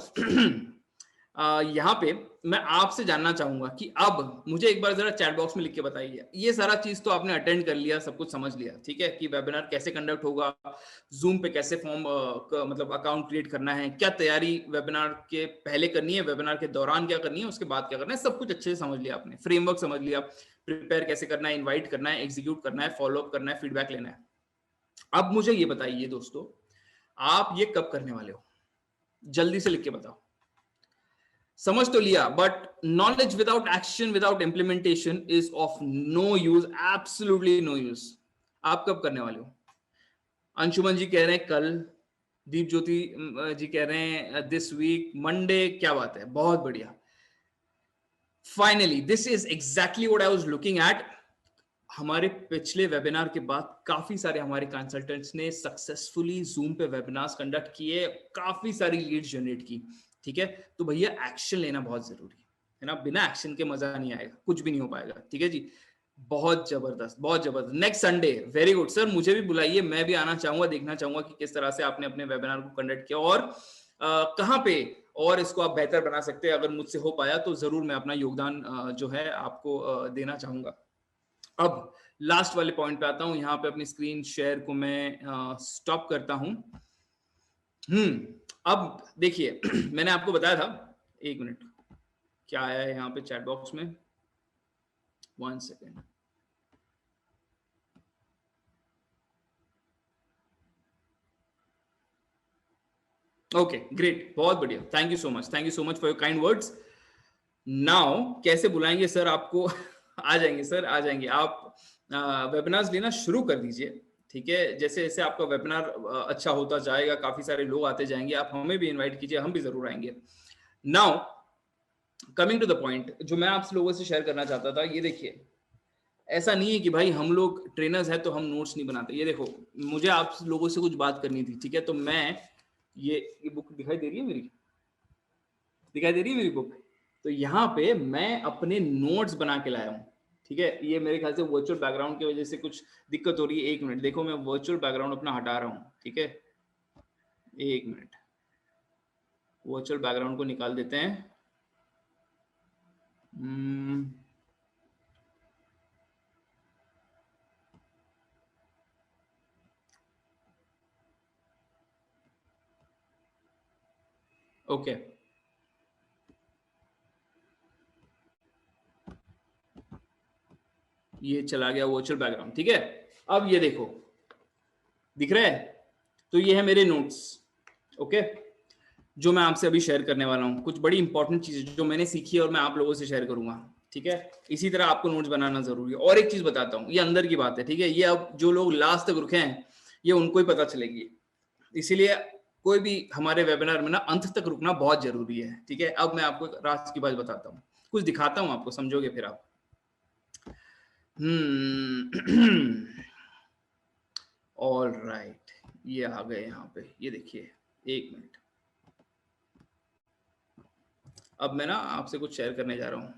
यहाँ पे मैं आपसे जानना चाहूंगा कि अब मुझे एक बार जरा चैट बॉक्स में लिख के बताइए, ये सारा चीज तो आपने अटेंड कर लिया, सब कुछ समझ लिया, ठीक है, कि वेबिनार कैसे कंडक्ट होगा, जूम पे कैसे फॉर्म मतलब अकाउंट क्रिएट करना है, क्या तैयारी वेबिनार के पहले करनी है, वेबिनार के दौरान क्या करनी है, उसके बाद क्या करना है, सब कुछ अच्छे से समझ लिया आपने, फ्रेमवर्क समझ लिया, प्रिपेयर कैसे करना है, इन्वाइट करना है, एग्जीक्यूट करना है, फॉलोअप करना है, फीडबैक लेना है। अब मुझे ये बताइए दोस्तों, आप ये कब करने वाले हो, जल्दी से लिख के बताओ। समझ तो लिया, but knowledge without action without implementation is of no use, absolutely no use. आप कब करने वाले हो? अंशुमन जी कह रहे हैं कल, दीप ज्योति जी कह रहे हैं दिस वीक, मंडे, क्या बात है, बहुत बढ़िया। Finally this is exactly what I was looking at. हमारे पिछले वेबिनार के बाद काफी सारे हमारे कंसल्टेंट्स ने सक्सेसफुली जूम पे वेबिनार्स कंडक्ट किए, काफी सारी लीड्स जनरेट की, ठीक है। तो भैया एक्शन लेना बहुत जरूरी है ना, बिना एक्शन के मजा नहीं आएगा, कुछ भी नहीं हो पाएगा, ठीक है जी। बहुत जबरदस्त, बहुत जबरदस्त। Next Sunday, very good sir, मुझे भी बुलाइए, मैं भी आना चाहूंगा, देखना चाहूंगा कि किस तरह से आपने अपने वेबिनार को कंडक्ट किया और कहाँ पे और इसको आप बेहतर बना सकते हैं। अगर मुझसे हो पाया तो जरूर मैं अपना योगदान जो है आपको देना चाहूंगा। अब लास्ट वाले पॉइंट पे आता हूं, यहाँ पे अपनी स्क्रीन शेयर को मैं स्टॉप करता हूं। अब देखिए मैंने आपको बताया था, एक मिनट, क्या आया है यहाँ पे चैट बॉक्स में, 1 सेकेंड। ओके ग्रेट, बहुत बढ़िया, thank you so much, thank you so much for your kind words. Now कैसे बुलाएंगे सर आपको? आ जाएंगे सर, आ जाएंगे, आप वेबिनार्स लेना शुरू कर दीजिए, ठीक है। जैसे जैसे आपका वेबिनार अच्छा होता जाएगा, काफी सारे लोग आते जाएंगे, आप हमें भी इनवाइट कीजिए, हम भी जरूर आएंगे। Now coming to the point, जो मैं आप लोगों से शेयर करना चाहता था, ये देखिए, ऐसा नहीं है कि भाई हम लोग ट्रेनर्स हैं तो हम नोट्स नहीं बनाते। ये देखो, मुझे आप लोगों से कुछ बात करनी थी, ठीक है, तो मैं ये बुक दिखाई दे रही है मेरी, दिखाई दे रही है मेरी बुक, तो यहाँ पे मैं अपने नोट्स बना के लाया हूँ, ठीक है। ये मेरे ख्याल से वर्चुअल बैकग्राउंड की वजह से कुछ दिक्कत हो रही है, एक मिनट देखो, मैं वर्चुअल बैकग्राउंड अपना हटा रहा हूँ, ठीक है, एक मिनट, वर्चुअल बैकग्राउंड को निकाल देते हैं। ओके, ये चला गया वर्चुअल बैकग्राउंड, ठीक है। अब ये देखो, दिख रहा है, तो ये है मेरे नोट्स, ओके, जो मैं आपसे अभी शेयर करने वाला हूँ। कुछ बड़ी इंपॉर्टेंट चीजें जो मैंने सीखी है और मैं आप लोगों से शेयर करूंगा, ठीक है। इसी तरह आपको नोट्स बनाना जरूरी है। और एक चीज बताता हूँ, ये अंदर की बात है, ठीक है, ये अब जो लोग लास्ट तक रुके हैं ये उनको ही पता चलेगी, इसीलिए कोई भी हमारे वेबिनार में ना अंत तक रुकना बहुत जरूरी है, ठीक है। अब मैं आपको राज की बात बताता हूँ, कुछ दिखाता हूँ आपको, समझोगे फिर आप। ऑल राइट, ये आ गए यहाँ पे, ये देखिए, एक मिनट, अब मैं ना आपसे कुछ शेयर करने जा रहा हूँ।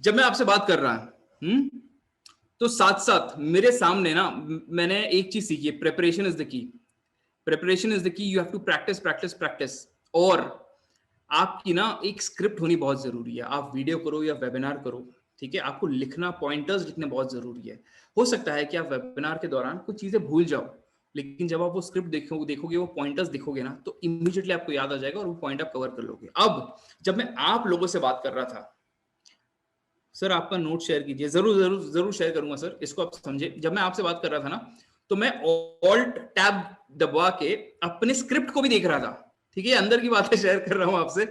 जब मैं आपसे बात कर रहा हूँ तो साथ साथ मेरे सामने ना मैंने एक चीज सीखी है, preparation is the key, preparation is the key, you have to practise practise practise. और आपकी ना एक स्क्रिप्ट होनी बहुत जरूरी है, आप वीडियो करो या वेबिनार करो, ठीक है, आपको लिखना, पॉइंटर्स लिखने बहुत जरूरी है। हो सकता है कि आप वेबिनार के दौरान कुछ चीजें भूल जाओ, लेकिन जब आप वो स्क्रिप्ट देखोगे, वो पॉइंटर्स देखोगे ना, तो इमीडिएटली आपको याद आ जाएगा और वो पॉइंट आप कवर कर लोगे। अब जब मैं आप लोगों से बात कर रहा था, सर आपका नोट शेयर कीजिए, जरूर जरूर जरूर शेयर करूंगा सर, इसको आप समझे। जब मैं आपसे बात कर रहा था ना, तो मैं ऑल्ट टैब दबा के अपने स्क्रिप्ट को भी देख रहा था, ठीक है, अंदर की बातें शेयर कर रहा हूं आपसे,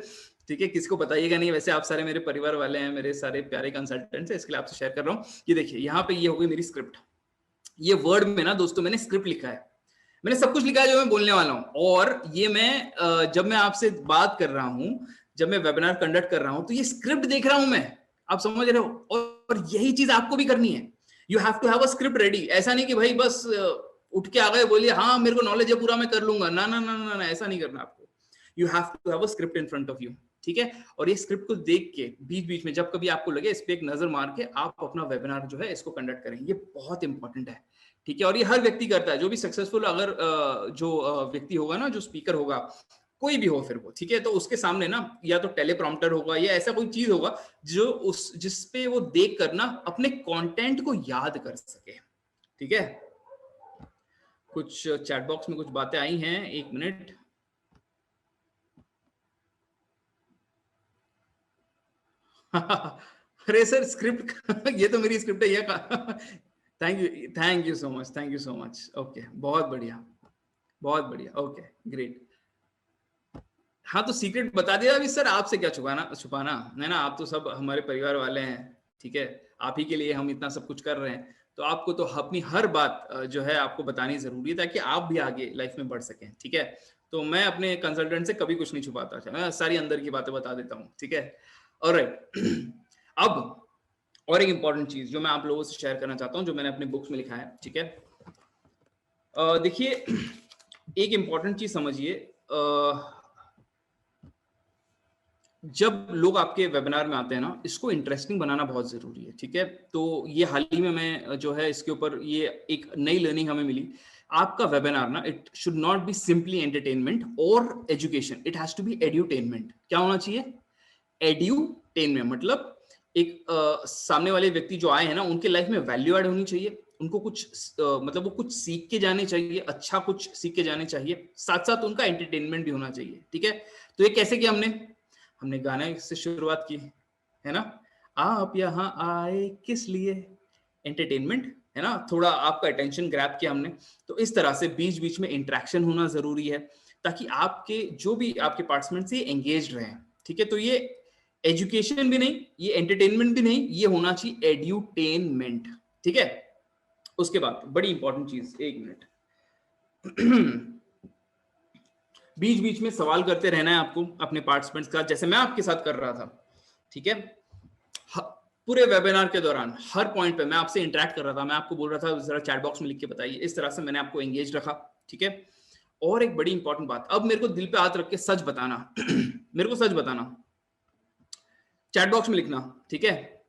ठीक है, किसको बताइएगा नहीं, वैसे आप सारे मेरे परिवार वाले हैं, मेरे सारे प्यारे कंसल्टेंट्स हैं, इसके लिए आपसे शेयर कर रहा हूँ। ये देखिए, यहाँ पे ये हो गई मेरी स्क्रिप्ट, ये वर्ड में ना दोस्तों मैंने स्क्रिप्ट लिखा है, मैंने सब कुछ लिखा है जो मैं बोलने वाला हूँ। और ये मैं जब मैं आपसे बात कर रहा हूँ, जब मैं वेबिनार कंडक्ट कर रहा हूँ, तो ये स्क्रिप्ट देख रहा हूं मैं, आप समझ रहे हो। और यही चीज आपको भी करनी है, you have to have a script ready. ऐसा नहीं कि भाई बस उठ के आ गए, बोलिए हाँ मेरे को नॉलेज है पूरा, मैं कर लूंगा, ना ना ना ना ना, ऐसा नहीं करना आपको। You have to have a script in front of you, ठीक है। और ये स्क्रिप्ट को देख के बीच बीच में जब कभी आपको लगे, इस पे एक नजर मार के आप अपना वेबिनार जो है इसको कंडक्ट करें, ये बहुत इंपॉर्टेंट है। ठीक है, और ये हर व्यक्ति करता है, जो भी सक्सेसफुल अगर जो व्यक्ति होगा ना, जो स्पीकर होगा, कोई भी हो फिर वो, ठीक है, तो उसके सामने ना या तो टेलीप्रॉम्प्टर होगा या ऐसा कोई चीज होगा जो उस जिसपे वो देख कर ना अपने कंटेंट को याद कर सके, ठीक है। कुछ चैट बॉक्स में कुछ बातें आई हैं, एक मिनट। अरे सर स्क्रिप्ट ये तो मेरी स्क्रिप्ट है ये thank you so much, thank you so much. Okay, बहुत बढ़िया, बहुत बढ़िया, ओके ग्रेट। हाँ तो सीक्रेट बता दिया अभी सर, आपसे क्या छुपाना छुपाना है ना, आप तो सब हमारे परिवार वाले हैं, ठीक है, आप ही के लिए हम इतना सब कुछ कर रहे हैं, तो आपको तो अपनी हर बात जो है आपको बतानी जरूरी है ताकि आप भी आगे लाइफ में बढ़ सकें, ठीक है। तो मैं अपने कंसल्टेंट से कभी कुछ नहीं छुपाता, मैं सारी अंदर की बातें बता देता हूँ, ठीक है। ऑलराइट अब और एक इंपॉर्टेंट चीज जो मैं आप लोगों से शेयर करना चाहता हूँ, जो मैंने अपने बुक्स में लिखा है, ठीक है। देखिए एक इंपॉर्टेंट चीज समझिए, जब लोग आपके वेबिनार में आते हैं ना, इसको इंटरेस्टिंग बनाना बहुत जरूरी है, ठीक है। तो ये हाल ही में मैं जो है इसके ऊपर ये एक नई लर्निंग हमें मिली, आपका वेबिनार ना it should not be simply entertainment और education, it has to be edutainment. क्या होना चाहिए? एड्यूटेनमेंट, मतलब एक सामने वाले व्यक्ति जो आए हैं ना, उनके लाइफ में वैल्यू ऐड होनी चाहिए, उनको कुछ मतलब वो कुछ सीख के जाने चाहिए, अच्छा कुछ सीख के जाने चाहिए, साथ साथ उनका एंटरटेनमेंट भी होना चाहिए, ठीक है। तो ये कैसे किया हमने गाने से शुरुआत की, है ना, आप यहाँ आए किस लिए, एंटरटेनमेंट, है ना, थोड़ा आपका अटेंशन ग्रैब किया हमने। तो इस तरह से बीच बीच में इंटरेक्शन होना जरूरी है ताकि आपके जो भी आपके पार्टिसिपेंट्स ये एंगेज रहे, ठीक है। तो ये एजुकेशन भी नहीं, ये एंटरटेनमेंट भी नहीं, ये होना चाहिए एड्यूटेनमेंट, ठीक है। उसके बाद बड़ी इंपॉर्टेंट चीज, एक मिनट बीच बीच में सवाल करते रहना है आपको अपने पार्टिसिपेंट्स का, जैसे मैं आपके साथ कर रहा था, ठीक है। पूरे वेबिनार के दौरान हर पॉइंट पे मैं आपसे इंटरेक्ट कर रहा था, मैं आपको बोल रहा था जरा चैट बॉक्स में लिख के बताइए, इस तरह से मैंने आपको एंगेज रखा, ठीक है। और एक बड़ी इंपॉर्टेंट बात, अब मेरे को दिल पे हाथ रख के सच बताना मेरे को सच बताना, चैट बॉक्स में लिखना, ठीक है।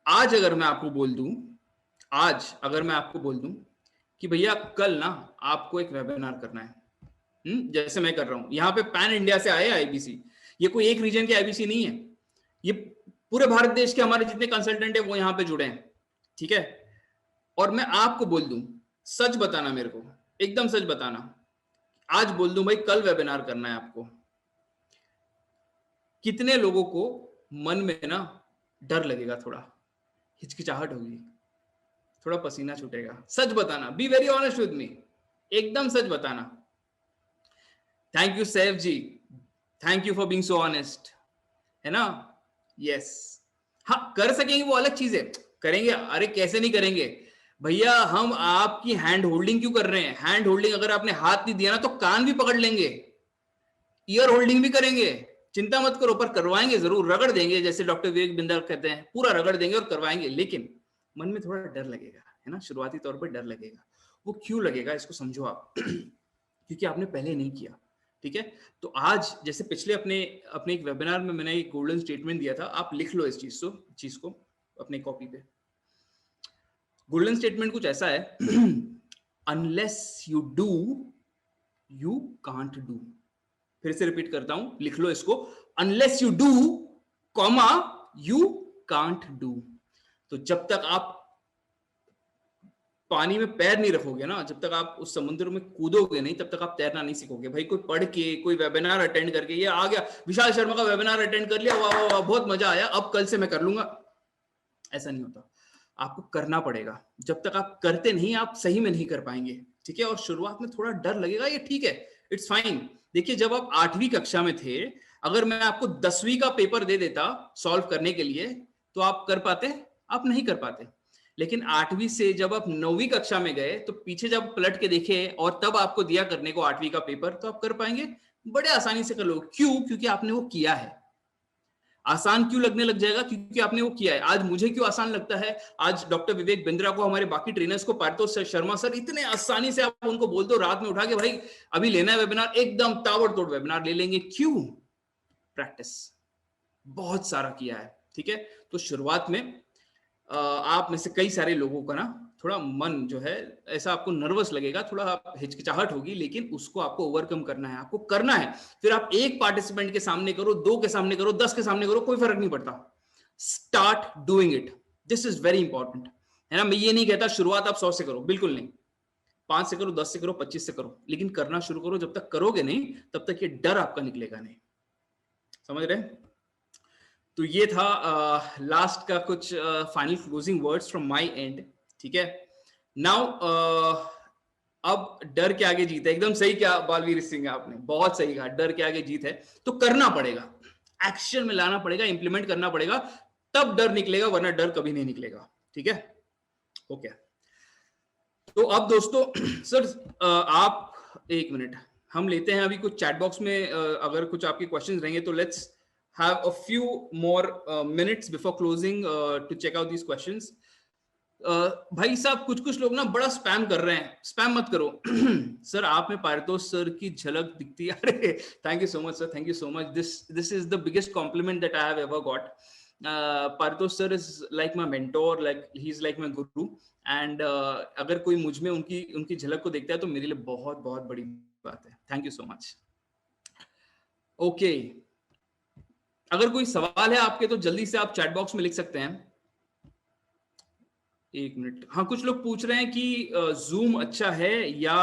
आज अगर मैं आपको बोल दूं, आज अगर मैं आपको बोल दूं कि भैया कल ना आपको एक वेबिनार करना है, जैसे मैं कर रहा हूं यहाँ पे, पैन इंडिया से आए आईबीसी, ये कोई एक रीजन के आईबीसी नहीं है, ये पूरे भारत देश के हमारे जितने कंसल्टेंट है वो यहाँ पे जुड़े हैं, ठीक है। और मैं आपको बोल दूं, सच बताना, मेरे को एकदम सच बताना, आज बोल दूं भाई कल वेबिनार करना है आपको, कितने लोगों को मन में ना डर लगेगा, थोड़ा हिचकिचाहट होगी, थोड़ा पसीना छूटेगा, सच बताना, be very honest with me, एकदम सच बताना। Thank you Saif ji, thank you for being so honest, है ना, यस। हाँ कर सकेंगे वो अलग चीज है, करेंगे, अरे कैसे नहीं करेंगे भैया, हम आपकी हैंड होल्डिंग क्यों कर रहे हैं, हैंड होल्डिंग अगर आपने हाथ नहीं दिया ना तो कान भी पकड़ लेंगे, ईयर होल्डिंग भी करेंगे, चिंता मत करो, पर करवाएंगे जरूर, रगड़ देंगे, जैसे डॉक्टर विवेक बिंदल कहते हैं, पूरा रगड़ देंगे और करवाएंगे, लेकिन मन में थोड़ा डर लगेगा, है ना, शुरुआती तौर पर डर लगेगा। वो क्यों लगेगा इसको समझो आप क्योंकि आपने पहले नहीं किया, ठीक है। तो आज जैसे पिछले अपने अपने एक वेबिनार में मैंने एक गोल्डन स्टेटमेंट दिया था, आप लिख लो इस चीज को अपने कॉपी पे। गोल्डन स्टेटमेंट कुछ ऐसा है unless you do you can't do. फिर से रिपीट करता हूं, लिख लो इसको, unless you do comma you can't do. तो जब तक आप पानी में पैर नहीं रखोगे ना, जब तक आप उस समुद्र में कूदोगे नहीं, तब तक आप तैरना नहीं सीखोगे। भाई कोई पढ़ के, कोई वेबिनार अटेंड करके, ये आ गया विशाल शर्मा का वेबिनार अटेंड कर लिया, वाह वाह वाह बहुत मजा आया, अब कल से मैं कर लूंगा, ऐसा नहीं होता, आपको करना पड़ेगा। जब तक आप करते नहीं, आप सही में नहीं कर पाएंगे, ठीक है। और शुरुआत में थोड़ा डर लगेगा, ये ठीक है, इट्स फाइन। देखिए जब आप 8वीं कक्षा में थे, अगर मैं आपको 10वीं का पेपर दे देता सॉल्व करने के लिए, तो आप कर पाते? आप नहीं कर पाते। लेकिन 8वीं से जब आप 9वीं कक्षा में गए, तो पीछे जब पलट के देखे और तब आपको दिया करने को 8वीं का पेपर, तो आप कर पाएंगे, बड़े आसानी से कर लो। क्यों? क्योंकि आपने वो किया है। आसान क्यों लगने लग जाएगा? क्योंकि आपने वो किया है। आज मुझे क्यों आसान लगता है, आज डॉक्टर विवेक बिंद्रा को, हमारे बाकी ट्रेनर्स को, पारितोष शर्मा सर, इतने आसानी से आप उनको बोल दो रात में उठा के, भाई अभी लेना है वेबिनार, एकदम ताबड़तोड़ वेबिनार ले लेंगे। क्यों? प्रैक्टिस बहुत सारा किया है, ठीक है। तो शुरुआत में आप में से कई सारे लोगों का ना थोड़ा मन जो है ऐसा आपको नर्वस लगेगा, थोड़ा आप हिचकिचाहट होगी, लेकिन उसको आपको ओवरकम करना है, आपको करना है। फिर आप एक पार्टिसिपेंट के सामने करो, 2 के सामने करो, 10 के सामने करो, कोई फर्क नहीं पड़ता। Start doing it, this is very important, है ना। मैं ये नहीं कहता शुरुआत आप 100 से करो, बिल्कुल नहीं। 5 से करो, 10 से करो, 25 से करो, लेकिन करना शुरू करो। जब तक करोगे नहीं, तब तक ये डर आपका निकलेगा नहीं। समझ रहे? तो ये था लास्ट का कुछ final closing words from my and, ठीक है। नाउ अब डर के आगे जीत है। एकदम सही क्या बालवीर सिंह आपने, बहुत सही कहा, डर के आगे जीत है। तो करना पड़ेगा, एक्शन में लाना पड़ेगा, इंप्लीमेंट करना पड़ेगा, तब डर निकलेगा, वरना डर कभी नहीं निकलेगा। ठीक है, ओके। तो अब दोस्तों सर आप एक मिनट, हम लेते हैं अभी कुछ चैट बॉक्स में अगर कुछ आपके क्वेश्चंस रहेंगे तो let's have a few more minutes before closing to check out these questions. भाई साहब कुछ कुछ लोग ना बड़ा स्पैम कर रहे हैं, स्पैम मत करो। सर आप में पारितोष सर की झलक दिखती है। अरे thank you so much sir, thank you so much, this is the biggest complement that I have ever got. Paritosh sir is like my mentor, like he is like my Guru, and अगर कोई मुझ में उनकी उनकी झलक को देखता है तो मेरे लिए बहुत बहुत बड़ी बात है। Thank you so much. Okay, अगर कोई सवाल है आपके तो जल्दी से आप चैट बॉक्स में लिख सकते हैं। एक मिनट, हाँ कुछ लोग पूछ रहे हैं कि जूम अच्छा है या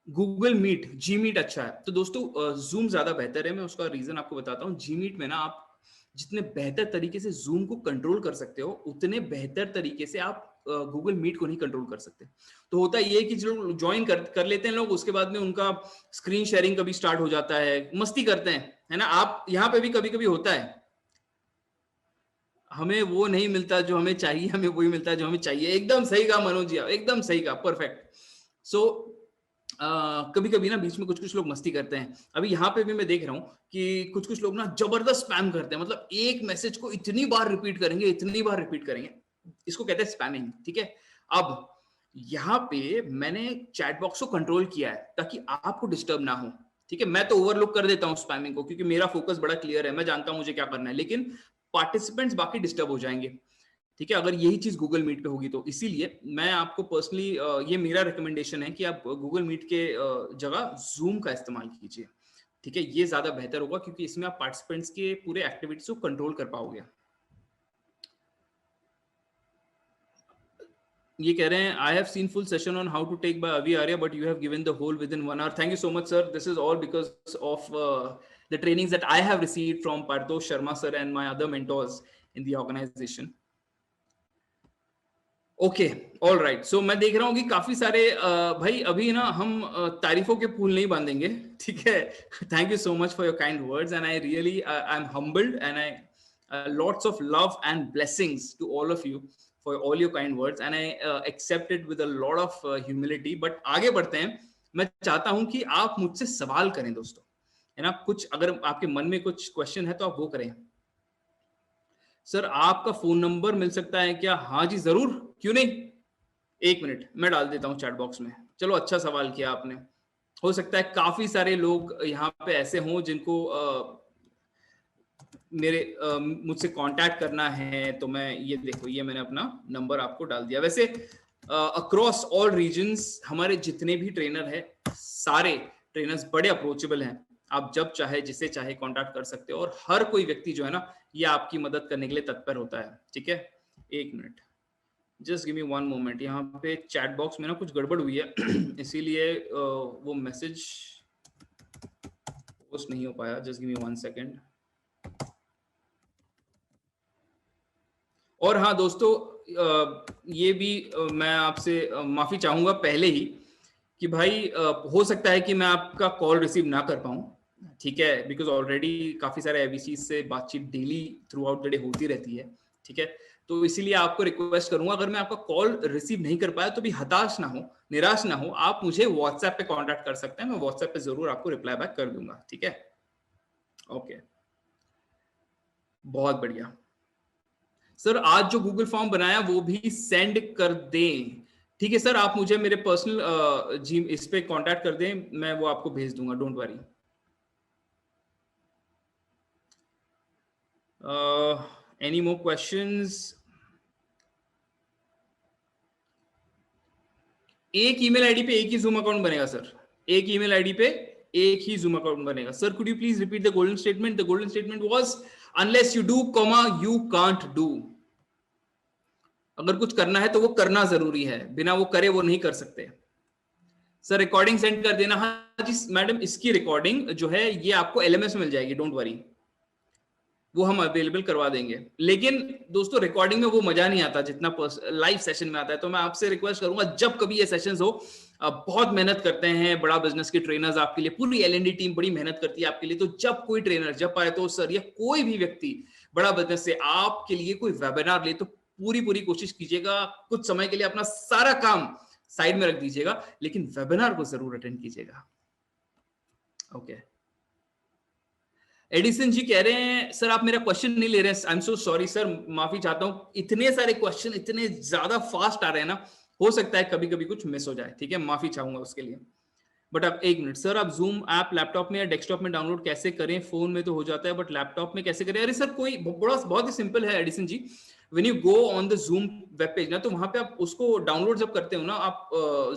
गूगल मीट, जी मीट अच्छा है। तो दोस्तों जूम ज्यादा बेहतर है, मैं उसका रीजन आपको बताता हूँ। जी मीट में ना आप जितने बेहतर तरीके से जूम को कंट्रोल कर सकते हो, उतने बेहतर तरीके से आप गूगल मीट को नहीं कंट्रोल कर सकते। तो होता ये है कि जो ज्वाइन कर लेते हैं लोग, उसके बाद में उनका स्क्रीन शेयरिंग कभी स्टार्ट हो जाता है, मस्ती करते हैं, है ना। आप यहाँ पे भी कभी कभी होता है, हमें वो नहीं मिलता जो हमें चाहिए, हमें वही मिलता है जो हमें चाहिए। एकदम सही कहा मनोज जी, एकदम सही कहा, परफेक्ट। सो कभी कभी ना बीच में कुछ कुछ लोग मस्ती करते हैं। अभी यहाँ पे भी मैं देख रहा हूँ कि कुछ कुछ लोग ना जबरदस्त स्पैम करते हैं, मतलब एक मैसेज को इतनी बार रिपीट करेंगे, इतनी बार रिपीट करेंगे, इसको कहते हैं स्पैमिंग। ठीक है, अब यहाँ पे मैंने चैट बॉक्स को कंट्रोल किया है ताकि आपको डिस्टर्ब ना हो। ठीक है, मैं तो ओवरलुक कर देता हूँ स्पैमिंग को, क्योंकि मेरा फोकस बड़ा क्लियर है, मैं जानता हूँ मुझे क्या करना है, लेकिन पार्टिसिपेंट्स बाकी डिस्टर्ब हो जाएंगे। ठीक है, अगर यही चीज गूगल मीट पे होगी तो इसीलिए मैं आपको पर्सनली ये मेरा रिकमेंडेशन है कि आप गूगल मीट के जगह जूम का इस्तेमाल कीजिए। ठीक है, ये ज्यादा बेहतर होगा, क्योंकि इसमें आप पार्टिसिपेंट्स के पूरे एक्टिविटीज को कंट्रोल कर पाओगे। ये कह रहे हैं I have seen full session on how to take by Avi Arya but you have given the whole within 1 hour। Thank you so much sir, this is all because of the trainings that I have received from Partosh Sharma sir and my other mentors in the organization। Okay, all right. So मैं देख रहा हूँ कि काफी सारे भाई अभी ना हम तारीफों के फूल नहीं बांधेंगे। ठीक है, thank you so much for your kind words and I really I am humbled and I lots of love and blessings to all of you for all your kind words and I accept it with a lot of humility. But आगे बढ़ते हैं, मैं चाहता हूं कि आप मुझसे सवाल करें दोस्तों, है ना। कुछ अगर आपके मन में कुछ क्वेश्चन है तो आप वो करें। सर आपका फोन नंबर मिल सकता है क्या? हाँ जी जरूर, क्यों नहीं। एक मिनट मैं डाल देता हूँ चैट बॉक्स में। चलो अच्छा सवाल किया आपने। हो सकता है काफी सारे लोग यहाँ पे ऐसे हों जिनको मुझसे कांटेक्ट करना है, तो मैं ये देखो, ये मैंने अपना नंबर आपको डाल दिया। वैसे अक्रॉस ऑल रीजन्स हमारे जितने भी ट्रेनर हैं, सारे ट्रेनर्स बड़े अप्रोचेबल हैं। आप जब चाहे जिसे चाहे कांटेक्ट कर सकते हो, और हर कोई व्यक्ति जो है ना, ये आपकी मदद करने के लिए तत्पर होता है। ठीक है, एक minute, just give me 1 moment. यहाँ पे चैट बॉक्स में ना कुछ गड़बड़ हुई है इसीलिए वो मैसेज पोस्ट नहीं हो पाया। Just give me 1 second. और हाँ दोस्तों, ये भी मैं आपसे माफी चाहूंगा पहले ही कि भाई हो सकता है कि मैं आपका कॉल रिसीव ना कर पाऊं। ठीक है, बिकॉज ऑलरेडी काफी सारे एबीसी से बातचीत daily through out the day होती रहती है। ठीक है, तो इसीलिए आपको रिक्वेस्ट करूंगा, अगर मैं आपका कॉल रिसीव नहीं कर पाया तो भी हताश ना हो, निराश ना हो, आप मुझे व्हाट्सएप पे कांटेक्ट कर सकते हैं। मैं व्हाट्सएप पे जरूर आपको रिप्लाई बैक कर दूंगा। ठीक है, ओके, बहुत बढ़िया। सर आज जो गूगल फॉर्म बनाया वो भी सेंड कर दें। ठीक है सर, आप मुझे मेरे पर्सनल जी इस पे कांटेक्ट कर दें, मैं वो आपको भेज दूंगा, don't worry. Any more questions? एक ईमेल आईडी पे एक ही जूम अकाउंट बनेगा सर, एक ईमेल आईडी पे एक ही जूम अकाउंट बनेगा। Sir could you please repeat the golden statement? The golden statement was unless you do comma you can't do. अगर कुछ करना है तो वो करना जरूरी है, बिना वो करे वो नहीं कर सकते। सर रिकॉर्डिंग सेंड कर देना। हाँ जी मैडम, इसकी रिकॉर्डिंग जो है ये आपको एलएमएस में मिल जाएगी, डोंट वरी, वो हम अवेलेबल करवा देंगे। लेकिन दोस्तों रिकॉर्डिंग में वो मजा नहीं आता जितना लाइव सेशन में आता है। तो मैं आपसे रिक्वेस्ट करूंगा जब कभी ये सेशंस हो, बहुत मेहनत करते हैं बड़ा बिजनेस के ट्रेनर्स आपके लिए, पूरी एलएनडी टीम बड़ी मेहनत करती है आपके लिए। तो जब कोई ट्रेनर जब पाए तो सर या कोई भी व्यक्ति बड़ा बिजनेस से आपके लिए कोई वेबिनार ले, तो पूरी पूरी कोशिश कीजिएगा, कुछ समय के लिए अपना सारा काम साइड में रख दीजिएगा, लेकिन वेबिनार को जरूर अटेंड कीजिएगा। ओके एडिसन जी कह रहे हैं सर आप मेरा क्वेश्चन नहीं ले रहे हैं, I am so sorry sir, माफी चाहता हूं, इतने सारे क्वेश्चन इतने ज्यादा फास्ट आ रहे हैं ना, हो सकता है कभी कभी कुछ मिस हो जाए, ठीक है, माफी चाहूंगा उसके लिए। बट अब एक मिनट सर, आप जूम ऐप लैपटॉप में या डेस्कटॉप में डाउनलोड कैसे करें? फोन में तो हो जाता है बट लैपटॉप में कैसे करें? अरे सर कोई बड़ा बहुत ही सिंपल है Edison ji. When you go on the Zoom web page ना, तो वहां पे आप उसको डाउनलोड जब करते हो ना, आप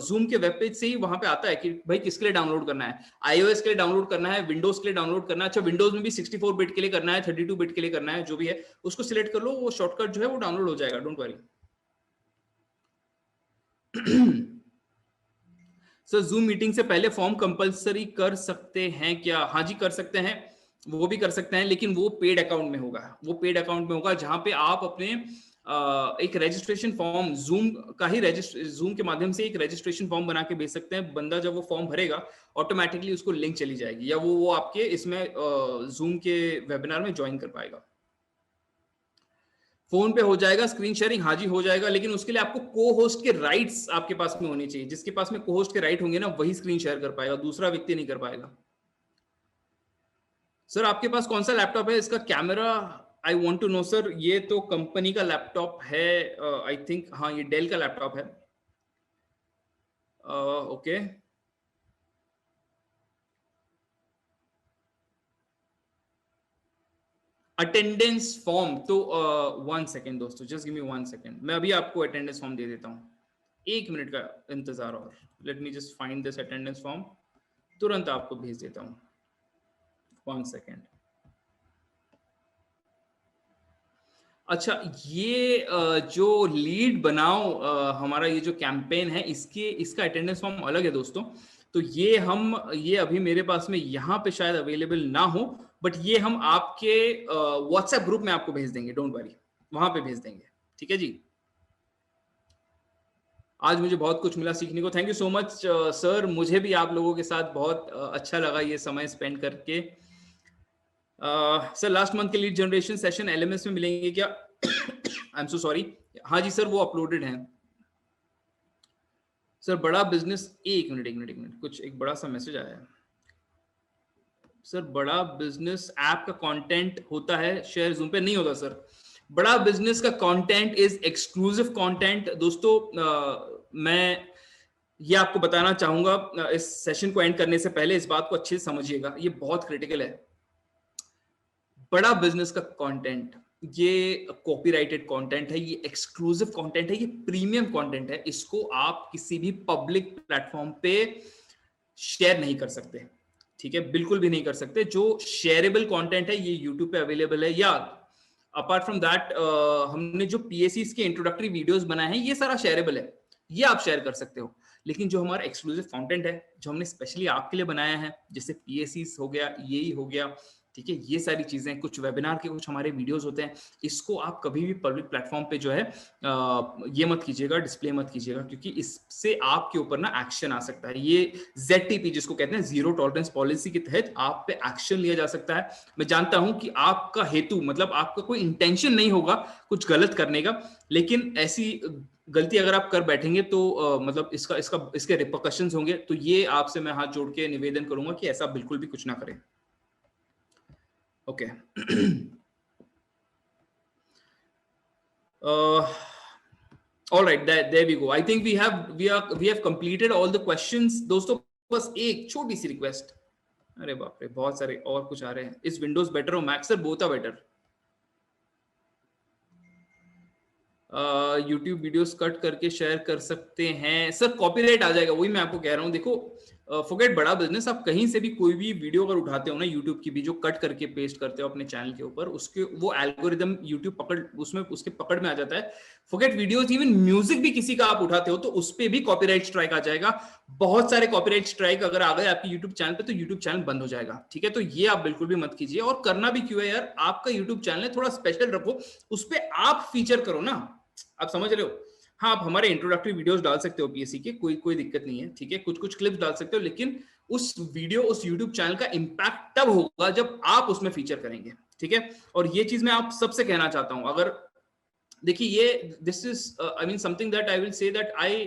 जूम के वेब पेज से ही वहां पे आता है कि भाई किसके लिए डाउनलोड करना है। iOS के लिए डाउनलोड करना है, विंडोज के लिए डाउनलोड करना है। अच्छा विंडोज में भी 64 बिट के लिए करना है, 32 बिट के लिए करना है, जो भी है उसको सिलेक्ट कर लो, वो शॉर्टकट जो है वो डाउनलोड हो जाएगा, don't worry. Sir zoom meeting से पहले फॉर्म कंपलसरी कर सकते हैं क्या? हाँ जी कर सकते हैं, वो भी कर सकते हैं, लेकिन वो पेड अकाउंट में होगा, वो पेड अकाउंट में होगा जहां पे आप अपने एक रजिस्ट्रेशन फॉर्म जूम का ही जूम के माध्यम से एक रजिस्ट्रेशन फॉर्म बना के भेज सकते हैं। बंदा जब वो फॉर्म भरेगा ऑटोमेटिकली उसको लिंक चली जाएगी, या वो आपके इसमें जूम के वेबिनार में ज्वाइन कर पाएगा। फोन पे हो जाएगा स्क्रीन शेयरिंग? हाँ जी हो जाएगा, लेकिन उसके लिए आपको को होस्ट के राइट्स आपके पास में होने चाहिए। जिसके पास में को होस्ट के राइट होंगे ना, वही स्क्रीन शेयर कर पाएगा, दूसरा व्यक्ति नहीं कर पाएगा। सर आपके पास कौन सा लैपटॉप है, इसका camera I want to know? Sir ये तो कंपनी का लैपटॉप है, आई थिंक, हाँ ये डेल का लैपटॉप है। ओके अटेंडेंस फॉर्म तो 1 सेकेंड दोस्तों, जस्ट गिव मी 1 सेकेंड, मैं अभी आपको अटेंडेंस फॉर्म दे देता हूँ, 1 मिनट का इंतजार और। Let me just find this attendance form, तुरंत आपको भेज देता हूँ, 1 सेकेंड। अच्छा ये जो लीड बनाओ हमारा ये जो कैंपेन है, इसका अटेंडेंस फॉर्म अलग है दोस्तों। तो ये अभी मेरे पास में यहाँ पे शायद अवेलेबल ना हो, बट ये हम आपके व्हाट्सएप ग्रुप में आपको भेज देंगे, डोंट वरी, वहां पे भेज देंगे, ठीक है जी। आज मुझे बहुत कुछ मिला सीखने को, thank you so much sir, मुझे भी आप लोगों के साथ बहुत अच्छा लगा ये समय स्पेंड करके। सर लास्ट मंथ के लीड जनरेशन सेशन एलएमएस में मिलेंगे क्या? आई एम सो सॉरी, हाँ जी सर वो अपलोडेड हैं। सर बड़ा बिजनेस, एक मिनट, कुछ एक बड़ा सा मैसेज आया है। सर बड़ा बिजनेस ऐप का कंटेंट होता है शेयर जूम पे? नहीं होता सर, बड़ा बिजनेस का कंटेंट इज एक्सक्लूसिव कंटेंट दोस्तों। मैं ये आपको बताना चाहूंगा इस सेशन को एंड करने से पहले, इस बात को अच्छे से समझिएगा, ये बहुत क्रिटिकल है। बड़ा बिजनेस का कंटेंट ये कॉपीराइटेड कंटेंट है, ये एक्सक्लूसिव कंटेंट है, ये प्रीमियम कंटेंट है, इसको आप किसी भी पब्लिक प्लेटफॉर्म पे शेयर नहीं कर सकते, ठीक है, बिल्कुल भी नहीं कर सकते। जो शेयरेबल कंटेंट है ये यूट्यूब पे अवेलेबल है, या अपार्ट फ्रॉम दैट हमने जो पीएसीज के इंट्रोडक्टरी वीडियोस बनाए हैं ये सारा शेयरेबल है, ये आप शेयर कर सकते हो। लेकिन जो हमारा एक्सक्लूसिव कंटेंट है जो हमने स्पेशली आपके लिए बनाया है, जैसे पीएसीज हो गया, यही हो गया, ठीक है, ये सारी चीजें, कुछ वेबिनार के कुछ हमारे वीडियोस होते हैं, इसको आप कभी भी पब्लिक प्लेटफॉर्म पे जो है ये मत कीजिएगा, डिस्प्ले मत कीजिएगा, क्योंकि इससे आपके ऊपर ना एक्शन आ सकता है। ये ZTP जिसको कहते हैं, जीरो टॉलरेंस पॉलिसी के तहत आप पे एक्शन लिया जा सकता है। मैं जानता हूं कि आपका हेतु मतलब आपका कोई इंटेंशन नहीं होगा कुछ गलत करने का, लेकिन ऐसी गलती अगर आप कर बैठेंगे तो मतलब इसके रिपरकशंस होंगे। तो ये आपसे मैं हाथ जोड़ के निवेदन करूंगा कि ऐसा बिल्कुल भी कुछ ना करें। Okay. All right, there we go. I think we have completed all the questions. दोस्तों बस एक छोटी सी रिक्वेस्ट, अरे बाप रे बहुत सारे और कुछ आ रहे हैं। Is Windows better or Mac? Sir both are better. YouTube videos cut करके शेयर कर सकते हैं सर, कॉपीराइट आ जाएगा, वही मैं आपको कह रहा हूँ। देखो फॉरगेट बड़ा बिजनेस, आप कहीं से भी कोई भी वीडियो अगर उठाते हो ना यूट्यूब की भी, जो कट करके पेस्ट करते हो अपने चैनल के ऊपर, उसके वो एल्गोरिदम यूट्यूब पकड़, उसमें उसके पकड़ में आ जाता है। फॉरगेट वीडियोस, इवन म्यूजिक भी किसी का आप उठाते हो तो उस पर भी कॉपीराइट स्ट्राइक आ जाएगा। बहुत सारे कॉपीराइट स्ट्राइक अगर आ गए आपकी यूट्यूब चैनल पे तो यूट्यूब चैनल बंद हो जाएगा, ठीक है। तो ये आप बिल्कुल भी मत कीजिए, और करना भी क्यों है यार, आपका यूट्यूब चैनल है, थोड़ा स्पेशल रखो, उस पर आप फीचर करो ना, आप समझ रहे हो। हाँ, आप हमारे इंट्रोडक्टरी वीडियोस डाल सकते हो पीएससी के, कोई कोई दिक्कत नहीं है, ठीक है, कुछ कुछ क्लिप्स डाल सकते हो, लेकिन उस वीडियो, उस यूट्यूब चैनल का इंपैक्ट तब होगा जब आप उसमें फीचर करेंगे, ठीक है। और ये चीज मैं आप सबसे कहना चाहता हूं, अगर देखिए ये this is I mean something that I will say that I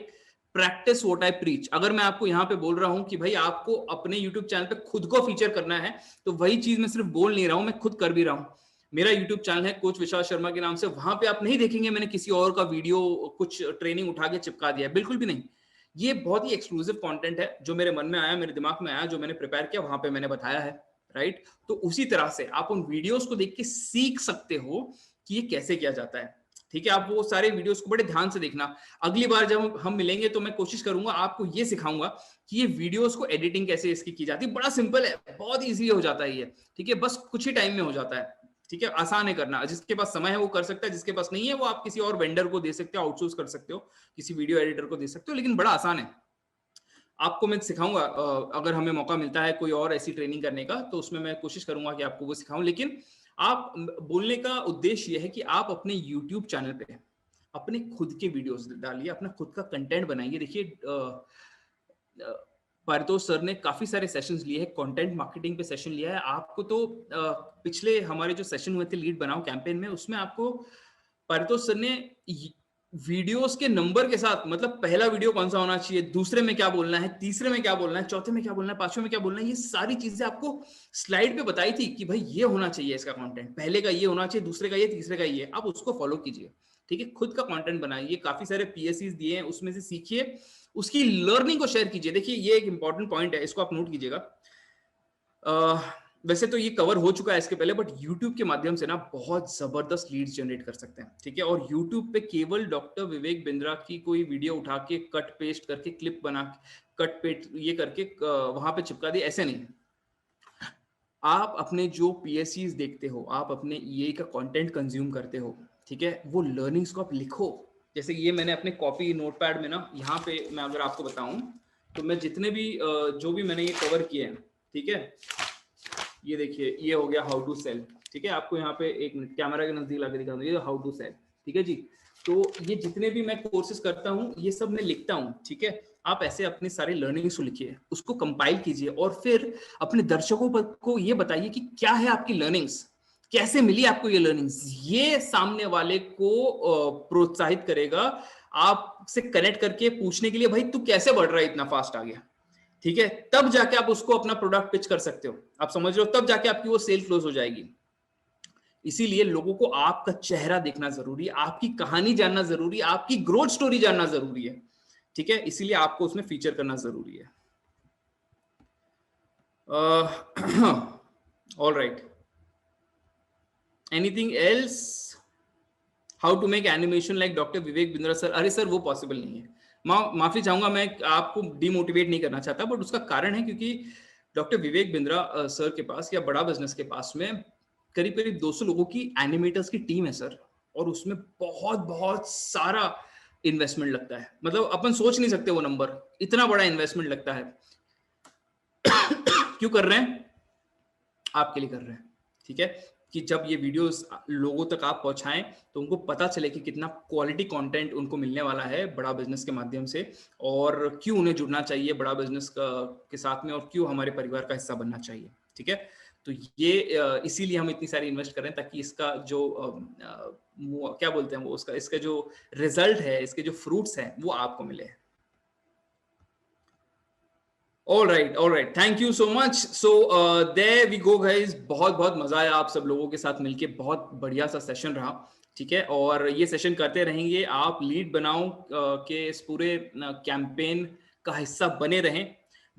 practice what I preach. अगर मैं आपको यहाँ पे बोल रहा हूँ कि भाई आपको अपने यूट्यूब चैनल पे खुद को फीचर करना है, तो वही चीज मैं सिर्फ बोल नहीं रहा हूँ, मैं खुद कर भी रहा हूँ। मेरा यूट्यूब चैनल है कोच विशाल शर्मा के नाम से, वहां पे आप नहीं देखेंगे मैंने किसी और का वीडियो कुछ ट्रेनिंग उठा के चिपका दिया है, बिल्कुल भी नहीं। ये बहुत ही एक्सक्लूसिव कंटेंट है, जो मेरे मन में आया, मेरे दिमाग में आया, जो मैंने प्रिपेयर किया, वहां पे मैंने बताया है, राइट। तो उसी तरह से आप उन वीडियोस को देख के सीख सकते हो कि ये कैसे किया जाता है, ठीक है। आप वो सारे वीडियोस को बड़े ध्यान से देखना। अगली बार जब हम मिलेंगे तो मैं कोशिश करूंगा आपको ये सिखाऊंगा कि ये वीडियोस को एडिटिंग कैसे इसकी की जाती है। बड़ा सिंपल है, बहुत इजी हो जाता है ये, ठीक है, बस कुछ ही टाइम में हो जाता है, ठीक है, आसान है करना। जिसके पास समय है वो कर सकता है, जिसके पास नहीं है वो आप किसी और वेंडर को दे सकते हो, आउटसोर्स कर सकते हो, किसी वीडियो एडिटर को दे सकते हो, लेकिन बड़ा आसान है। आपको मैं सिखाऊंगा, अगर हमें मौका मिलता है कोई और ऐसी ट्रेनिंग करने का तो उसमें मैं कोशिश करूंगा कि आपको वो सिखाऊं। लेकिन आप बोलने का उद्देश्य यह है कि आप अपने YouTube चैनल पे अपने खुद के वीडियोस डालिए, अपना खुद का कंटेंट बनाइए। देखिए पारितोष सर ने काफी सारे सेशंस लिए हैं, कंटेंट मार्केटिंग पे सेशन लिया है। आपको तो पिछले हमारे जो सेशन हुए थे लीड बनाओ कैंपेन में, उसमें आपको पारितोष सर ने वीडियोस के नंबर के साथ, मतलब पहला वीडियो कौन सा होना चाहिए, दूसरे में क्या बोलना है, तीसरे में क्या बोलना है, चौथे में क्या बोलना है, पांचवें में क्या बोलना है, ये सारी चीजें आपको स्लाइड पे बताई थी कि भाई ये होना चाहिए इसका कंटेंट, पहले का ये होना चाहिए, दूसरे का ये, तीसरे का ये, आप उसको फॉलो कीजिए, ठीक है। खुद का कंटेंट बनाइए, काफी सारे पीएससीज दिए हैं उसमें से सीखिए, उसकी लर्निंग को शेयर कीजिए। देखिए ये एक इंपॉर्टेंट पॉइंट है, इसको आप नोट कीजिएगा। वैसे तो ये कवर हो चुका है इसके पहले, बट YouTube के माध्यम से ना बहुत जबरदस्त लीड्स जनरेट कर सकते हैं, ठीक है। और YouTube पे केवल डॉक्टर विवेक बिंद्रा की कोई वीडियो उठा के कट पेस्ट करके, क्लिप बना कट पेस्ट ये करके वहां पे चिपका दिया, ऐसे नहीं। आप अपने जो PSCs देखते हो, आप अपने EA का कंटेंट कंज्यूम करते हो, ठीक है, वो लर्निंग्स को आप लिखो। जैसे ये मैंने अपने कॉपी नोटपैड में ना, यहाँ पे मैं अगर आपको बताऊं तो मैं जितने भी जो भी मैंने ये कवर किए हैं, ठीक है, ये देखिए ये हो गया हाउ टू सेल, ठीक है। आपको यहाँ पे एक मिनट कैमरा के नजदीक लाके दिखा दूं, ये हाउ टू सेल, ठीक है जी। तो ये जितने भी मैं कोर्सेज करता हूँ ये सब मैं लिखता हूँ, ठीक है। आप ऐसे अपने सारे लर्निंग्स को लिखिए, उसको कंपाइल कीजिए, और फिर अपने दर्शकों को ये बताइए कि क्या है आपकी लर्निंग्स, कैसे मिली आपको ये लर्निंग्स। ये सामने वाले को प्रोत्साहित करेगा आपसे कनेक्ट करके पूछने के लिए, भाई तू कैसे बढ़ रहा है इतना फास्ट आ गया, ठीक है। तब जाके आप उसको अपना प्रोडक्ट पिच कर सकते हो, आप समझ रहे हो, तब जाके आपकी वो सेल क्लोज हो जाएगी। इसीलिए लोगों को आपका चेहरा देखना जरूरी है, आपकी कहानी जानना जरूरी है, आपकी ग्रोथ स्टोरी जानना जरूरी है, ठीक है। इसीलिए आपको उसमें फीचर करना जरूरी है। All right, anything else? How to make animation like doctor Vivek Bindra sir? अरे सर वो पॉसिबल नहीं है, माफी चाहूंगा, मैं आपको डिमोटिवेट नहीं करना चाहता, बट उसका कारण है क्योंकि डॉक्टर विवेक बिंद्रा सर के पास या बड़ा बिजनेस के पास में करीब करीब 200 लोगों की एनिमेटर्स की टीम है सर, और उसमें बहुत बहुत सारा इन्वेस्टमेंट लगता है, मतलब अपन सोच नहीं सकते वो नंबर, इतना बड़ा इन्वेस्टमेंट लगता है। क्यों कर रहे हैं? आपके लिए कर रहे हैं, ठीक है, कि जब ये वीडियोस लोगों तक आप पहुंचाएं तो उनको पता चले कि कितना क्वालिटी कंटेंट उनको मिलने वाला है बड़ा बिजनेस के माध्यम से, और क्यों उन्हें जुड़ना चाहिए बड़ा बिजनेस के साथ में, और क्यों हमारे परिवार का हिस्सा बनना चाहिए, ठीक है। तो ये इसीलिए हम इतनी सारी इन्वेस्ट कर रहे हैं, ताकि इसका जो क्या बोलते हैं वो, उसका इसका जो रिजल्ट है, इसके जो फ्रूट्स हैं वो आपको मिले। All right, thank you so much. So there we go guys, बहुत बहुत मजा आया आप सब लोगों के साथ मिलके, बहुत बढ़िया सा सेशन रहा, ठीक है। और ये सेशन करते रहेंगे, आप लीड बनाओ के इस पूरे कैंपेन का हिस्सा बने रहें,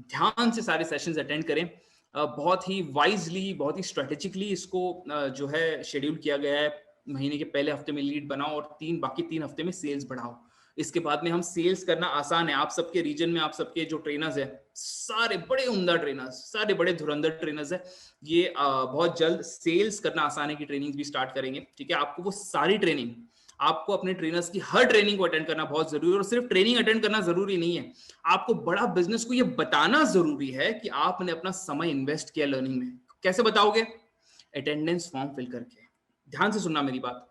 ध्यान से सारे सेशंस अटेंड करें। बहुत ही वाइजली, बहुत ही स्ट्रेटेजिकली इसको जो है शेड्यूल किया गया है, महीने के पहले हफ्ते में लीड बनाओ और बाकी 3 हफ्ते में सेल्स बढ़ाओ। इसके बाद में हम सेल्स करना आसान है। आप सबके रीजन में आप सबके जो ट्रेनर्स है, सारे बड़े उम्दा ट्रेनर्स, सारे बड़े धुरंधर ट्रेनर्स है, ये बहुत जल्द सेल्स करना आसान है की ट्रेनिंग भी स्टार्ट करेंगे। ठीक है, आपको वो सारी ट्रेनिंग, आपको अपने ट्रेनर्स की हर ट्रेनिंग को अटेंड करना बहुत जरूरी है। और सिर्फ ट्रेनिंग अटेंड करना जरूरी नहीं है, आपको बड़ा बिजनेस को ये बताना जरूरी है कि आपने अपना समय इन्वेस्ट किया लर्निंग में। कैसे बताओगे? अटेंडेंस फॉर्म फिल करके। ध्यान से सुनना मेरी बात।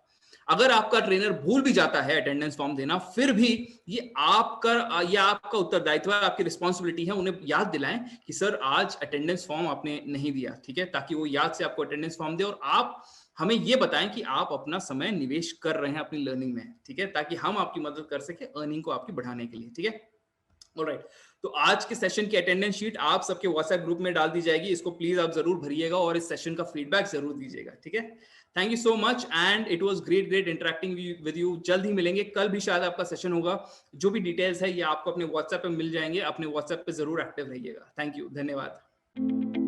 अगर आपका ट्रेनर भूल भी जाता है अटेंडेंस फॉर्म देना, फिर भी ये आपका उत्तरदायित्व है, आपकी रिस्पॉन्सिबिलिटी है उन्हें याद दिलाएं कि सर आज अटेंडेंस फॉर्म आपने नहीं दिया। ठीक है, ताकि वो याद से आपको अटेंडेंस फॉर्म दे और आप हमें ये बताएं कि आप अपना समय निवेश कर रहे हैं अपनी लर्निंग में। ठीक है, ताकि हम आपकी मदद कर सके अर्निंग को आपकी बढ़ाने के लिए। ठीक है, ऑलराइट। तो आज के सेशन की अटेंडेंस शीट आप सबके व्हाट्सएप ग्रुप में डाल दी जाएगी, इसको प्लीज आप जरूर भरिएगा और इस सेशन का फीडबैक जरूर दीजिएगा। ठीक है, thank you so much and it was great interacting with you. जल्द ही मिलेंगे, कल भी शायद आपका सेशन होगा। जो भी डिटेल्स है ये आपको अपने व्हाट्सएप पे मिल जाएंगे, अपने व्हाट्सएप पे जरूर एक्टिव रहिएगा। थैंक यू, धन्यवाद।